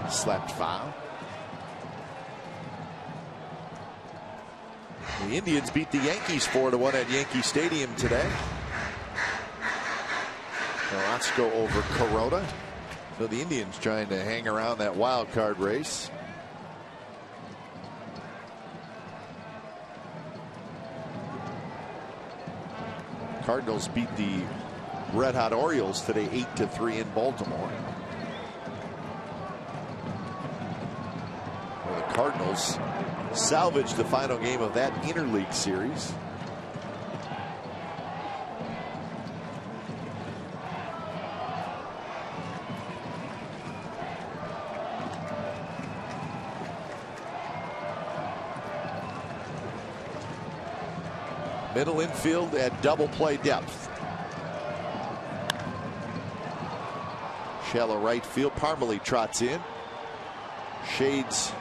Slapped foul. The Indians beat the Yankees 4-1 at Yankee Stadium today. Carrasco over Corona. So the Indians trying to hang around that wild card race. Cardinals beat the red hot Orioles today 8-3 in Baltimore. Well, the Cardinals salvaged the final game of that interleague series. Middle infield at double play depth. Shallow right field. Parmalee trots in. Shades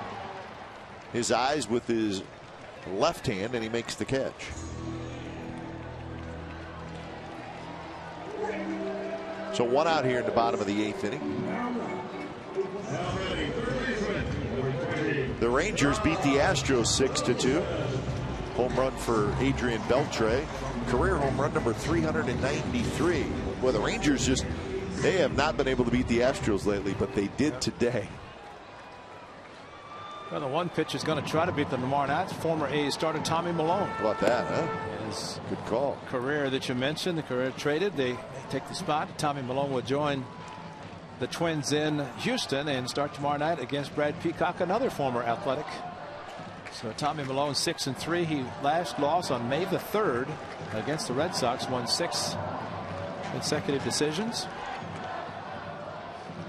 his eyes with his left hand, and he makes the catch. So one out here in the bottom of the 8th inning. The Rangers beat the Astros 6-2. Home run for Adrian Beltre. Career home run number 393. Well, the Rangers they have not been able to beat the Astros lately, but they did today. Well, the one pitch is going to try to beat them tomorrow night. Former A's starter Tommy Milone. How about that, huh? His good call. Career that you mentioned, the career traded. They take the spot. Tommy Milone will join the Twins in Houston and start tomorrow night against Brad Peacock, another former Athletic. So Tommy Milone 6-3. He last lost on May the 3rd against the Red Sox, won 6 consecutive decisions.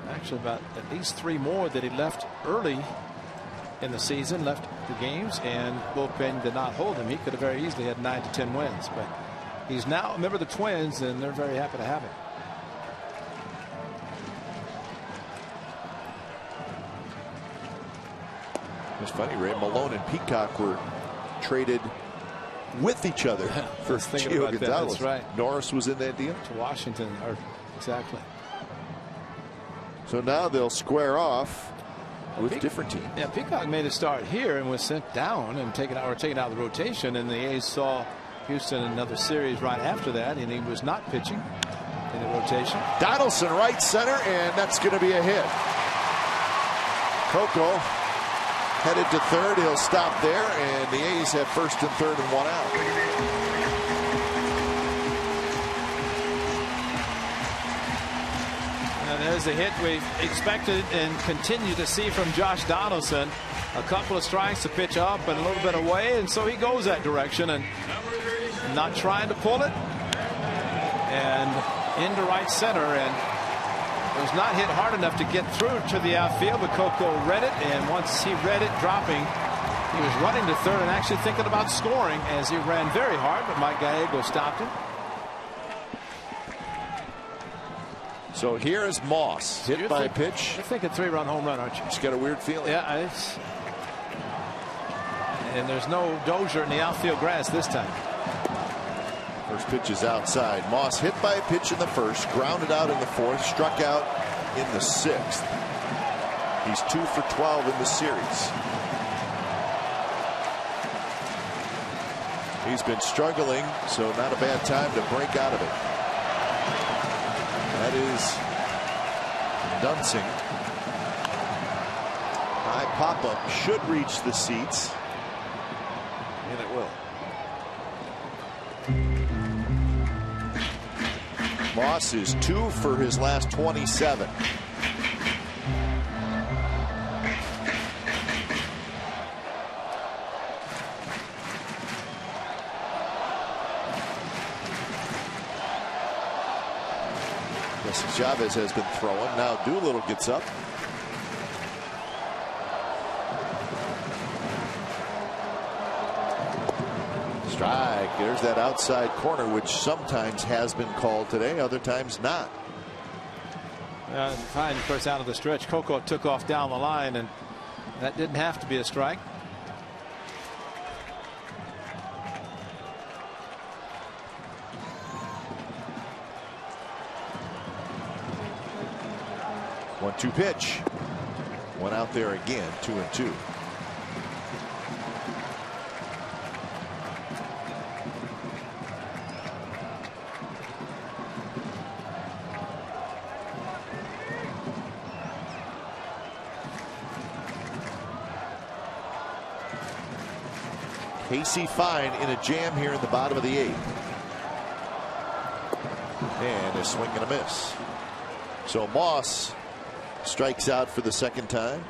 Actually, about at least 3 more that he left early in the season, left the games, and bullpen did not hold him. He could have very easily had 9 to 10 wins, but he's now a member of the Twins, and they're very happy to have him. It's funny, Ray. Malone and Peacock were traded with each other for Gio Gonzalez. That's right. Norris was in that deal to Washington, or exactly. So now they'll square off with different teams. Yeah, Peacock made a start here and was sent down and taken out of the rotation, and the A's saw Houston in another series right after that, and he was not pitching in the rotation. Donaldson right center, and that's going to be a hit. Coco headed to third. He'll stop there, and the A's have first and third and 1 out. And there's a hit we expected and continue to see from Josh Donaldson. A couple of strikes, to pitch up and a little bit away, and so he goes that direction and not trying to pull it, and into right center, and was not hit hard enough to get through to the outfield, but Coco read it, and once he read it dropping, he was running to third and actually thinking about scoring as he ran very hard, but Mike Gallego stopped him. So here is Moss, hit by a pitch. You're thinking 3-run home run, aren't you? Just got a weird feeling. Yeah, and there's no Dozier in the outfield grass this time. First pitch is outside. Moss hit by a pitch in the first, grounded out in the fourth, struck out in the sixth. He's 2 for 12 in the series. He's been struggling, so not a bad time to break out of it. That is Dunsing. High pop-up should reach the seats, and it will. Moss is 2 for his last 27. Chavez has been throwing. Now Doolittle gets up. Strike. There's that outside corner, which sometimes has been called today, other times not. Fine, of course, out of the stretch. Coco took off down the line, and that didn't have to be a strike. One-two pitch. One out there again. 2-2. Casey Fine in a jam here in the bottom of the 8th. And a swing and a miss. So Moss strikes out for the second time.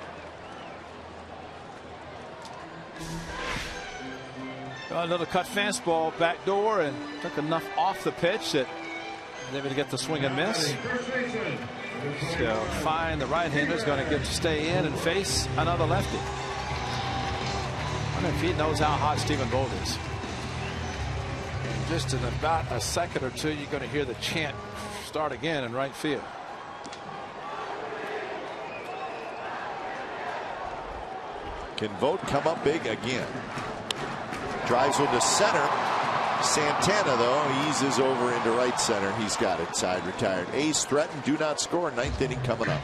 A little cut fastball back door and took enough off the pitch that they able to get the swing and miss. So Fine, the right-hander, is going to get to stay in and face another lefty. I wonder if he knows how hot Stephen Vogt is. Just in about a second or two, you're going to hear the chant start again in right field. Can Vogt come up big again? Drives one to center. Santana, though, eases over into right center. He's got it. Side retired. A's threatened. Do not score. 9th inning coming up.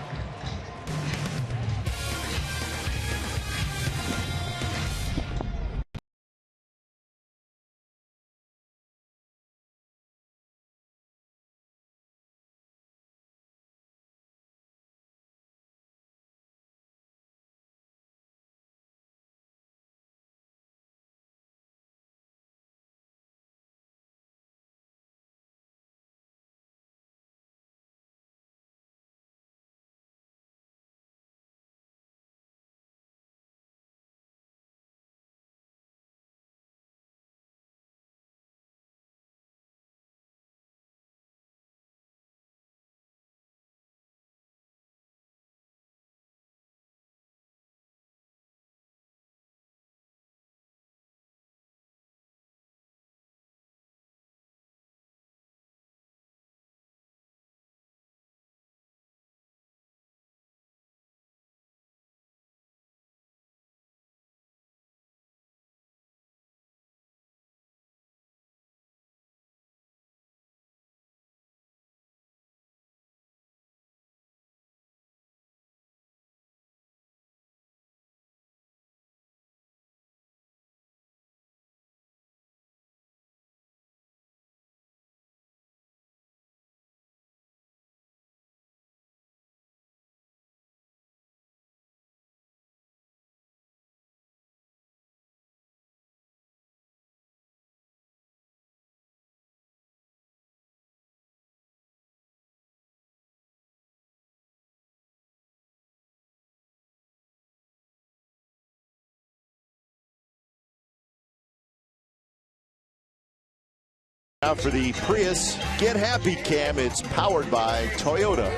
Now for the Prius Get Happy Cam, it's powered by Toyota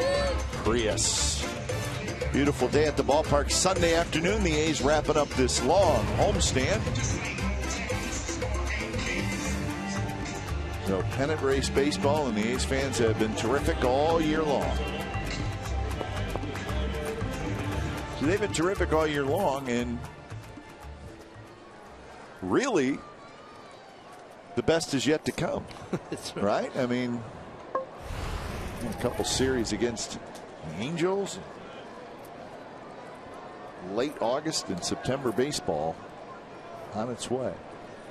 Prius. Beautiful day at the ballpark Sunday afternoon. The A's wrapping up this long homestand. So pennant race baseball, and the A's fans have been terrific all year long. So they've been terrific all year long, and really the best is yet to come. Right? I mean, a couple series against the Angels, late August and September baseball on its way.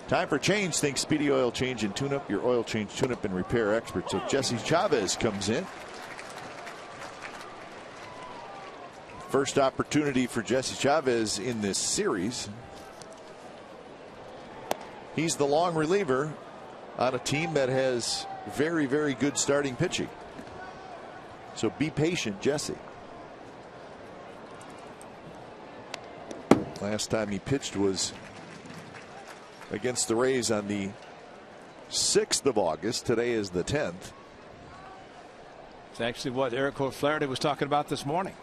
Time for change. Think Speedy Oil Change and Tune Up, your oil change, tune up, and repair expert. So Jesse Chavez comes in. First opportunity for Jesse Chavez in this series. He's the long reliever on a team that has very, very good starting pitching. So be patient, Jesse. Last time he pitched was against the Rays on the 6th of August. Today is the 10th. actually what Eric O'Flaherty was talking about this morning.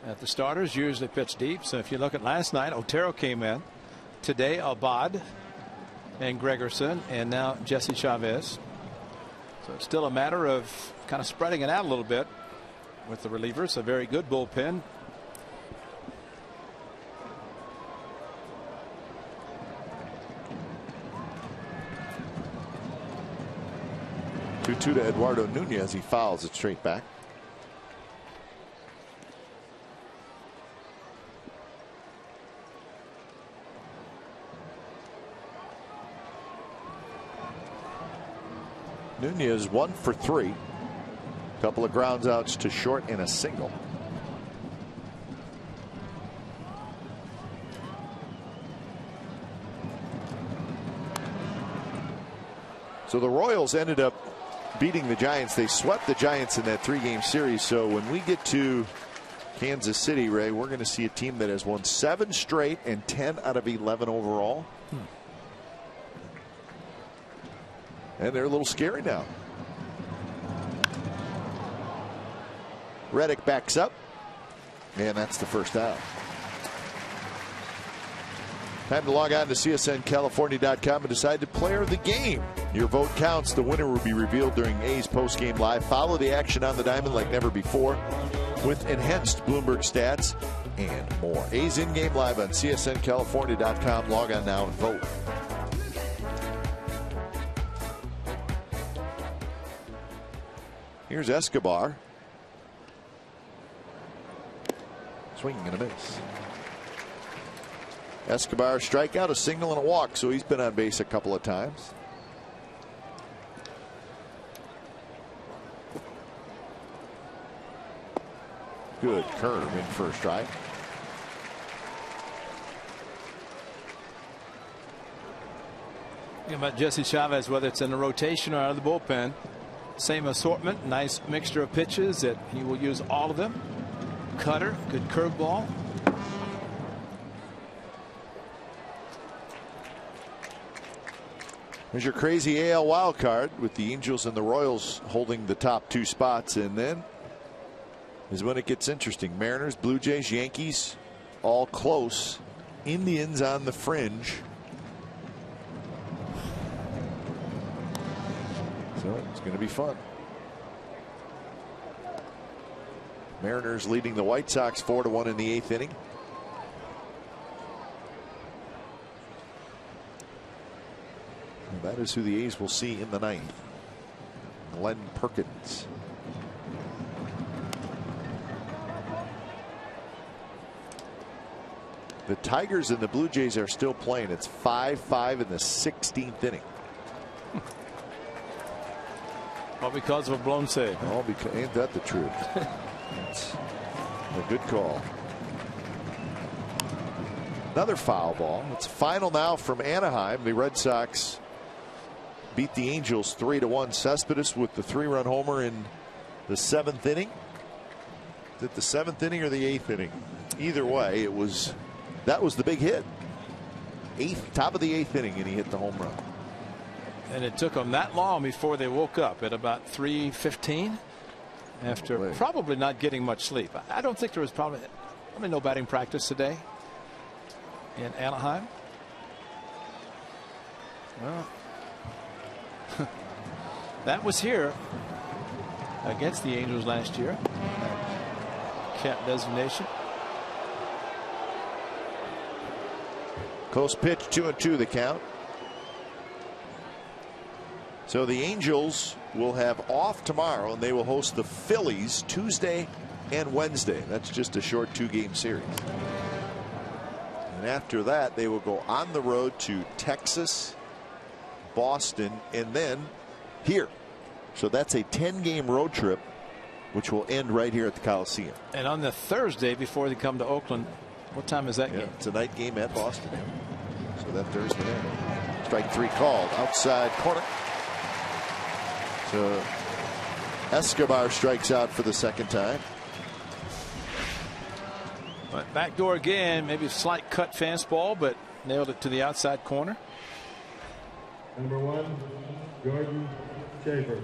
That the starters usually pitch deep. So if you look at last night, Otero came in. Today, Abad and Gregerson, and now Jesse Chavez. So it's still a matter of kind of spreading it out a little bit with the relievers. A very good bullpen. Two to Eduardo Nunez. He fouls it straight back. Nunez 1 for 3. Couple of grounds outs to short and a single. So the Royals ended up beating the Giants. They swept the Giants in that 3-game series. So when we get to Kansas City, Ray, we're going to see a team that has won 7 straight and 10 out of 11 overall. And they're a little scary now. Reddick backs up, and that's the first out. Time to log on to CSNCalifornia.com and decide to player of the game. Your vote counts. The winner will be revealed during A's postgame live. Follow the action on the diamond like never before with enhanced Bloomberg stats and more. A's in-game live on CSNCalifornia.com. Log on now and vote. Here's Escobar. Swinging and a miss. Escobar strikeout, a single, and a walk, so he's been on base a couple of times. Good curve in for a strike. Think about Jesse Chavez, whether it's in the rotation or out of the bullpen. Same assortment, nice mixture of pitches that he will use all of them. Cutter, good curveball. There's your crazy AL wild card with the Angels and the Royals holding the top 2 spots, and then is when it gets interesting. Mariners, Blue Jays, Yankees, all close. Indians on the fringe. So it's going to be fun. Mariners leading the White Sox 4-1 in the 8th inning. And that is who the A's will see in the 9th. Glenn Perkins. The Tigers and the Blue Jays are still playing. It's 5-5 in the 16th inning. All because of a blown save. All because, ain't that the truth? That's a good call. Another foul ball. It's final now from Anaheim. The Red Sox beat the Angels 3-1. Cespedes with the 3-run homer in the 7th inning. Is it the 7th inning or the 8th inning? Either way, that was the big hit. Top of the 8th inning, and he hit the home run. And it took them that long before they woke up at about 3:15 after probably not getting much sleep. I don't think there was probably no batting practice today in Anaheim. Well, that was here against the Angels last year. Cat designation. Close pitch, 2-2 the count. So the Angels will have off tomorrow, and they will host the Phillies Tuesday and Wednesday. That's just a short 2-game series. And after that, they will go on the road to Texas, Boston, and then here. So that's a 10-game road trip, which will end right here at the Coliseum. And on the Thursday before they come to Oakland, what time is that game? It's a night game at Boston. So that Thursday night. Strike 3 called. Outside corner. So Escobar strikes out for the 2nd time. But backdoor again, maybe a slight cut fastball, but nailed it to the outside corner. Number 1, Jordan Schaefer.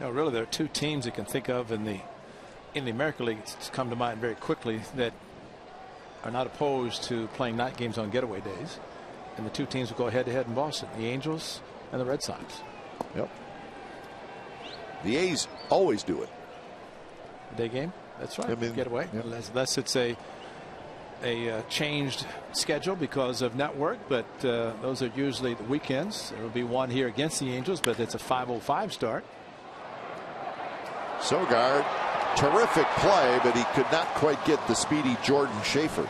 No, really, there are two teams you can think of in the American League. It's come to mind very quickly that are not opposed to playing night games on getaway days, and the two teams will go head-to-head in Boston: the Angels and the Red Sox. Yep. The A's always do it. Day game. That's right. I mean, getaway, yep. unless it's a changed schedule because of network, but those are usually the weekends. There will be one here against the Angels, but it's a 5:05 start. Sogard, terrific play, but he could not quite get the speedy Jordan Schaefer.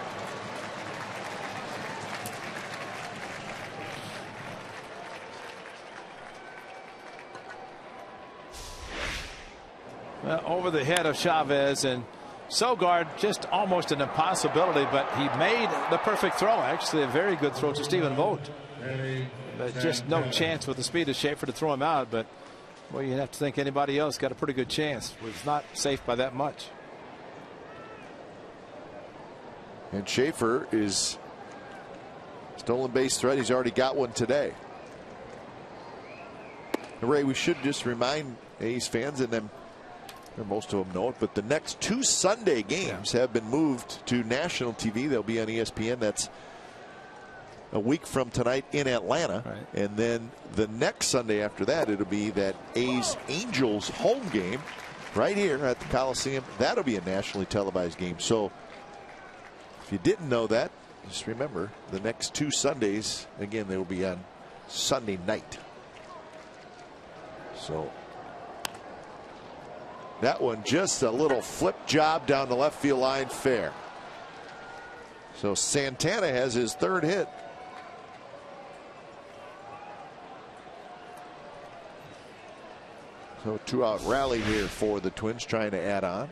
Well, over the head of Chavez, and Sogard, just almost an impossibility, but he made the perfect throw. Actually, a very good throw to Stephen Vogt. But just no chance with the speed of Schaefer to throw him out. But well, you have to think anybody else got a pretty good chance. Was not safe by that much. And Schaefer is stolen base threat. He's already got one today. Ray, we should just remind A's fans, and then most of them know it, but the next two Sunday games have been moved to national TV. They'll be on ESPN. That's a week from tonight in Atlanta. Right. And then the next Sunday after that, it'll be that A's Angels home game right here at the Coliseum. That'll be a nationally televised game. So if you didn't know that, just remember the next two Sundays, again, they will be on Sunday night. So that one just a little flip job down the left field line, fair. So Santana has his third hit. So 2-out rally here for the Twins, trying to add on.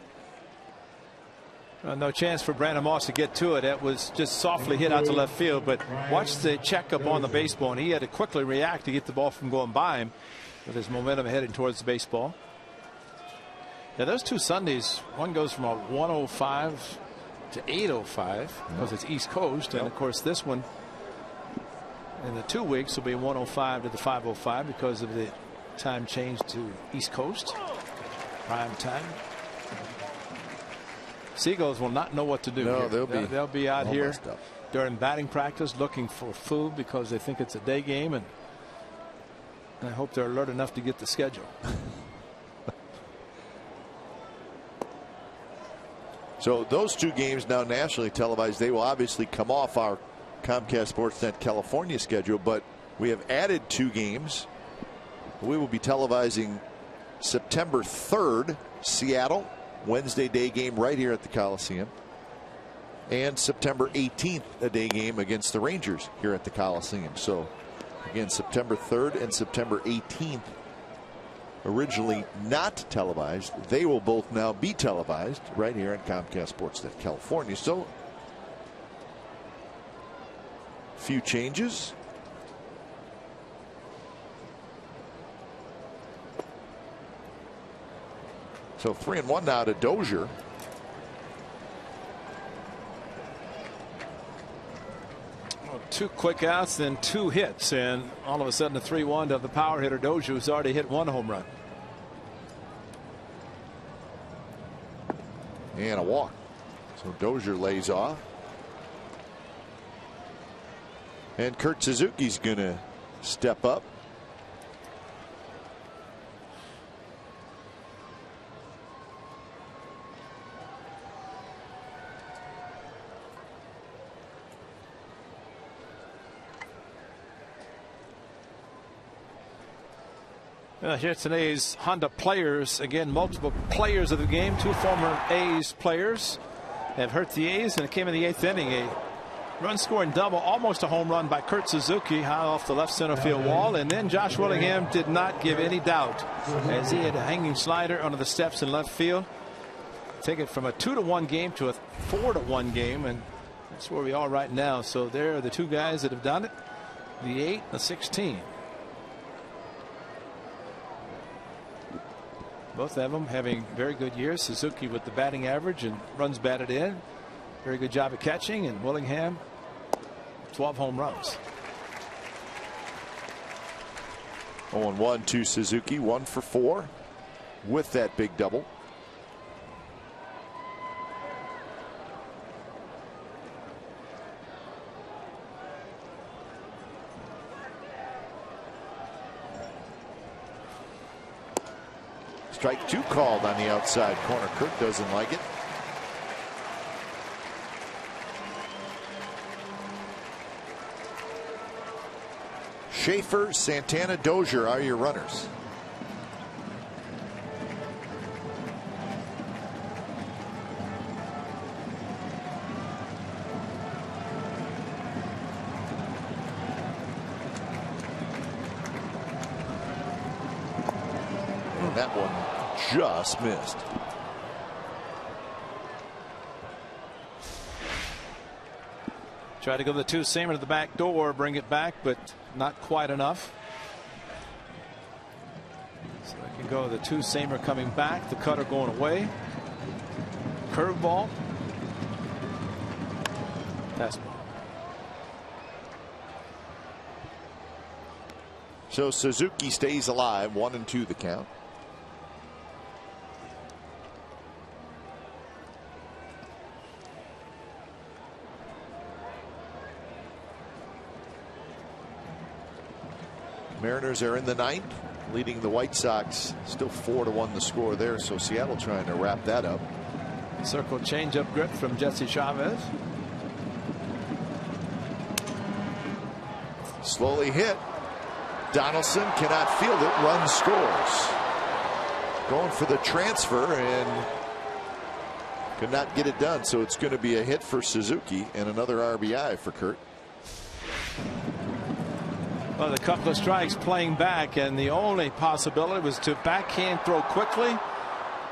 No chance for Brandon Moss to get to it. It was just softly hit out to left field, but watch the checkup on the baseball, and he had to quickly react to get the ball from going by him with his momentum heading towards the baseball. Yeah, those two Sundays, one goes from a 105 to 805 because it's East Coast, and of course this one in the 2 weeks will be 105 to the 505 because of the time change to East Coast prime time. Seagulls will not know what to do. No, here. They'll be out here up during batting practice looking for food because they think it's a day game, and I hope they're alert enough to get the schedule. So those two games now nationally televised. They will obviously come off our Comcast Sportsnet California schedule, but we have added two games. We will be televising September 3rd, Seattle, Wednesday day game right here at the Coliseum, and September 18th, a day game against the Rangers here at the Coliseum. So again, September 3rd and September 18th, originally not televised. They will both now be televised right here on Comcast Sportsnet California. So a few changes. So 3-1 now to Dozier. Well, two quick outs, then two hits, and all of a sudden a 3-1 to the power hitter Dozier, who's already hit one home run. And a walk. So Dozier lays off. And Kurt Suzuki's going to step up. Here today's Honda players, again, multiple players of the game. Two former A's players have hurt the A's, and it came in the 8th inning. A run scoring double, almost a home run by Kurt Suzuki, high off the left center field wall. And then Josh Willingham did not give any doubt as he had a hanging slider under the steps in left field. Take it from a 2-1 game to a 4-1 game, and that's where we are right now. So there are the two guys that have done it, the 8 and the 16. Both of them having very good years. Suzuki with the batting average and runs batted in. Very good job of catching, and Willingham 12 home runs. 0-1 to Suzuki, 1 for 4. with that big double. Strike 2 called on the outside corner. Kurt doesn't like it. Schaefer, Santana, Dozier are your runners. And that one just missed. Try to go the two-seamer to the back door, bring it back, but not quite enough. So I can go the two-seamer coming back, the cutter going away. Curveball. Fastball. So Suzuki stays alive, 1-2 the count. Mariners are in the ninth, leading the White Sox. Still 4-1 the score there. So Seattle trying to wrap that up. Circle changeup grip from Jesse Chavez. Slowly hit. Donaldson cannot field it. Run scores. Going for the transfer and could not get it done. So it's going to be a hit for Suzuki and another RBI for Kurt. Well, a couple of strikes playing back, and the only possibility was to backhand throw quickly.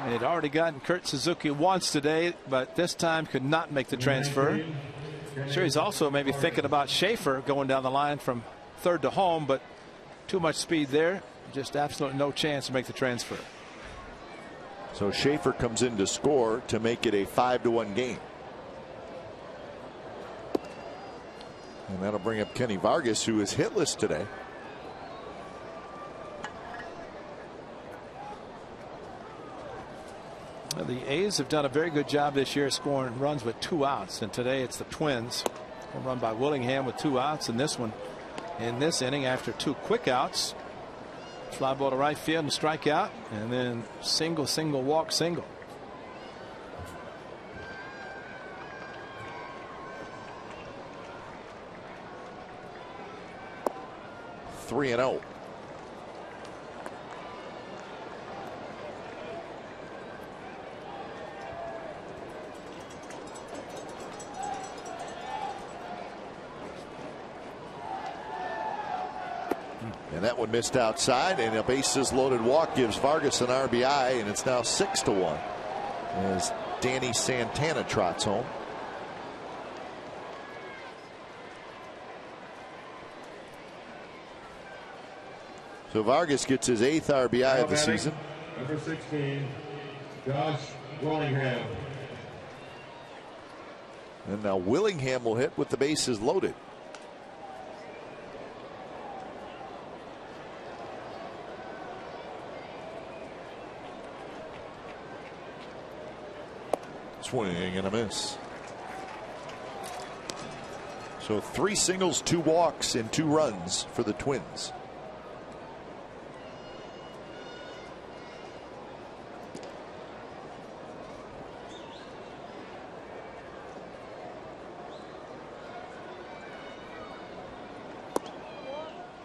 And he'd already gotten Kurt Suzuki once today, but this time could not make the transfer. Sure, he's also maybe thinking about Schaefer going down the line from third to home, but too much speed there. Just absolutely no chance to make the transfer. So Schaefer comes in to score to make it a 5-1 game. And that'll bring up Kenny Vargas, who is hitless today. Well, the A's have done a very good job this year scoring runs with 2 outs. And today it's the Twins. A run by Willingham with 2 outs. And this one in this inning after 2 quick outs. Fly ball to right field and strike out. And then single, walk, single. Three and 0. And that one missed outside, and a bases loaded walk gives Vargas an RBI, and it's now 6-1 as Danny Santana trots home. So Vargas gets his 8th RBI of the season. Number 16, Josh Willingham. And now Willingham will hit with the bases loaded. Swing and a miss. So 3 singles, 2 walks, and 2 runs for the Twins.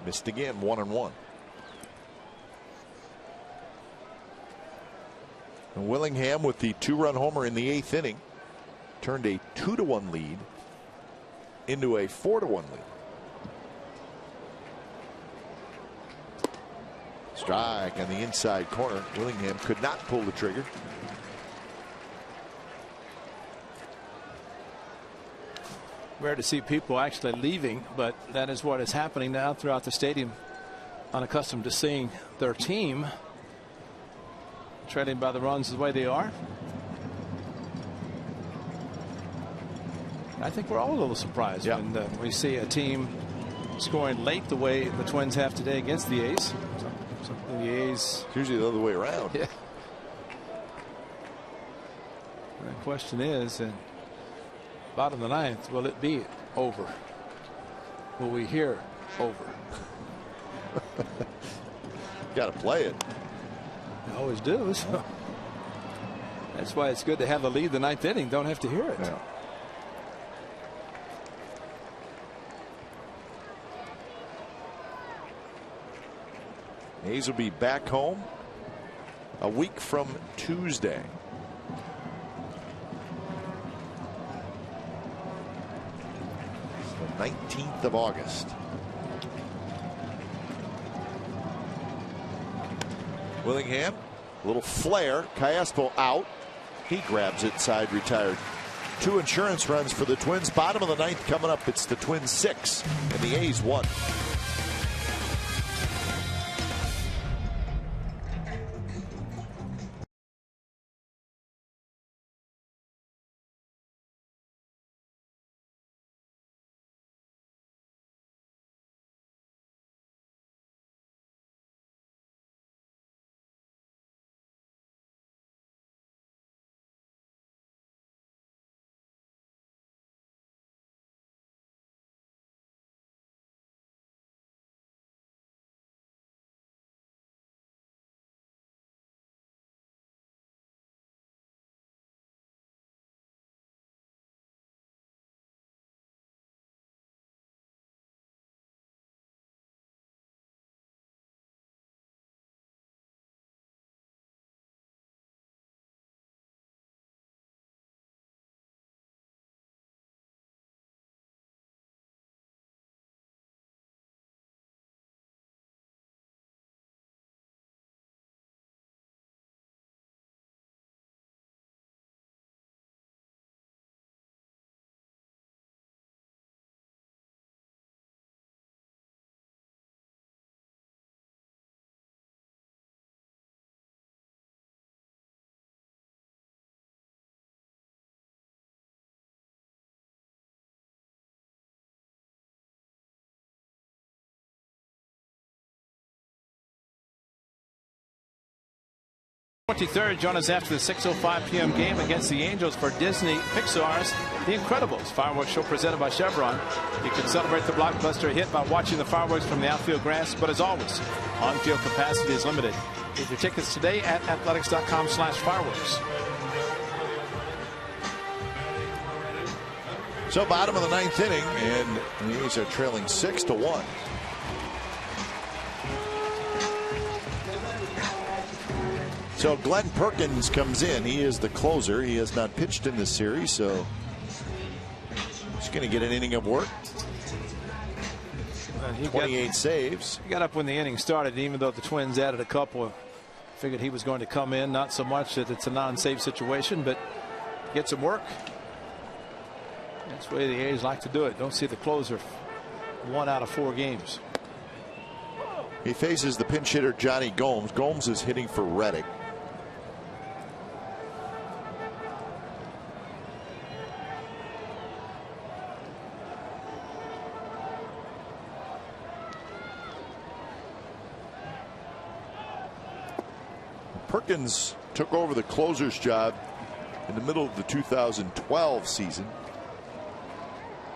Missed again, 1-1. And Willingham with the 2-run homer in the 8th inning turned a 2-1 lead into a 4-1 lead. Strike on the inside corner. Willingham could not pull the trigger. Rare to see people actually leaving, but that is what is happening now throughout the stadium. Unaccustomed to seeing their team trailing by the runs the way they are. I think we're all a little surprised when we see a team scoring late the way the Twins have today against the A's. Something the A's. It's usually the other way around. Yeah. The question is, in bottom of the ninth, will it be over? Will we hear over? Got to play it. You always do. So that's why it's good to have the lead the ninth inning. Don't have to hear it. Yeah. A's will be back home a week from Tuesday. It's the 19th of August. Willingham, a little flare. Castro out. He grabs it, side retired. 2 insurance runs for the Twins. Bottom of the ninth coming up. It's the Twins 6 and the A's 1. Join us after the 6:05 p.m. game against the Angels for Disney Pixar's The Incredibles fireworks show presented by Chevron. You can celebrate the blockbuster hit by watching the fireworks from the outfield grass, but as always, on-field capacity is limited. Get your tickets today at athletics.com/fireworks. So bottom of the ninth inning, and the A's are trailing 6-1. So Glenn Perkins comes in. He is the closer. He has not pitched in this series, so he's going to get an inning of work. 28 saves. He got up when the inning started, even though the Twins added a couple. Figured he was going to come in. Not so much that it's a non-save situation, but get some work. That's the way the A's like to do it. Don't see the closer 1 out of 4 games. He faces the pinch hitter Johnny Gomes. Gomes is hitting for Reddick. Perkins took over the closer's job in the middle of the 2012 season.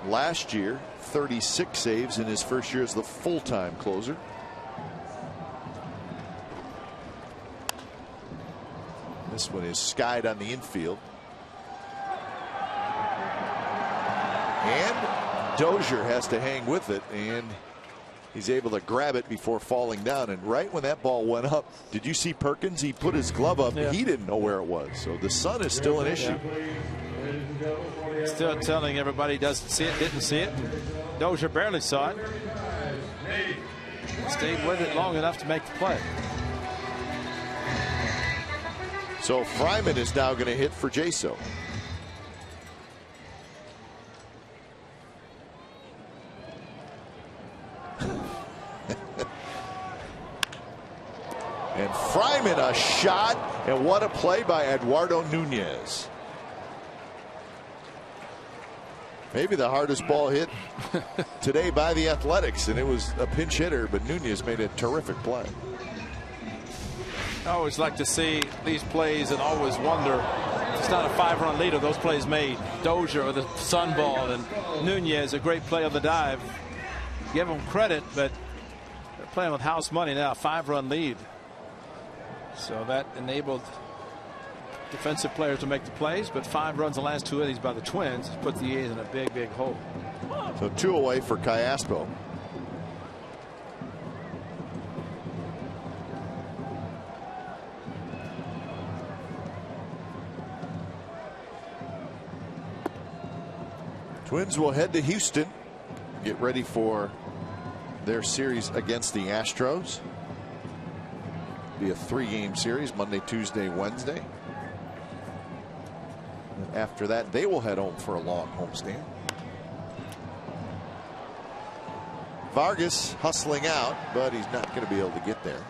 Last year, 36 saves in his first year as the full-time closer. This one is skied on the infield. And Dozier has to hang with it, and he's able to grab it before falling down. And right when that ball went up, did you see Perkins? He put his glove up. Yeah. He didn't know where it was. So the sun is still an issue. Yeah. Still telling everybody doesn't see it, didn't see it. Dozier barely saw it. Stayed with it long enough to make the play. So Fryman is now going to hit for Jaso. And Fryman, a shot, and what a play by Eduardo Nunez. Maybe the hardest ball hit today by the Athletics, and it was a pinch hitter, but Nunez made a terrific play. I always like to see these plays and always wonder to It's not a 5-run lead of those plays made. Dozier with the sun ball, and Nunez, a great play on the dive. Give them credit, but they're playing with house money now. 5-run lead. So that enabled defensive players to make the plays, but 5 runs the last 2 innings by the Twins put the A's in a big, big hole. So 2 away for Callaspo. Twins will head to Houston, get ready for their series against the Astros. Be a 3-game series, Monday, Tuesday, Wednesday. And after that, they will head home for a long homestand. Vargas hustling out, but he's not going to be able to get there.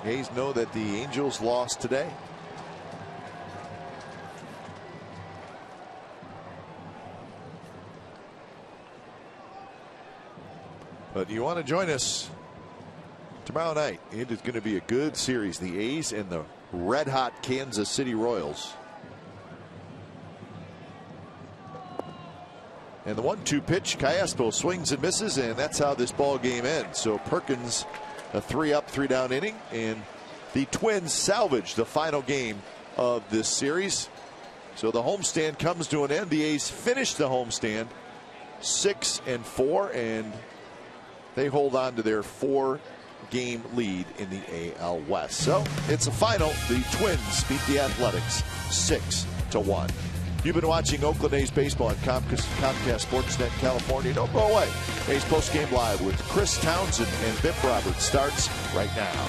A's know that the Angels lost today. But you want to join us tomorrow night. It is going to be a good series. The A's and the red-hot Kansas City Royals. And the 1-2 pitch, Callaspo swings and misses, and that's how this ball game ends. So Perkins, a 3-up, 3-down inning, and the Twins salvage the final game of this series. So the homestand comes to an end. The A's finish the homestand 6-4, and they hold on to their 4-game lead in the AL West. So it's a final. The Twins beat the Athletics 6-1. You've been watching Oakland A's baseball on Comcast Sportsnet California. Don't go away. A's postgame live with Chris Townsend and Bip Roberts starts right now.